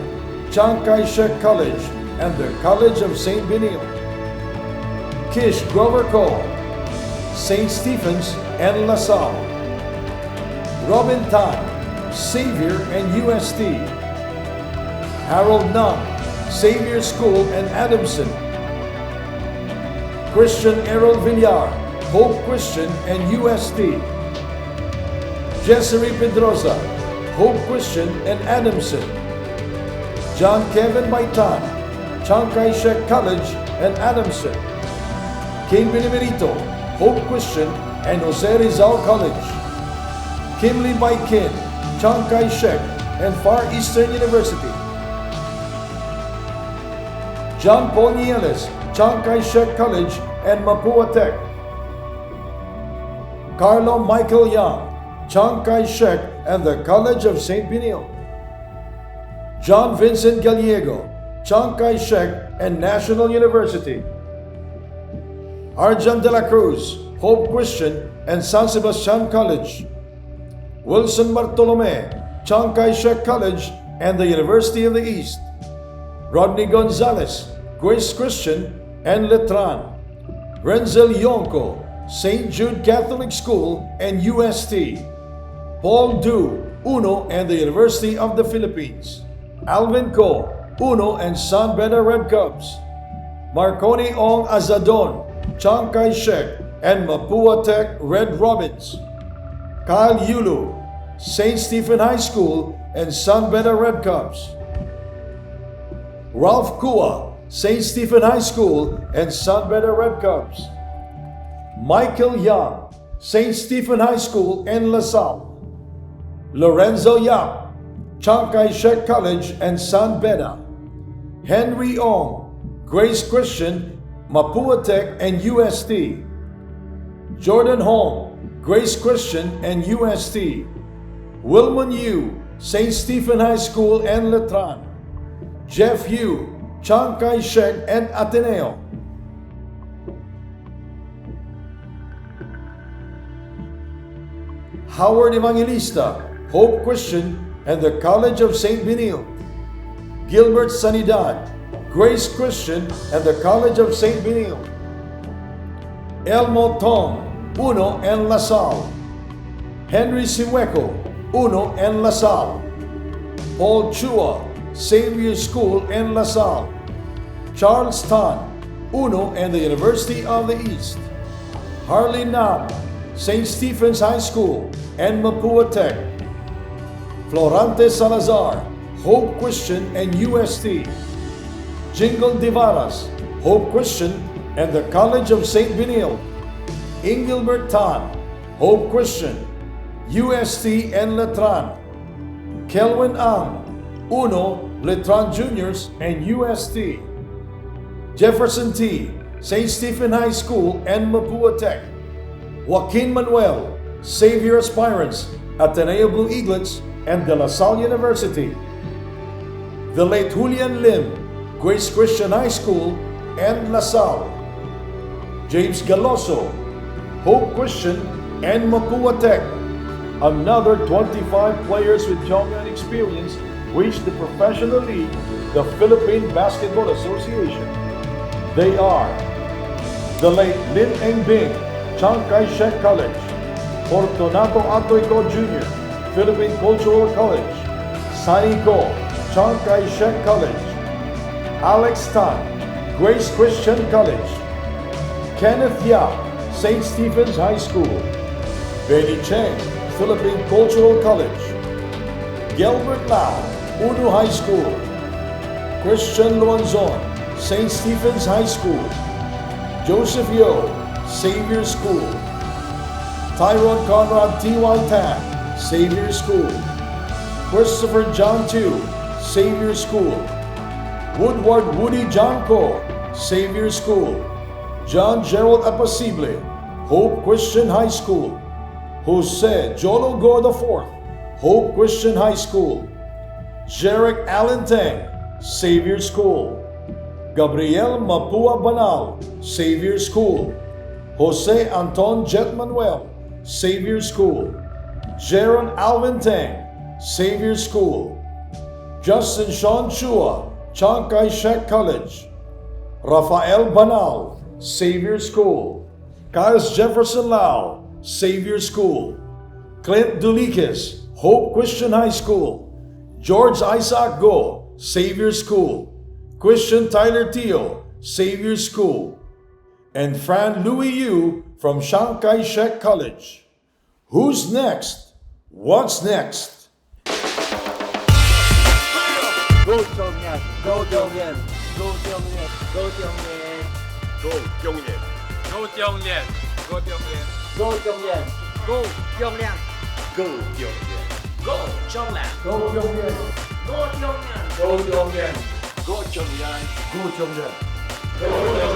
Speaker 1: Chiang Kai-shek College and the College of St. Benil. Kish Grover Cole, St. Stephen's and LaSalle. Robin Tan, Xavier and UST. Harold Nam, Xavier School and Adamson. Christian Errol Villar, Hope Christian and UST. Jessary Pedrosa, Hope Christian and Adamson. John Kevin Baitan, Chiang Kai-shek College and Adamson. King Benemerito, Hope Christian and Jose Rizal College. Kimli Baikin, Chiang Kai-shek and Far Eastern University. John Paul Nieles, Chiang Kai-shek College and Mapua Tech. Carlo Michael Young, Chiang Kai-shek and the College of St. Benil. John Vincent Gallego, Chiang Kai-shek and National University. Arjan de la Cruz, Hope Christian and San Sebastian College. Wilson Bartolome, Chiang Kai-shek College and the University of the East. Rodney Gonzalez, Grace Christian and Letran. Renzel Yonko, St. Jude Catholic School and UST. Paul Du, Uno and the University of the Philippines. Alvin Ko, Uno and San Beda Red Cubs. Marconi Ong Azadon, Chiang Kai-shek and Mapua Tech Red Robins. Kyle Yulu, St. Stephen High School and San Beda Red Cubs. Ralph Kua, St. Stephen High School and San Beda Red Cubs. Michael Young, St. Stephen High School and LaSalle. Lorenzo Yap, Chiang Kai-shek College and San Beda. Henry Ong, Grace Christian, Mapua Tech and UST. Jordan Hong, Grace Christian and UST. Wilmon Yu, St. Stephen High School and Letran. Jeff Yu, Chiang Kai-shek and Ateneo. Howard Evangelista, Hope Christian and the College of St. Benil. Gilbert Sanidad, Grace Christian and the College of St. Benil. Elmo Tong, Uno and LaSalle. Henry Siweco, Uno and LaSalle. Paul Chua, Xavier School and LaSalle. Charles Tan, Uno and the University of the East. Harley Nam, St. Stephen's High School and Mapua Tech. Florante Salazar, Hope Christian and UST. Jingle Divaras, Hope Christian and the College of St. Benil. Engelbert Tan, Hope Christian, UST and Letran. Kelvin Ang, Uno, Letran Juniors and UST. Jefferson T, St. Stephen High School and Mapua Tech. Joaquin Manuel, Xavier Aspirants, Ateneo Blue Eaglets and De La Salle University. The late Julian Lim, Grace Christian High School and LaSalle. James Galoso, Hope Christian and Mapua Tech. Another 25 players with Tiong Lian experience reached the professional league, the Philippine Basketball Association. They are the late Lin Eng Bing, Chiang Kai-shek College. Fortunato Atoico Jr., Philippine Cultural College. Sunny Ko, Chiang Kai-shek College. Alex Tan, Grace Christian College. Kenneth Yap, St. Stephen's High School. Benny Cheng, Philippine Cultural College. Gilbert Lau, Uno High School. Christian Luanzon, St. Stephen's High School. Joseph Yo, Xavier School. Tyrone Conrad T.Y. Tan, Xavier School. Christopher John Tu, Xavier School. Woodward Woody Janko, Xavier School. John Gerald Apacible, Hope Christian High School. Jose Jolo Go IV, Hope Christian High School. Jeric Alenteng, Xavier School. Gabriel Mapua Banal, Xavier School. Jose Anton Jet Manuel, Xavier School. Jaron Alvin Tang, Xavier School. Justin Sean Chua, Chiang Kai-shek College. Rafael Banal, Xavier School. Kyles Jefferson Lau, Xavier School. Clint Dulikis, Hope Christian High School. George Isaac Go, Xavier School. Christian Tyler Teo, Xavier School. And Fran Louis Yu from Chiang Kai-shek College. Who's next? What's next?
Speaker 14: Go Tiong Lian! Go Tiong Lian! Go Tiong Lian! Go Tiong Lian!
Speaker 17: Go Tiong Lian! Go Tiong Lian! Go Tiong Lian!
Speaker 14: Go Tiong Lian!
Speaker 7: Go, Tiong Lian!
Speaker 17: Go Tiong Lian!
Speaker 16: Go, Tiong Lian!
Speaker 14: Go Tiong Lian!
Speaker 16: Go, Tiong Lian!
Speaker 14: Go Tiong Lian!
Speaker 10: Go Tiong Lian!
Speaker 14: Go Tiong Lian!
Speaker 17: Go Tiong